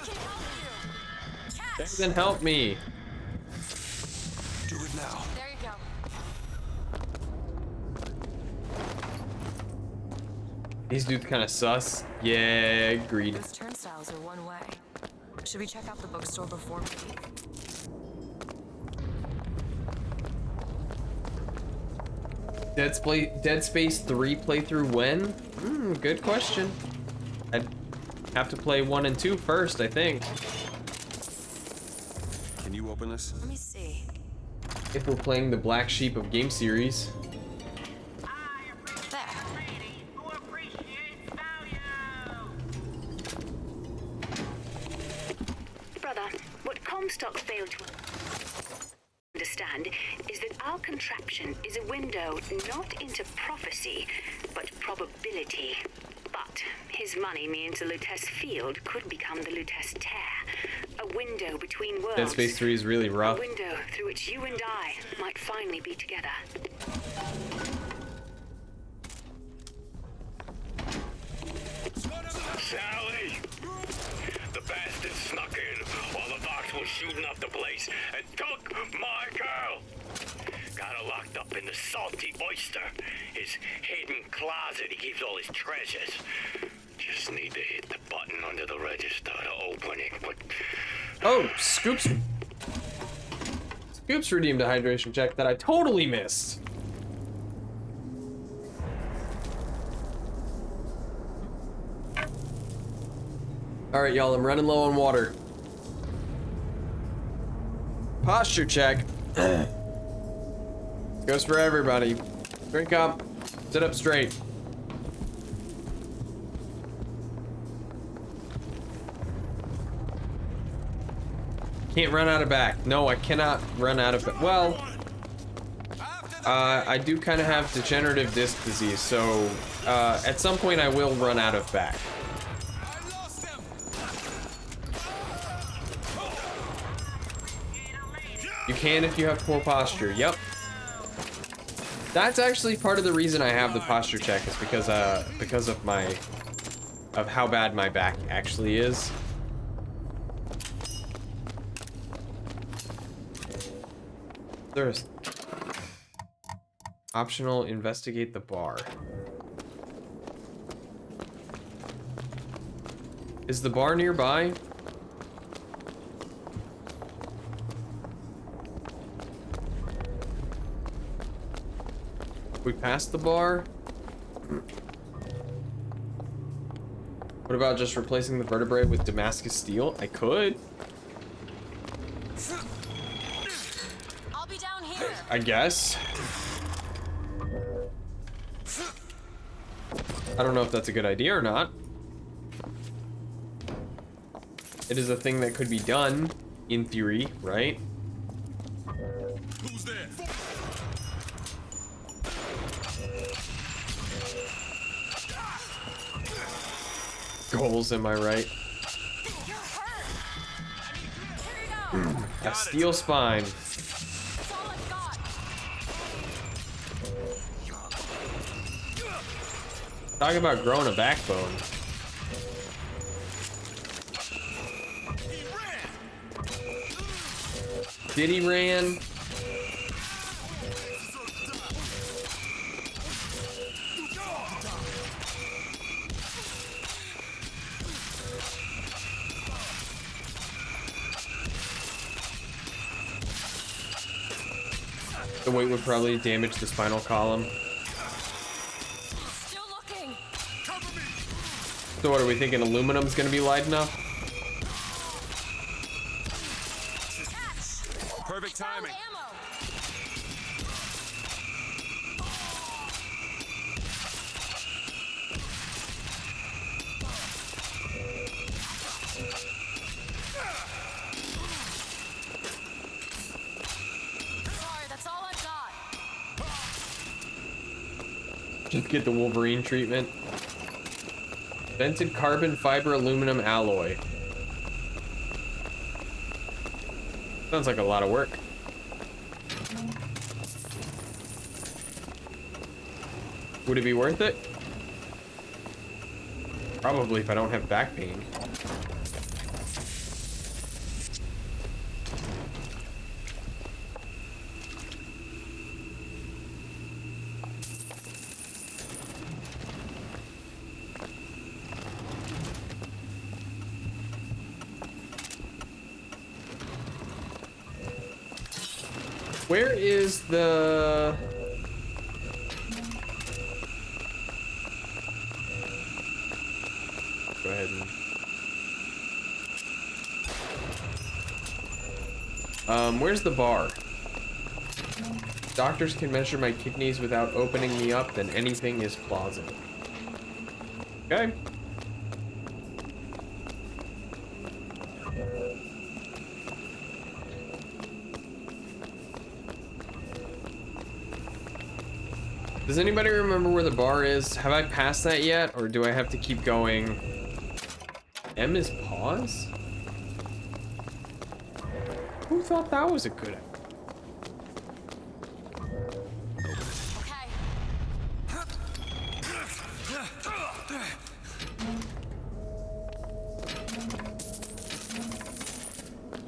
can help you. Catch. Then help me. Do it now. There you go. These dudes kind of sus. Yeah, agreed. Those turnstiles are one way. Should we check out the bookstore before we leave? Dead Space 3 playthrough when? Good question. I'd have to play 1 and 2 first, I think. Can you open this? Let me see. If we're playing the Black Sheep of game series. There. Brother, what Comstock failed to understand is that our contraption is a window not into prophecy, but probability. But his money means the Lutece field could become the Lutece tear, a window between worlds. Dead Space 3 is really rough. A window through which you and I might finally be together. Sally! The bastard snuck in while the Vox was shooting up the place and took my girl! Got her locked up in the salty oyster, his hidden closet he keeps all his treasures. Just need to hit the button under the register to open it, but Oh, Scoops redeemed a hydration check that I totally missed. Alright, y'all, I'm running low on water. Posture check. Goes for everybody. Drink up. Sit up straight. Can't run out of back. No, I cannot run out of back. Well, I do kind of have degenerative disc disease, so at some point I will run out of back. You can if you have poor posture. Yep. That's actually part of the reason I have the posture check, is because of how bad my back actually is. There's optional investigate the bar. Is the bar nearby? We passed the bar. What about just replacing the vertebrae with Damascus steel? I could. I'll be down here. I guess. I don't know if that's a good idea or not. It is a thing that could be done, in theory, right? Who's there? Goals, am I right? A steel spine. Talk about growing a backbone. Diddy ran. The weight would probably damage the spinal column. Still looking. So what are we thinking? Aluminum's gonna be light enough? Perfect timing. Sorry, that's all I've got. Just get the Wolverine treatment. Vented carbon fiber aluminum alloy. Sounds like a lot of work. Would it be worth it? Probably if I don't have back pain. Where is the... Go ahead and... where's the bar? Doctors can measure my kidneys without opening me up, then anything is plausible. Okay. Does anybody remember where the bar is? Have I passed that yet, or do I have to keep going? M is pause? Who thought that was a good idea?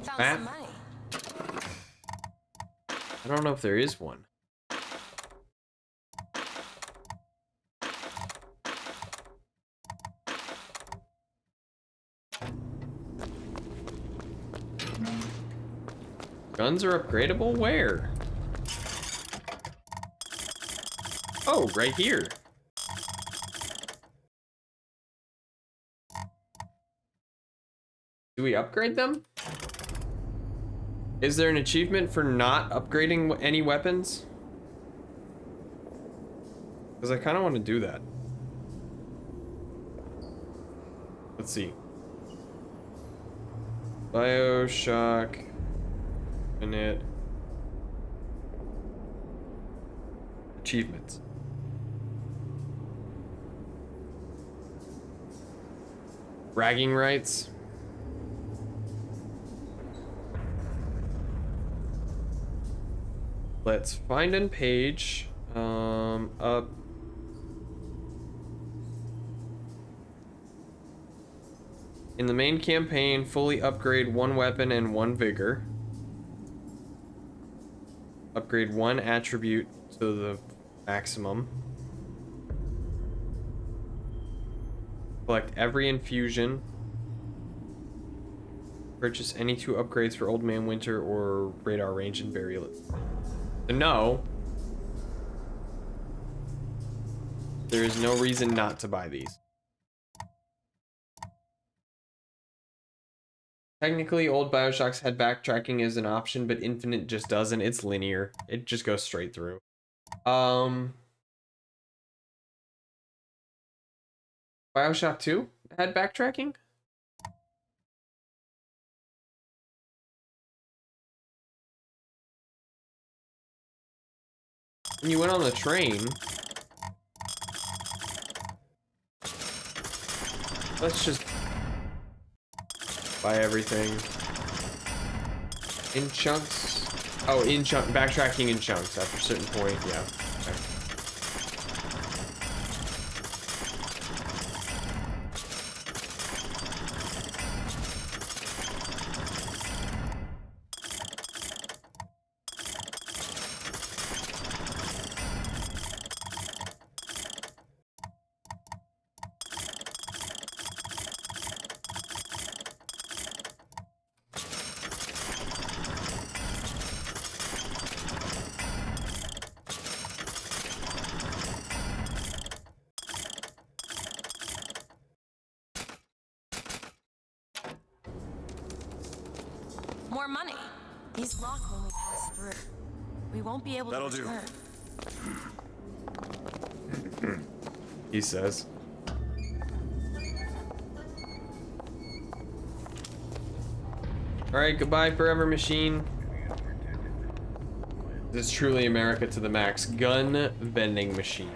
Found some money. I don't know if there is one. Guns are upgradable? Where? Oh, right here. Do we upgrade them? Is there an achievement for not upgrading any weapons? Because I kind of want to do that. Let's see. Bioshock. Infinite. Achievements. Bragging rights. Let's find and page. Up. In the main campaign, fully upgrade 1 weapon and 1 vigor. Upgrade 1 attribute to the maximum. Collect every infusion. Purchase any 2 upgrades for Old Man Winter or radar range and burial. So no. There is no reason not to buy these. Technically, old Bioshocks had backtracking as an option, but Infinite just doesn't. It's linear. It just goes straight through. Bioshock 2 had backtracking? When you went on the train... Let's just... buy everything. In chunks? Oh, in chunk, backtracking in chunks after a certain point, yeah. Okay. More money. These lock when we pass through. We won't be able That'll to return. He says. Alright, goodbye forever machine. This is truly America to the max. Gun vending machines.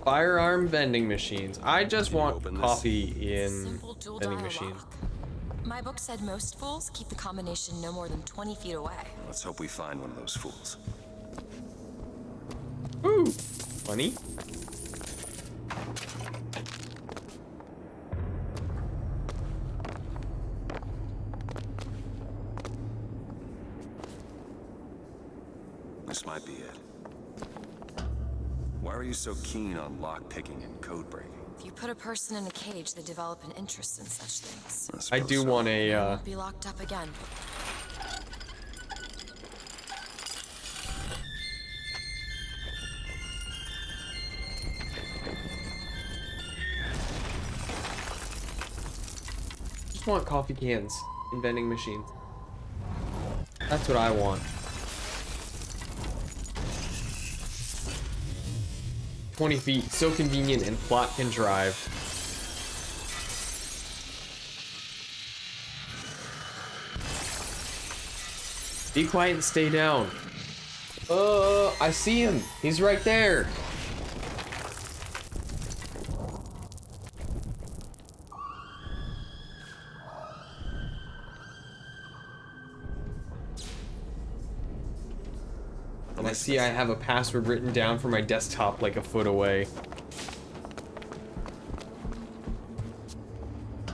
Firearm vending machines. I just want coffee in vending machines. My book said most fools keep the combination no more than 20 feet away. Let's hope we find one of those fools. Ooh, funny. This might be it. Why are you so keen on lock picking and code breaking? If you put a person in a cage, they develop an interest in such things. I do want a Won't be locked up again. just want coffee cans in vending machines. That's what I want. 20 feet, so convenient, and plot can drive. Be quiet and stay down. I see him. He's right there. And I see I have a password written down for my desktop like a foot away.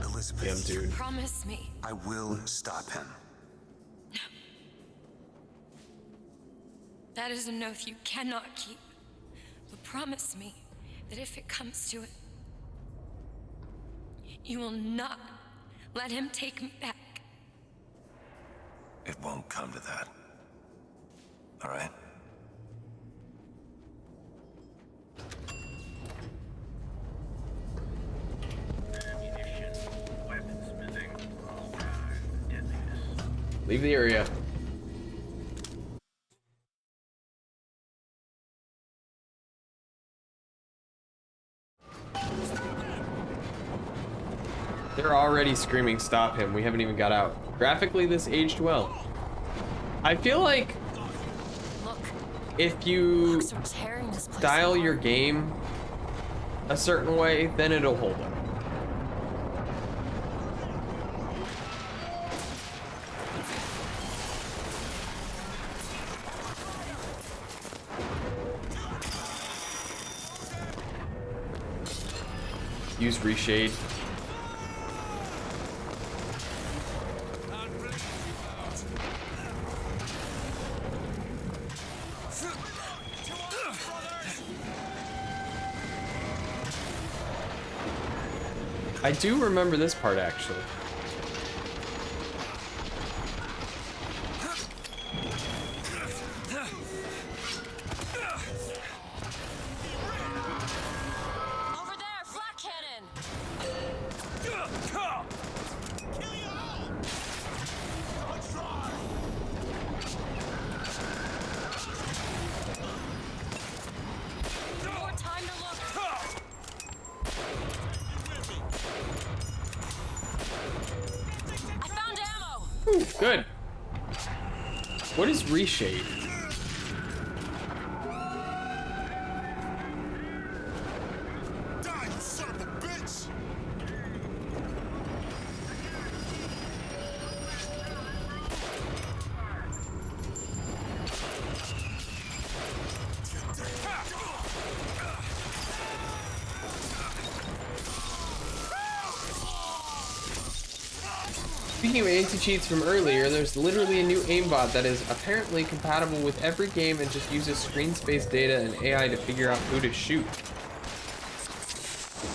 Elizabeth, damn dude. Promise me. I will stop him. That is an oath you cannot keep. But promise me that if it comes to it, you will not let him take me back. It won't come to that. All right? Leave the area. They're already screaming, stop him. We haven't even got out. Graphically, this aged well. I feel like if you dial your game a certain way, then it'll hold up. Use reshade. I do remember this part actually. Ooh, good. What is reshade? Die, you son of a bitch! Speaking of anti-cheats from earlier, there's literally a new aimbot that is apparently compatible with every game and just uses screen space data and AI to figure out who to shoot.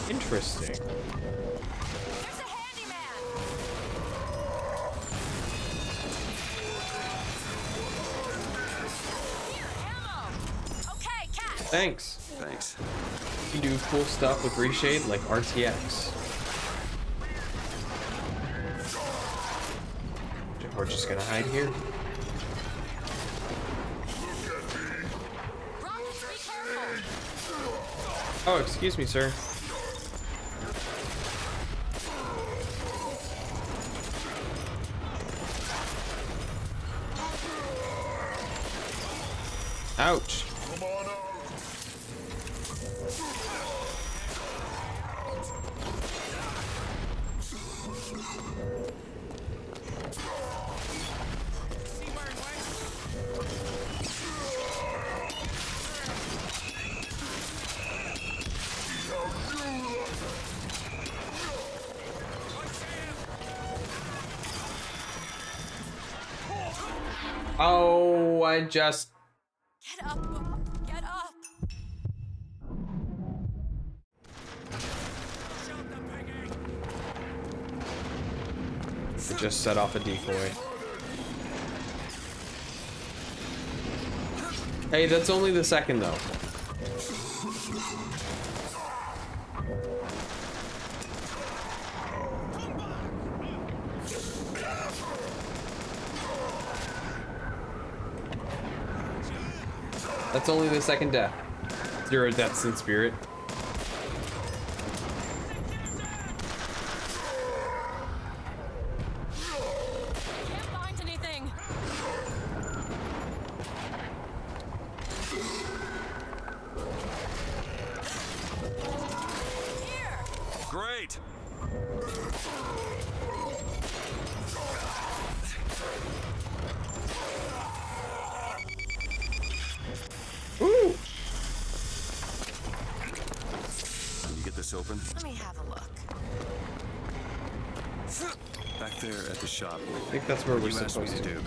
Interesting. Thanks. Thanks. You can do cool stuff with reshade like RTX. We're just gonna hide here. Oh, excuse me, sir. Ouch. Oh, I just... Get up! Get up! I just set off a decoy. Hey, that's only the second though. That's only the second death. 0 deaths in spirit. Can't find anything. Great. Ooh. Can you get this open? Let me have a look. Back there at the shop. I think that's where we're you asked me supposed to do.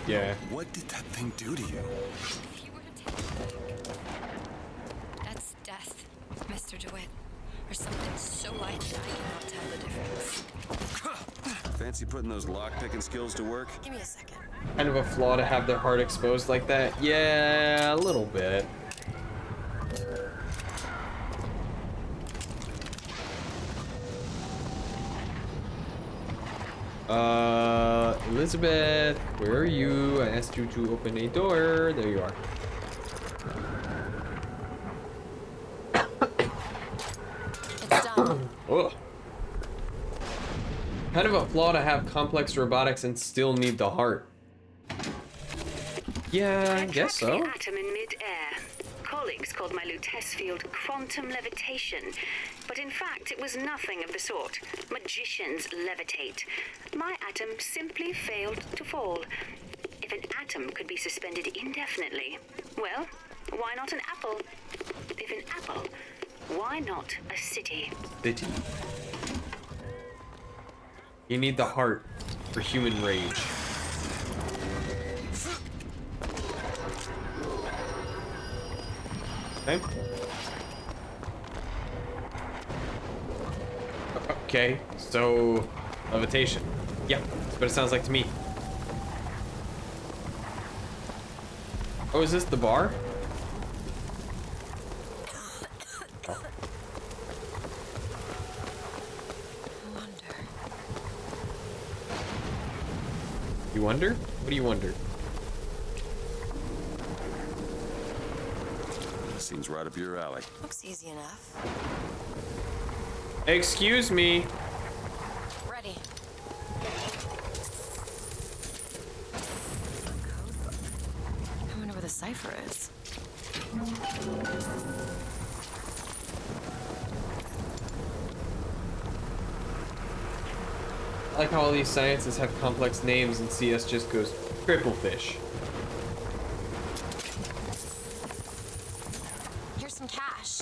Yeah. What did that thing do to you? That's death, Mr. DeWitt. Or something so light that I cannot tell the difference. Fancy putting those lock-picking skills to work? Give me a second. Kind of a flaw to have their heart exposed like that. Yeah, a little bit. Elizabeth, where are you? I asked you to open a door. There you are. It's done. Ugh. Kind of a flaw to have complex robotics and still need the heart. Yeah, I guess so. The atom in mid-air. Colleagues called my Lutece field quantum levitation, but in fact it was nothing of the sort. Magicians levitate. My atom simply failed to fall. If an atom could be suspended indefinitely, well, why not an apple? If an apple, why not a city? City. You need the heart for human rage. Okay. Okay, so levitation. Yeah, that's what it sounds like to me. Oh, is this the bar? Oh. You wonder? What do you wonder? Seems right up your alley. Looks easy enough. Excuse me. Ready. I wonder where the cipher is. I like how all these sciences have complex names and CS just goes cripplefish. Here's some cash.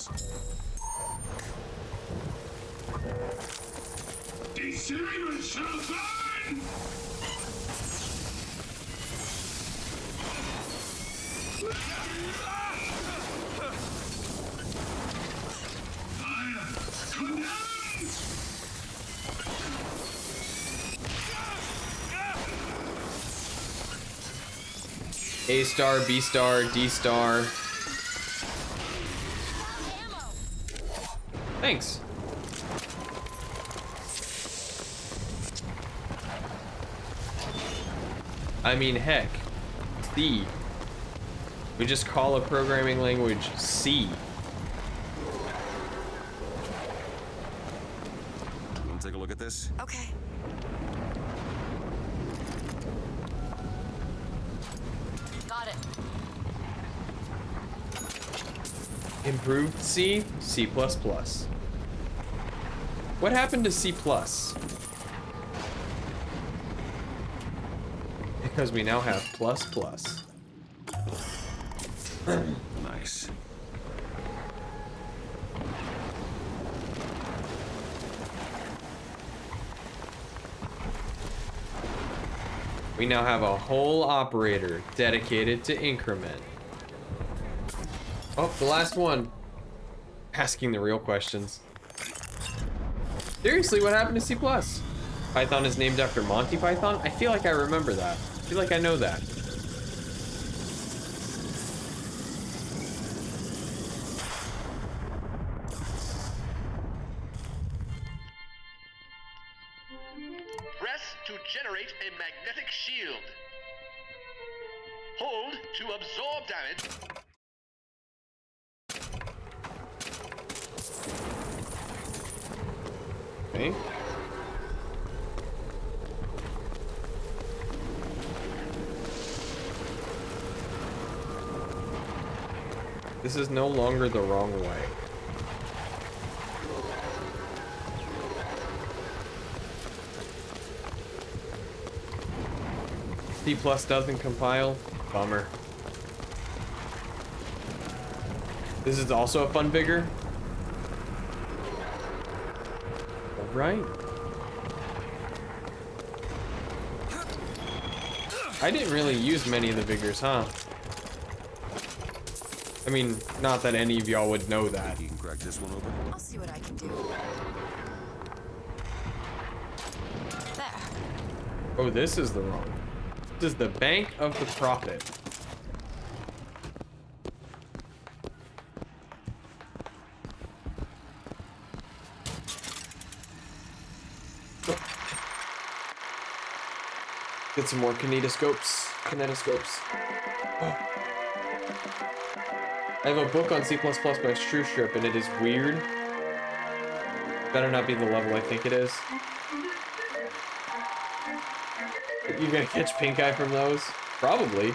Deceiver shall burn! A star, B star, D star. Thanks. I mean, heck, C. We just call a programming language C. Want to take a look at this? Okay. Got it. Improved C, C++. What happened to C++? Because we now have plus plus. Nice. We now have a whole operator dedicated to increment. Oh, the last one. Asking the real questions. Seriously, what happened to C++? Python is named after Monty Python? I feel like I remember that. I feel like I know that. Press to generate a magnetic shield. Hold to absorb damage. Okay. This is no longer the wrong way. C+ doesn't compile. Bummer. This is also a fun vigor. Right. I didn't really use many of the vigors, huh? I mean, not that any of y'all would know that. You can crack this one open. I'll see what I can do. There. Oh, this is the wrong. This is the Bank of the Prophet. Get some more kinetoscopes. Oh. I have a book on C++ by Strip, and it is weird. Better not be the level I think it is. You gonna catch pink eye from those? Probably.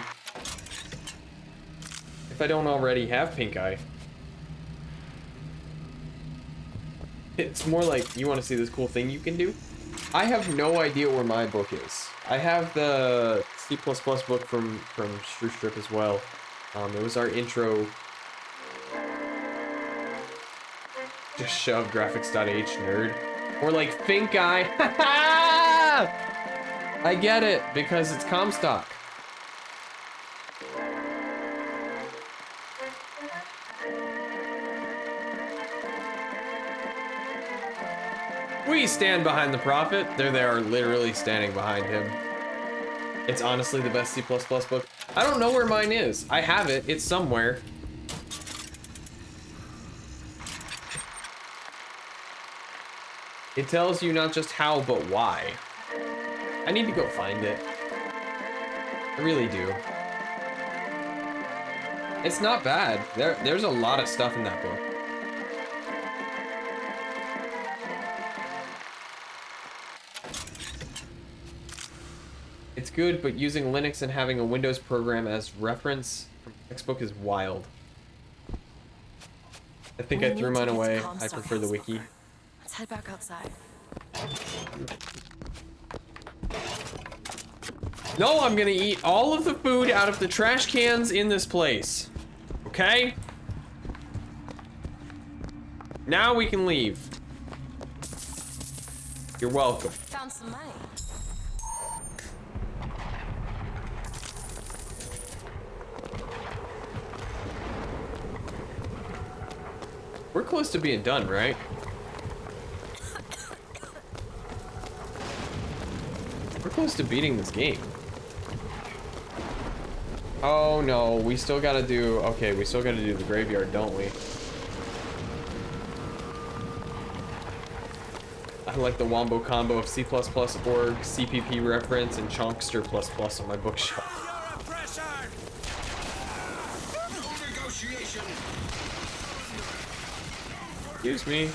If I don't already have pink eye. It's more like, you want to see this cool thing you can do? I have no idea where my book is. I have the C++ book from Strip as well. It was our intro. Just shove graphics.h nerd. Or like pink eye. I get it, because it's Comstock. We stand behind the Prophet. There they are, literally standing behind him. It's honestly the best C++ book. I don't know where mine is. I have it. It's somewhere. It tells you not just how, but why. I need to go find it. I really do. It's not bad. There's a lot of stuff in that book. It's good, but using Linux and having a Windows program as reference from the textbook is wild. I think I threw mine away. I prefer the wiki. Let's head back outside. No, I'm gonna eat all of the food out of the trash cans in this place. Okay? Now we can leave. You're welcome. Found some money. We're close to being done, right? We're close to beating this game. Oh no, we still gotta do... Okay, we still gotta do the graveyard, don't we? I like the wombo combo of C++ org, CPP reference, and Chonkster++ on my bookshelf. Excuse me.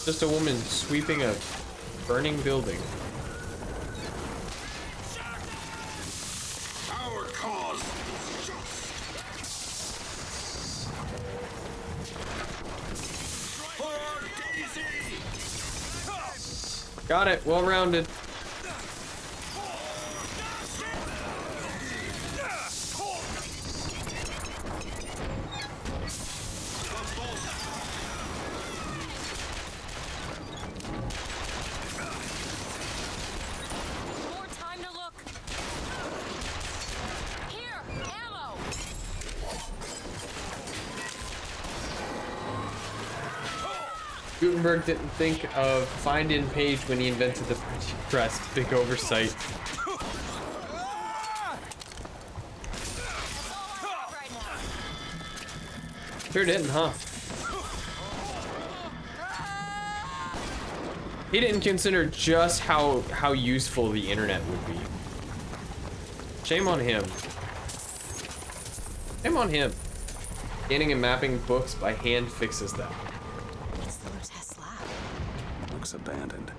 Just a woman sweeping a burning building. Our cause Got it, well rounded. Gutenberg didn't think of find-in page when he invented the printing press. Big oversight. Sure didn't, huh? He didn't consider just how useful the internet would be. Shame on him. Shame on him. Scanning and mapping books by hand fixes that. Looks abandoned.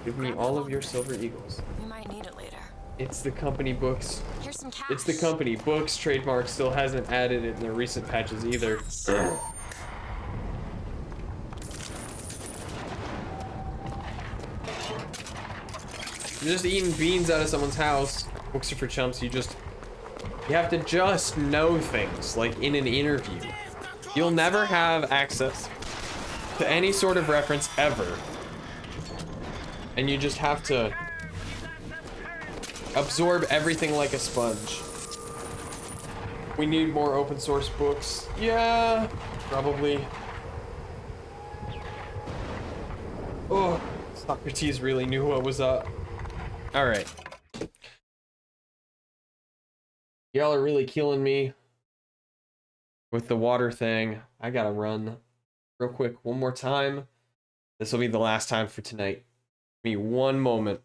Give me all of your silver eagles. We might need it later. It's the company books. Here's some cash. It's the company books. Trademark still hasn't added it in the recent patches either. You're just eating beans out of someone's house. Books are for chumps. You have to just know things, like in an interview. You'll never have access. to any sort of reference ever. And you just have to absorb everything like a sponge. We need more open source books. Yeah, probably. Oh, Socrates really knew what was up. All right. Y'all are really killing me with the water thing. I gotta run real quick one more time. This will be the last time for tonight. Give me one moment.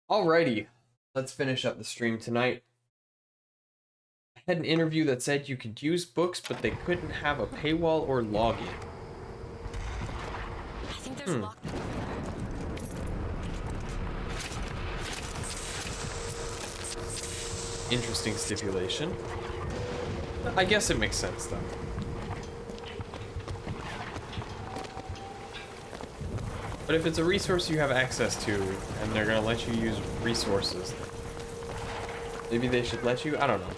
Alrighty, let's finish up the stream tonight. I had an interview that said you could use books, but they couldn't have a paywall or login. I think there's a lockpick over there. Interesting stipulation. I guess it makes sense, though. But if it's a resource you have access to, and they're gonna let you use resources, maybe they should let you? I don't know.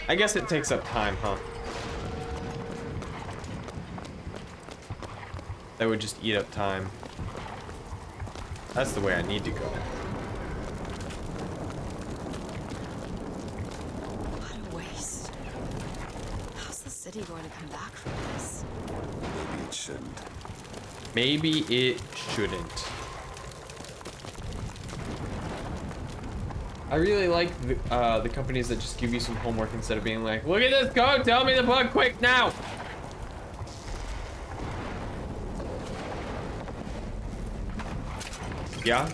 I guess it takes up time, huh? That would just eat up time. That's the way I need to go. What a waste. How's the city going to come back from this? Maybe it shouldn't. Maybe it shouldn't. I really like the companies that just give you some homework instead of being like, look at this code, tell me the bug quick now! Yeah?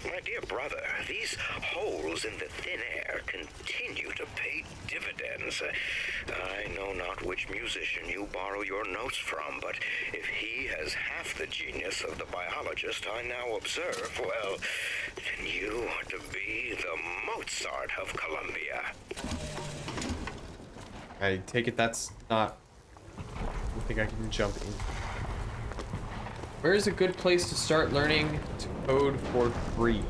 My dear brother, these holes in the thin air continue to pay dividends. I know not which musician you borrow your notes from, but if he has half the genius of the biologist I now observe, well, then you are to be the Mozart of Columbia. I take it that's not... I think I can jump in. Where is a good place to start learning to code for free?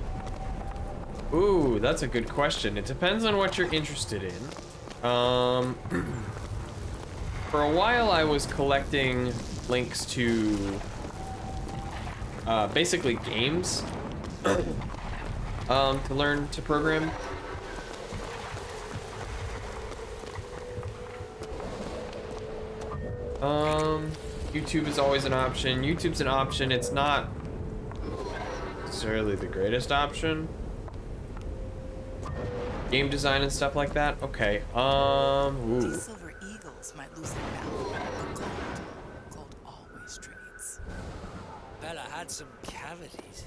Ooh, that's a good question. It depends on what you're interested in. For a while I was collecting links to basically games to learn to program. YouTube is always an option. YouTube's an option. It's not necessarily the greatest option. Game design and stuff like that. Okay. Ooh. These silver eagles might lose their value, but gold always trades. Bella had some cavities.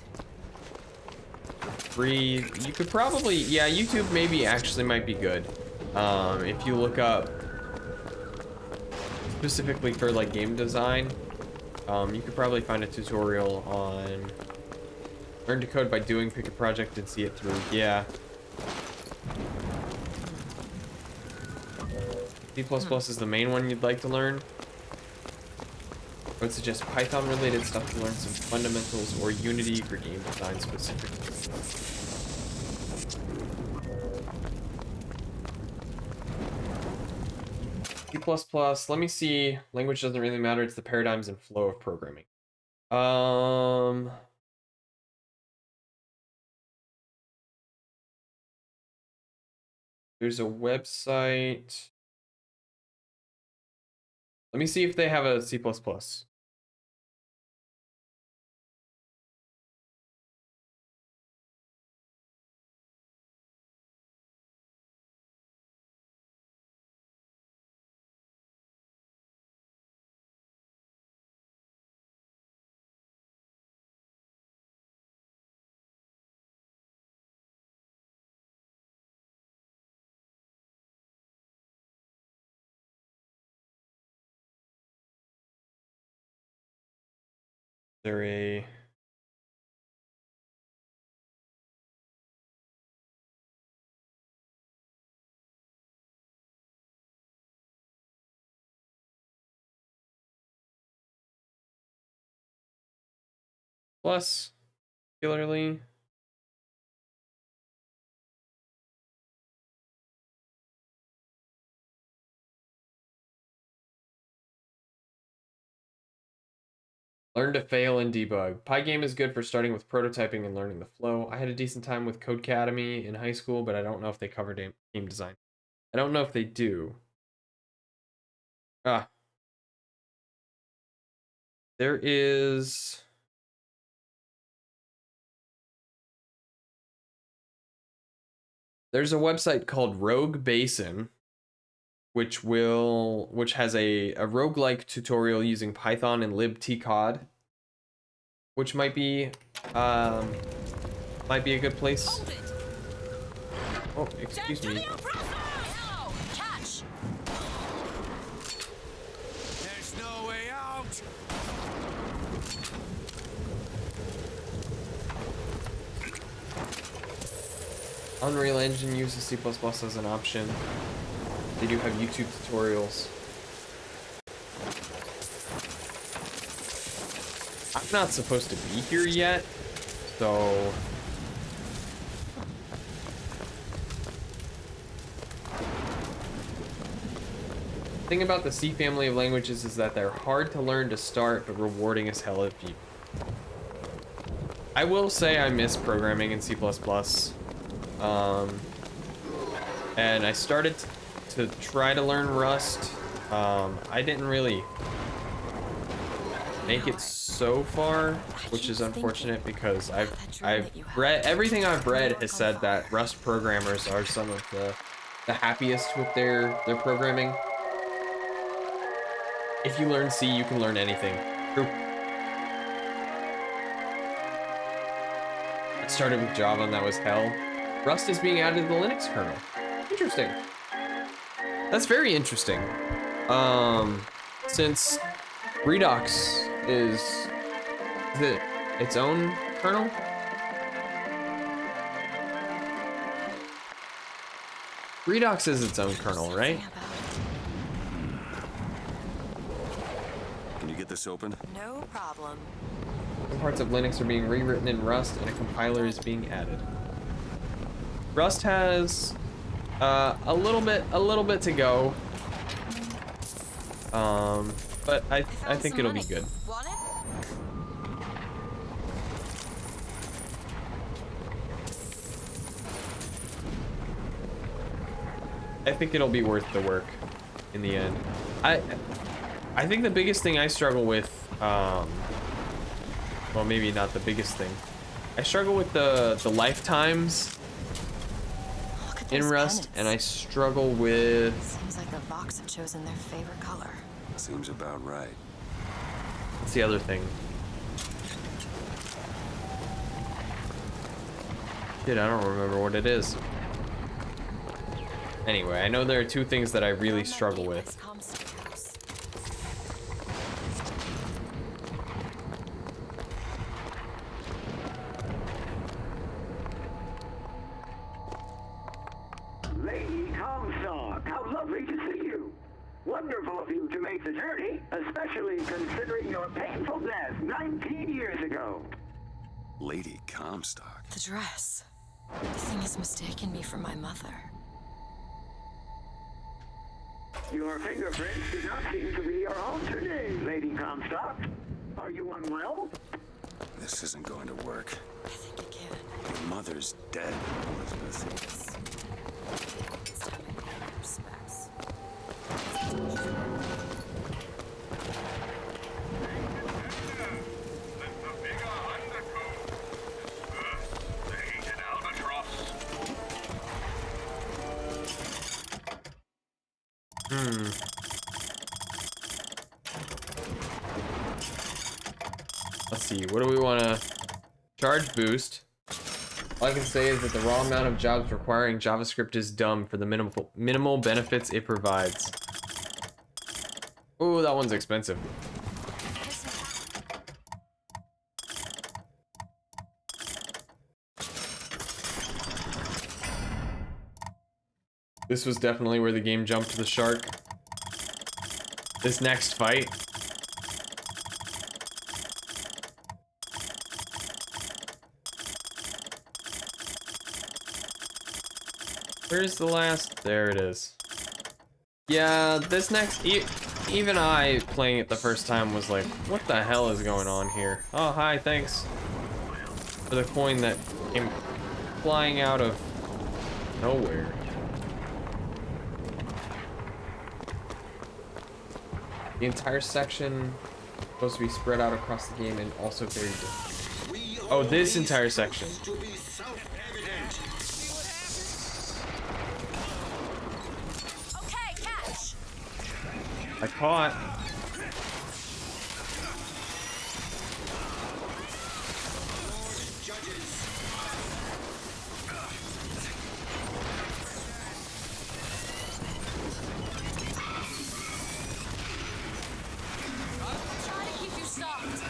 Free. You could probably, yeah. YouTube maybe actually might be good. If you look up specifically for like game design, you could probably find a tutorial on learn to code by doing, pick a project and see it through. Yeah. C++ is the main one you'd like to learn. I would suggest Python related stuff to learn some fundamentals, or Unity for game design specifically. C++, let me see. Language doesn't really matter, it's the paradigms and flow of programming. There's a website. Let me see if they have a C++. There a plus particularly? Learn to fail and debug. Pygame is good for starting with prototyping and learning the flow. I had a decent time with Codecademy in high school, but I don't know if they cover game design. I don't know if they do. Ah. There is... There's a website called Rogue Basin. which has a roguelike tutorial using Python and libtcod, which might be a good place. Oh, excuse me. There's no way out. Unreal Engine uses C++ as an option. They do have YouTube tutorials. I'm not supposed to be here yet, so... The thing about the C family of languages is that they're hard to learn to start, but rewarding as hell if you... I will say I miss programming in C++. And I started to try to learn Rust. I didn't really make it so far, which is unfortunate because I've read everything I've read has said that Rust programmers are some of the happiest with their programming. If you learn C, you can learn anything. True. I started with Java and that was hell. Rust is being added to the Linux kernel. Interesting. That's very interesting. Since Redux is it its own kernel? Redux is its own kernel, right? Can you get this open? No problem. Some parts of Linux are being rewritten in Rust and a compiler is being added. Rust has a little bit to go. But I think it'll be good. Want it? I think it'll be worth the work in the end. I think the biggest thing I struggle with, well, maybe not the biggest thing. I struggle with the lifetimes in Rust, and I struggle with... Seems like the Vox have chosen their favorite color. Seems about right. What's the other thing? Shit, I don't remember what it is. Anyway, I know there are two things that I really struggle with. Lady Comstock, how lovely to see you. Wonderful of you to make the journey, especially considering your painful death 19 years ago. Lady Comstock. The dress. The thing has mistaken me for my mother. Your fingerprints do not seem to be your own today, Lady Comstock. Are you unwell? This isn't going to work. I think it can. Your mother's dead, Elizabeth. It's time I pay my respects. Let's see, what do we want to... Charge boost. All I can say is that the raw amount of jobs requiring JavaScript is dumb for the minimal benefits it provides. Ooh, that one's expensive. This was definitely where the game jumped the shark. This next fight. Where's the last? There it is. Yeah, this next... Even I, playing it the first time, was like, what the hell is going on here? Oh, hi, thanks for the coin that came flying out of nowhere. The entire section is supposed to be spread out across the game and also very different. Oh, this entire section. Okay, catch. I caught. Try to keep you soft.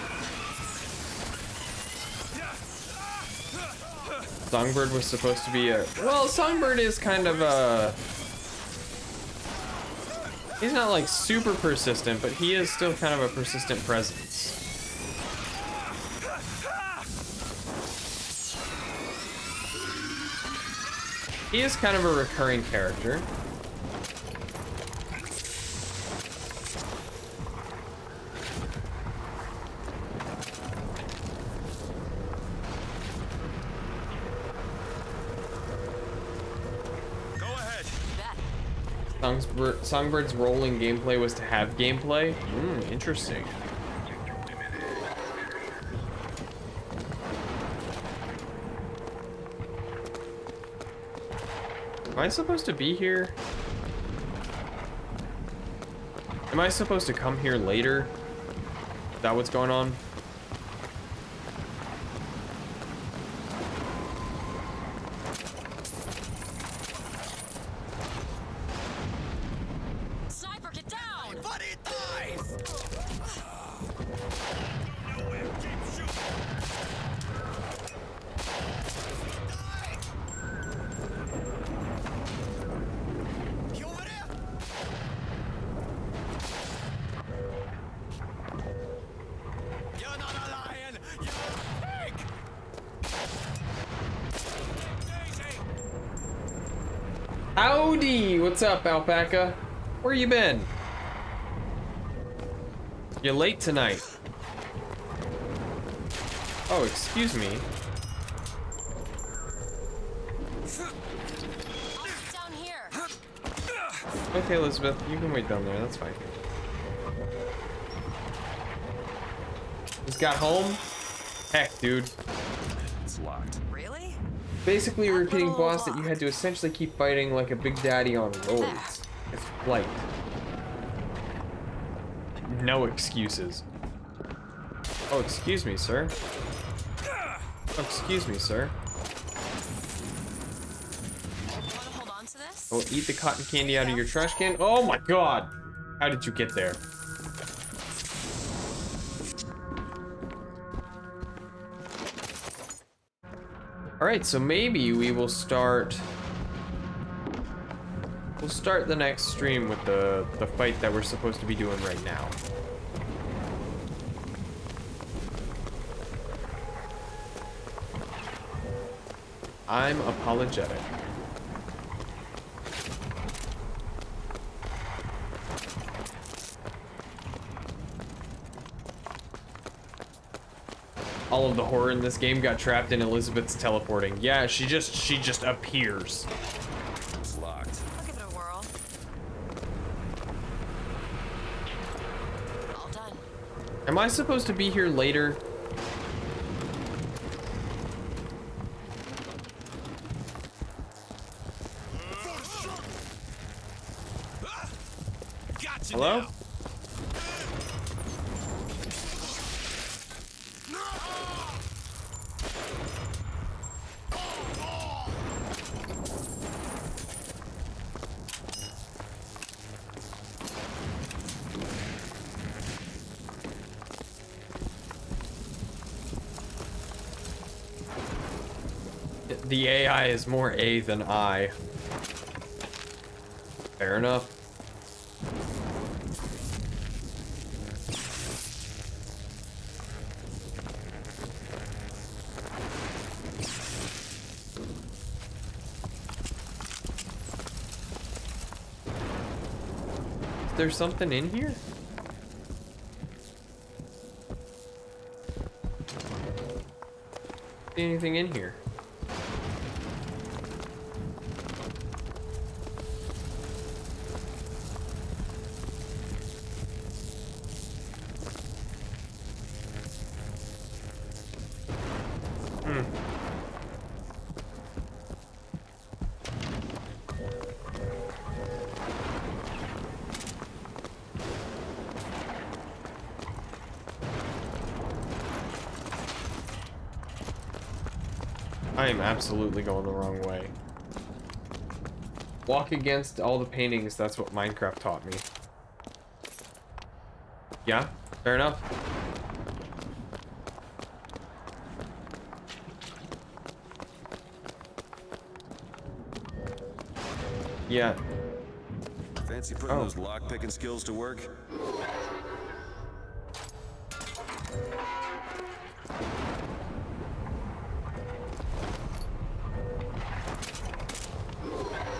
Songbird was supposed to be a... Well, Songbird is kind of a... He's not like super persistent, but he is still kind of a persistent presence. He is kind of a recurring character. Songbird's role in gameplay was to have gameplay? Interesting. Am I supposed to be here? Am I supposed to come here later? Is that what's going on? Sniper, get down! Buddy dies! You're not a lion! You're a pig! Howdy! What's up, Alpaca? Where you been? You're late tonight. Oh, excuse me. Down here. Okay, Elizabeth, you can wait down there. That's fine. Just got home? Heck, dude. It's locked. Really? Basically a repeating boss that you had to essentially keep fighting like a big daddy on roids. It's flight. No excuses. Oh, excuse me, sir. Oh, excuse me, sir. Hold on to this? Oh, eat the cotton candy out of your trash can. Oh my god! How did you get there? Alright, so maybe we will start... We'll start the next stream with the fight that we're supposed to be doing right now. I'm apologetic. All of the horror in this game got trapped in Elizabeth's teleporting. Yeah, she just appears. It's locked. I'll give it a whirl. All done. Am I supposed to be here later? Gotcha. Hello? Now. The AI is more A than I. Fair enough. Is there something in here? See anything in here? I am absolutely going the wrong way. Walk against all the paintings, that's what Minecraft taught me. Yeah, fair enough. Yeah. Fancy putting those lock-picking skills to work?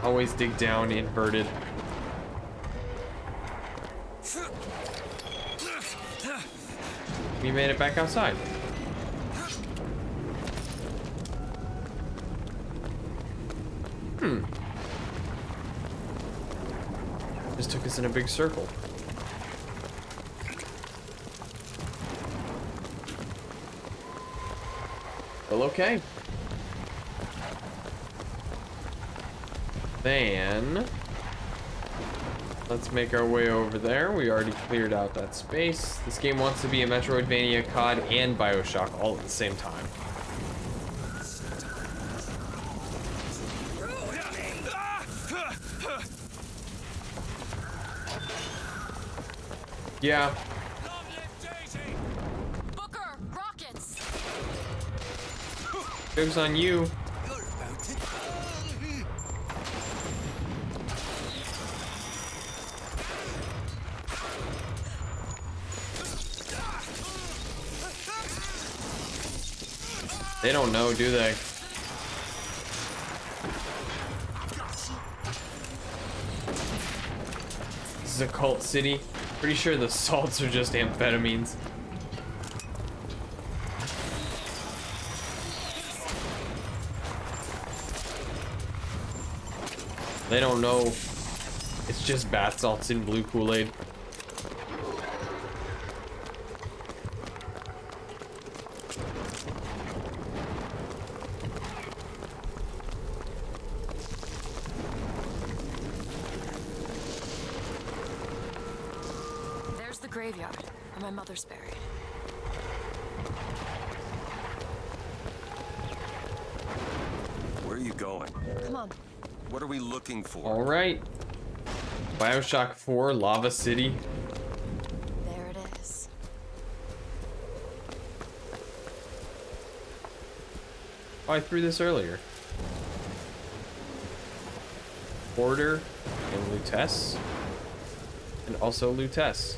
Always dig down, inverted. We made it back outside. Just took us in a big circle. Well, okay. Then let's make our way over there. We already cleared out that space. This game wants to be a Metroidvania, COD, and Bioshock all at the same time. Yeah. Booker, rockets. Joke's on you. They don't know, do they? This is a cult city. Pretty sure the salts are just amphetamines. They don't know. It's just bath salts in blue Kool-Aid. There's the graveyard where my mother's buried. Where are you going? Come on. What are we looking for? All right. Bioshock 4, Lava City. There it is. Oh, I threw this earlier. Porter and Lutece. And also Lutece.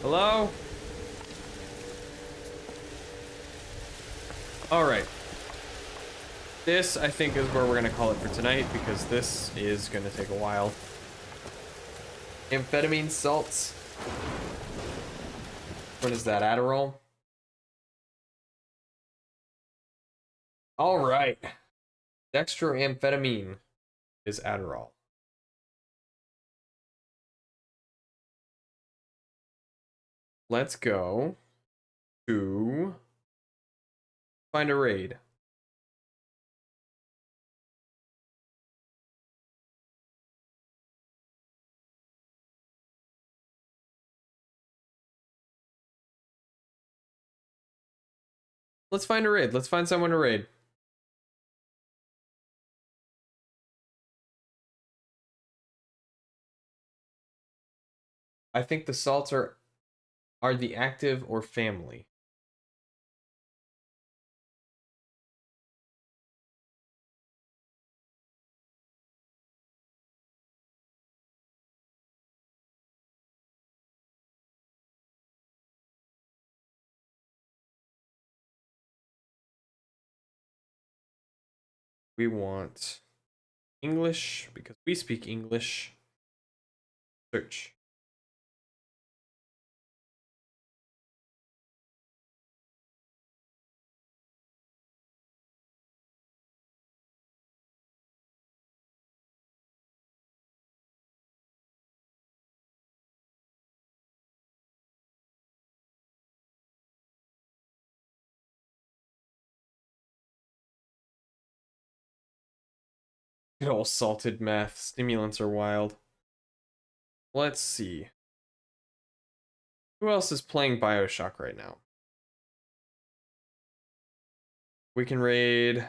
Hello? Alright. This, I think, is where we're going to call it for tonight, because this is going to take a while. Amphetamine salts. What is that, Adderall? Alright. Dextroamphetamine is Adderall. Let's go to find a raid. Let's find a raid. Let's find someone to raid. I think the salts are the active or family. We want English because we speak English. Search. Good old salted meth. Stimulants are wild. Let's see. Who else is playing Bioshock right now? We can raid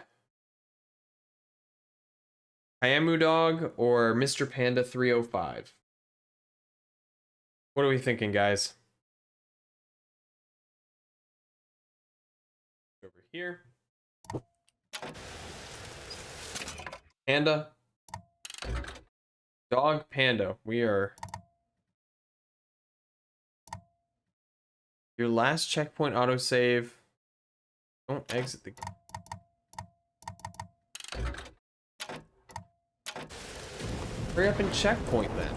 Hayamu Dog or Mr. Panda 305. What are we thinking, guys? Over here. Panda. Dog, Panda. We are... Your last checkpoint autosave. Don't exit the... Hurry up and checkpoint then.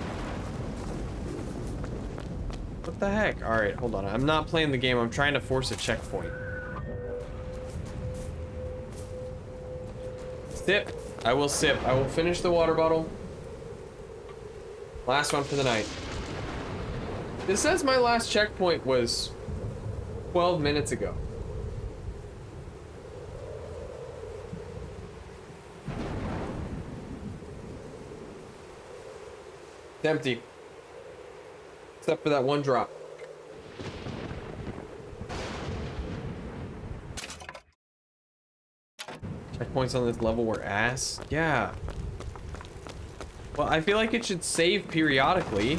What the heck? Alright, hold on. I'm not playing the game. I'm trying to force a checkpoint. Sip. I will sip. I will finish the water bottle. Last one for the night. This says my last checkpoint was 12 minutes ago. It's empty. Except for that one drop. Checkpoints on this level were ass. Yeah. Well, I feel like it should save periodically.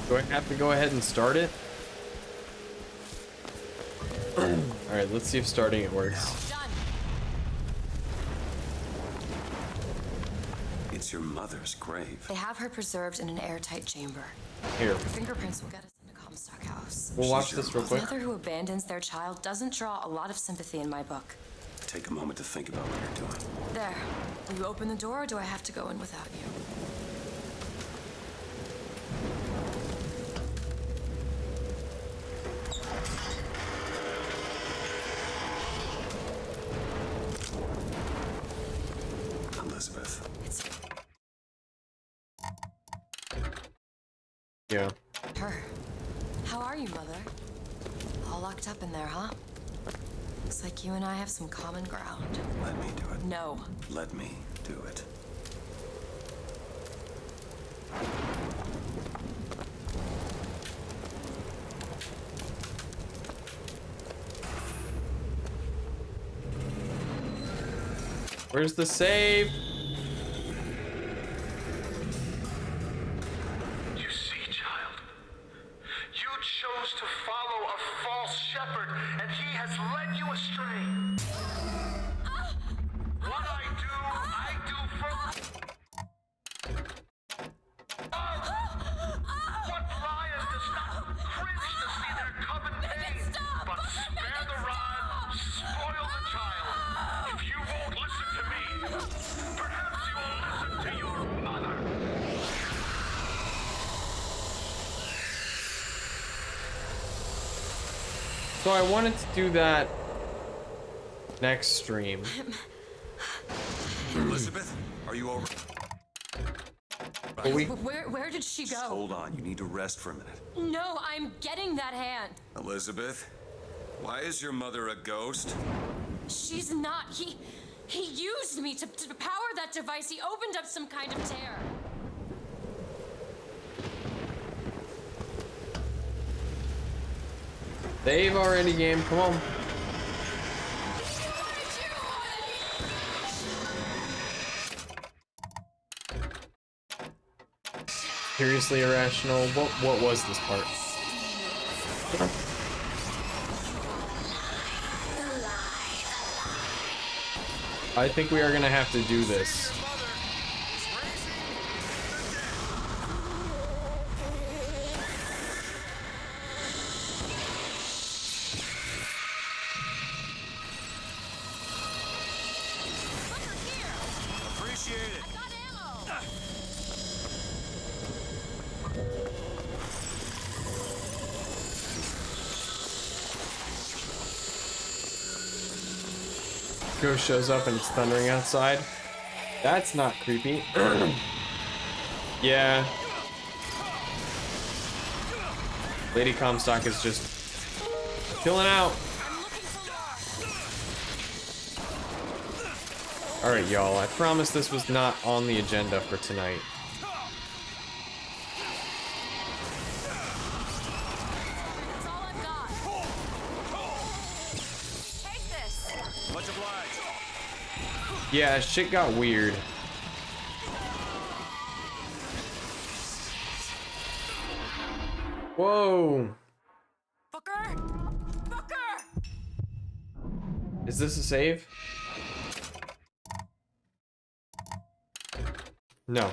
Do I have to go ahead and start it? Alright, let's see if starting it works. It's your mother's grave. They have her preserved in an airtight chamber. Here. Her fingerprints will get us into Comstock House. We'll watch this real quick. A mother who abandons their child doesn't draw a lot of sympathy in my book. Take a moment to think about what you're doing. There. Will you open the door or do I have to go in without you? Elizabeth. Yeah. Her. How are you, Mother? All locked up in there, huh? Looks like you and I have some common ground. Let me do it. No. Let me do it. Where's the save? You see, child, you chose to follow a false shepherd, and he has led you astray. What I do for love. What liar does not cringe to see their coven pain, but spare the rod, spoil the child. If you won't listen to me, perhaps you will listen to your mother. So I wanted to do that next stream. Elizabeth, are you over? Where did she go? Hold on, you need to rest for a minute. No, I'm getting that hand. Elizabeth, why is your mother a ghost? She's not. He used me to power that device. He opened up some kind of tear. Save already, game. Come on. Seriously irrational. What was this part? I think we are gonna have to do this. Appreciate it. Ghost shows up and it's thundering outside. That's not creepy. Yeah. Lady Comstock is just Chilling out. Alright, y'all. I promise this was not on the agenda for tonight. Much obliged. Yeah, shit got weird. Whoa. Is this a save? No.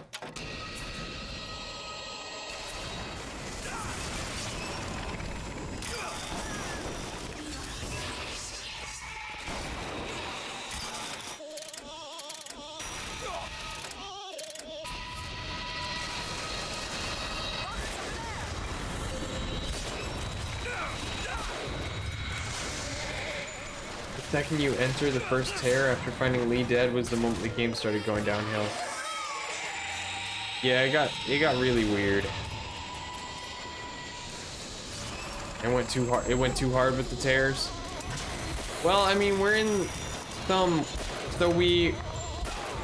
The second you enter the first tear after finding Lee dead was the moment the game started going downhill. Yeah, it got really weird. It went too hard with the tears. Well, I mean, we're in some, so we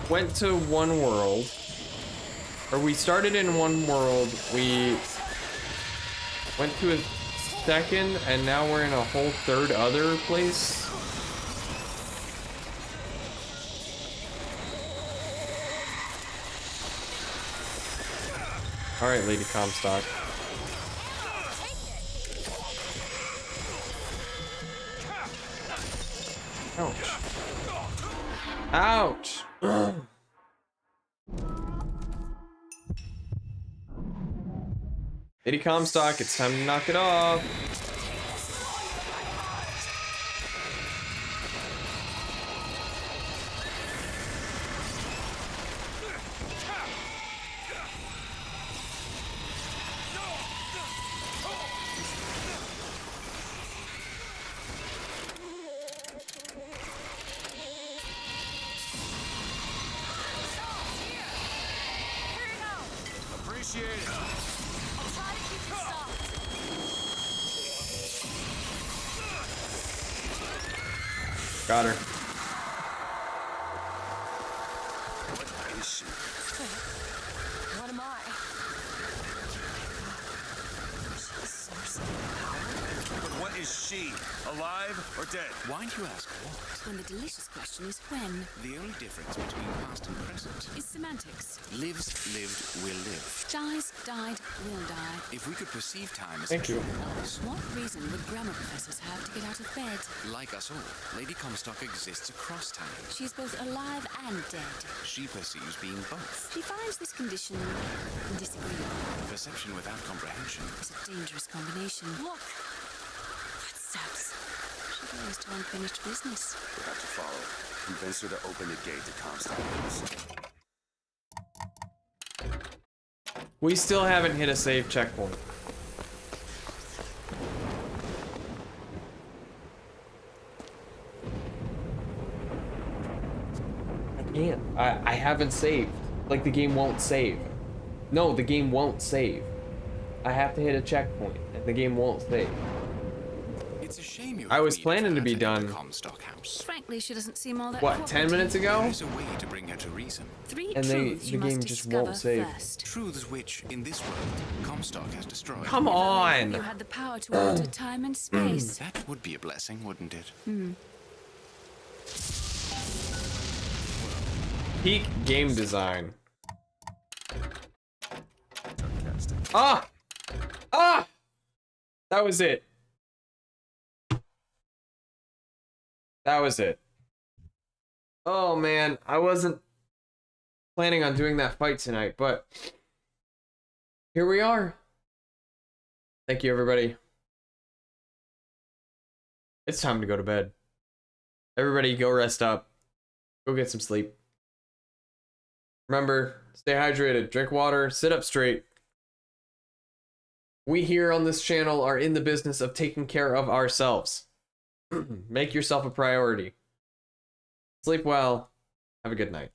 went to one world, or we started in one world, we went to a second, and now we're in a whole third other place. Alright, Lady Comstock. Ouch. Ouch! Lady Comstock, it's time to knock it off. Got her. What am I? But what is she? Alive or dead? Why do you ask what? When the delicious question is when. The only difference between past and present Is semantics. lives, lived, will live. Dies, died, will die. If we could perceive time as Thank a you. true loss, What reason would grammar professors have to get out of bed? like us all, Lady Comstock exists across time. She's both alive and dead. She perceives being both. She finds this condition disagreeable. Perception without comprehension. It's a dangerous combination. Look! Footsteps. She goes to unfinished business. We'll have to follow. Convince her to open the gate to Comstock House. We still haven't hit a save checkpoint. I can't. I haven't saved. Like, the game won't save. No, the game won't save. I have to hit a checkpoint, and the game won't save. It's a shame you I was agreed planning to be her the done. Comstock House. Frankly, she doesn't seem all that What, 10 minutes ago? There's a way to bring her to reason. Three And truths the you game must just discover won't save. first. Truths which, in this world, Comstock has destroyed. Come on! You had the power to alter time and space. That would be a blessing, wouldn't it? Peak game design. Ah! Ah! That was it. That was it. Oh man, I wasn't planning on doing that fight tonight, but here we are. Thank you, everybody. It's time to go to bed. Everybody go rest up. Go get some sleep. Remember, stay hydrated, drink water, sit up straight. We here on this channel are in the business of taking care of ourselves. Make yourself a priority. Sleep well. Have a good night.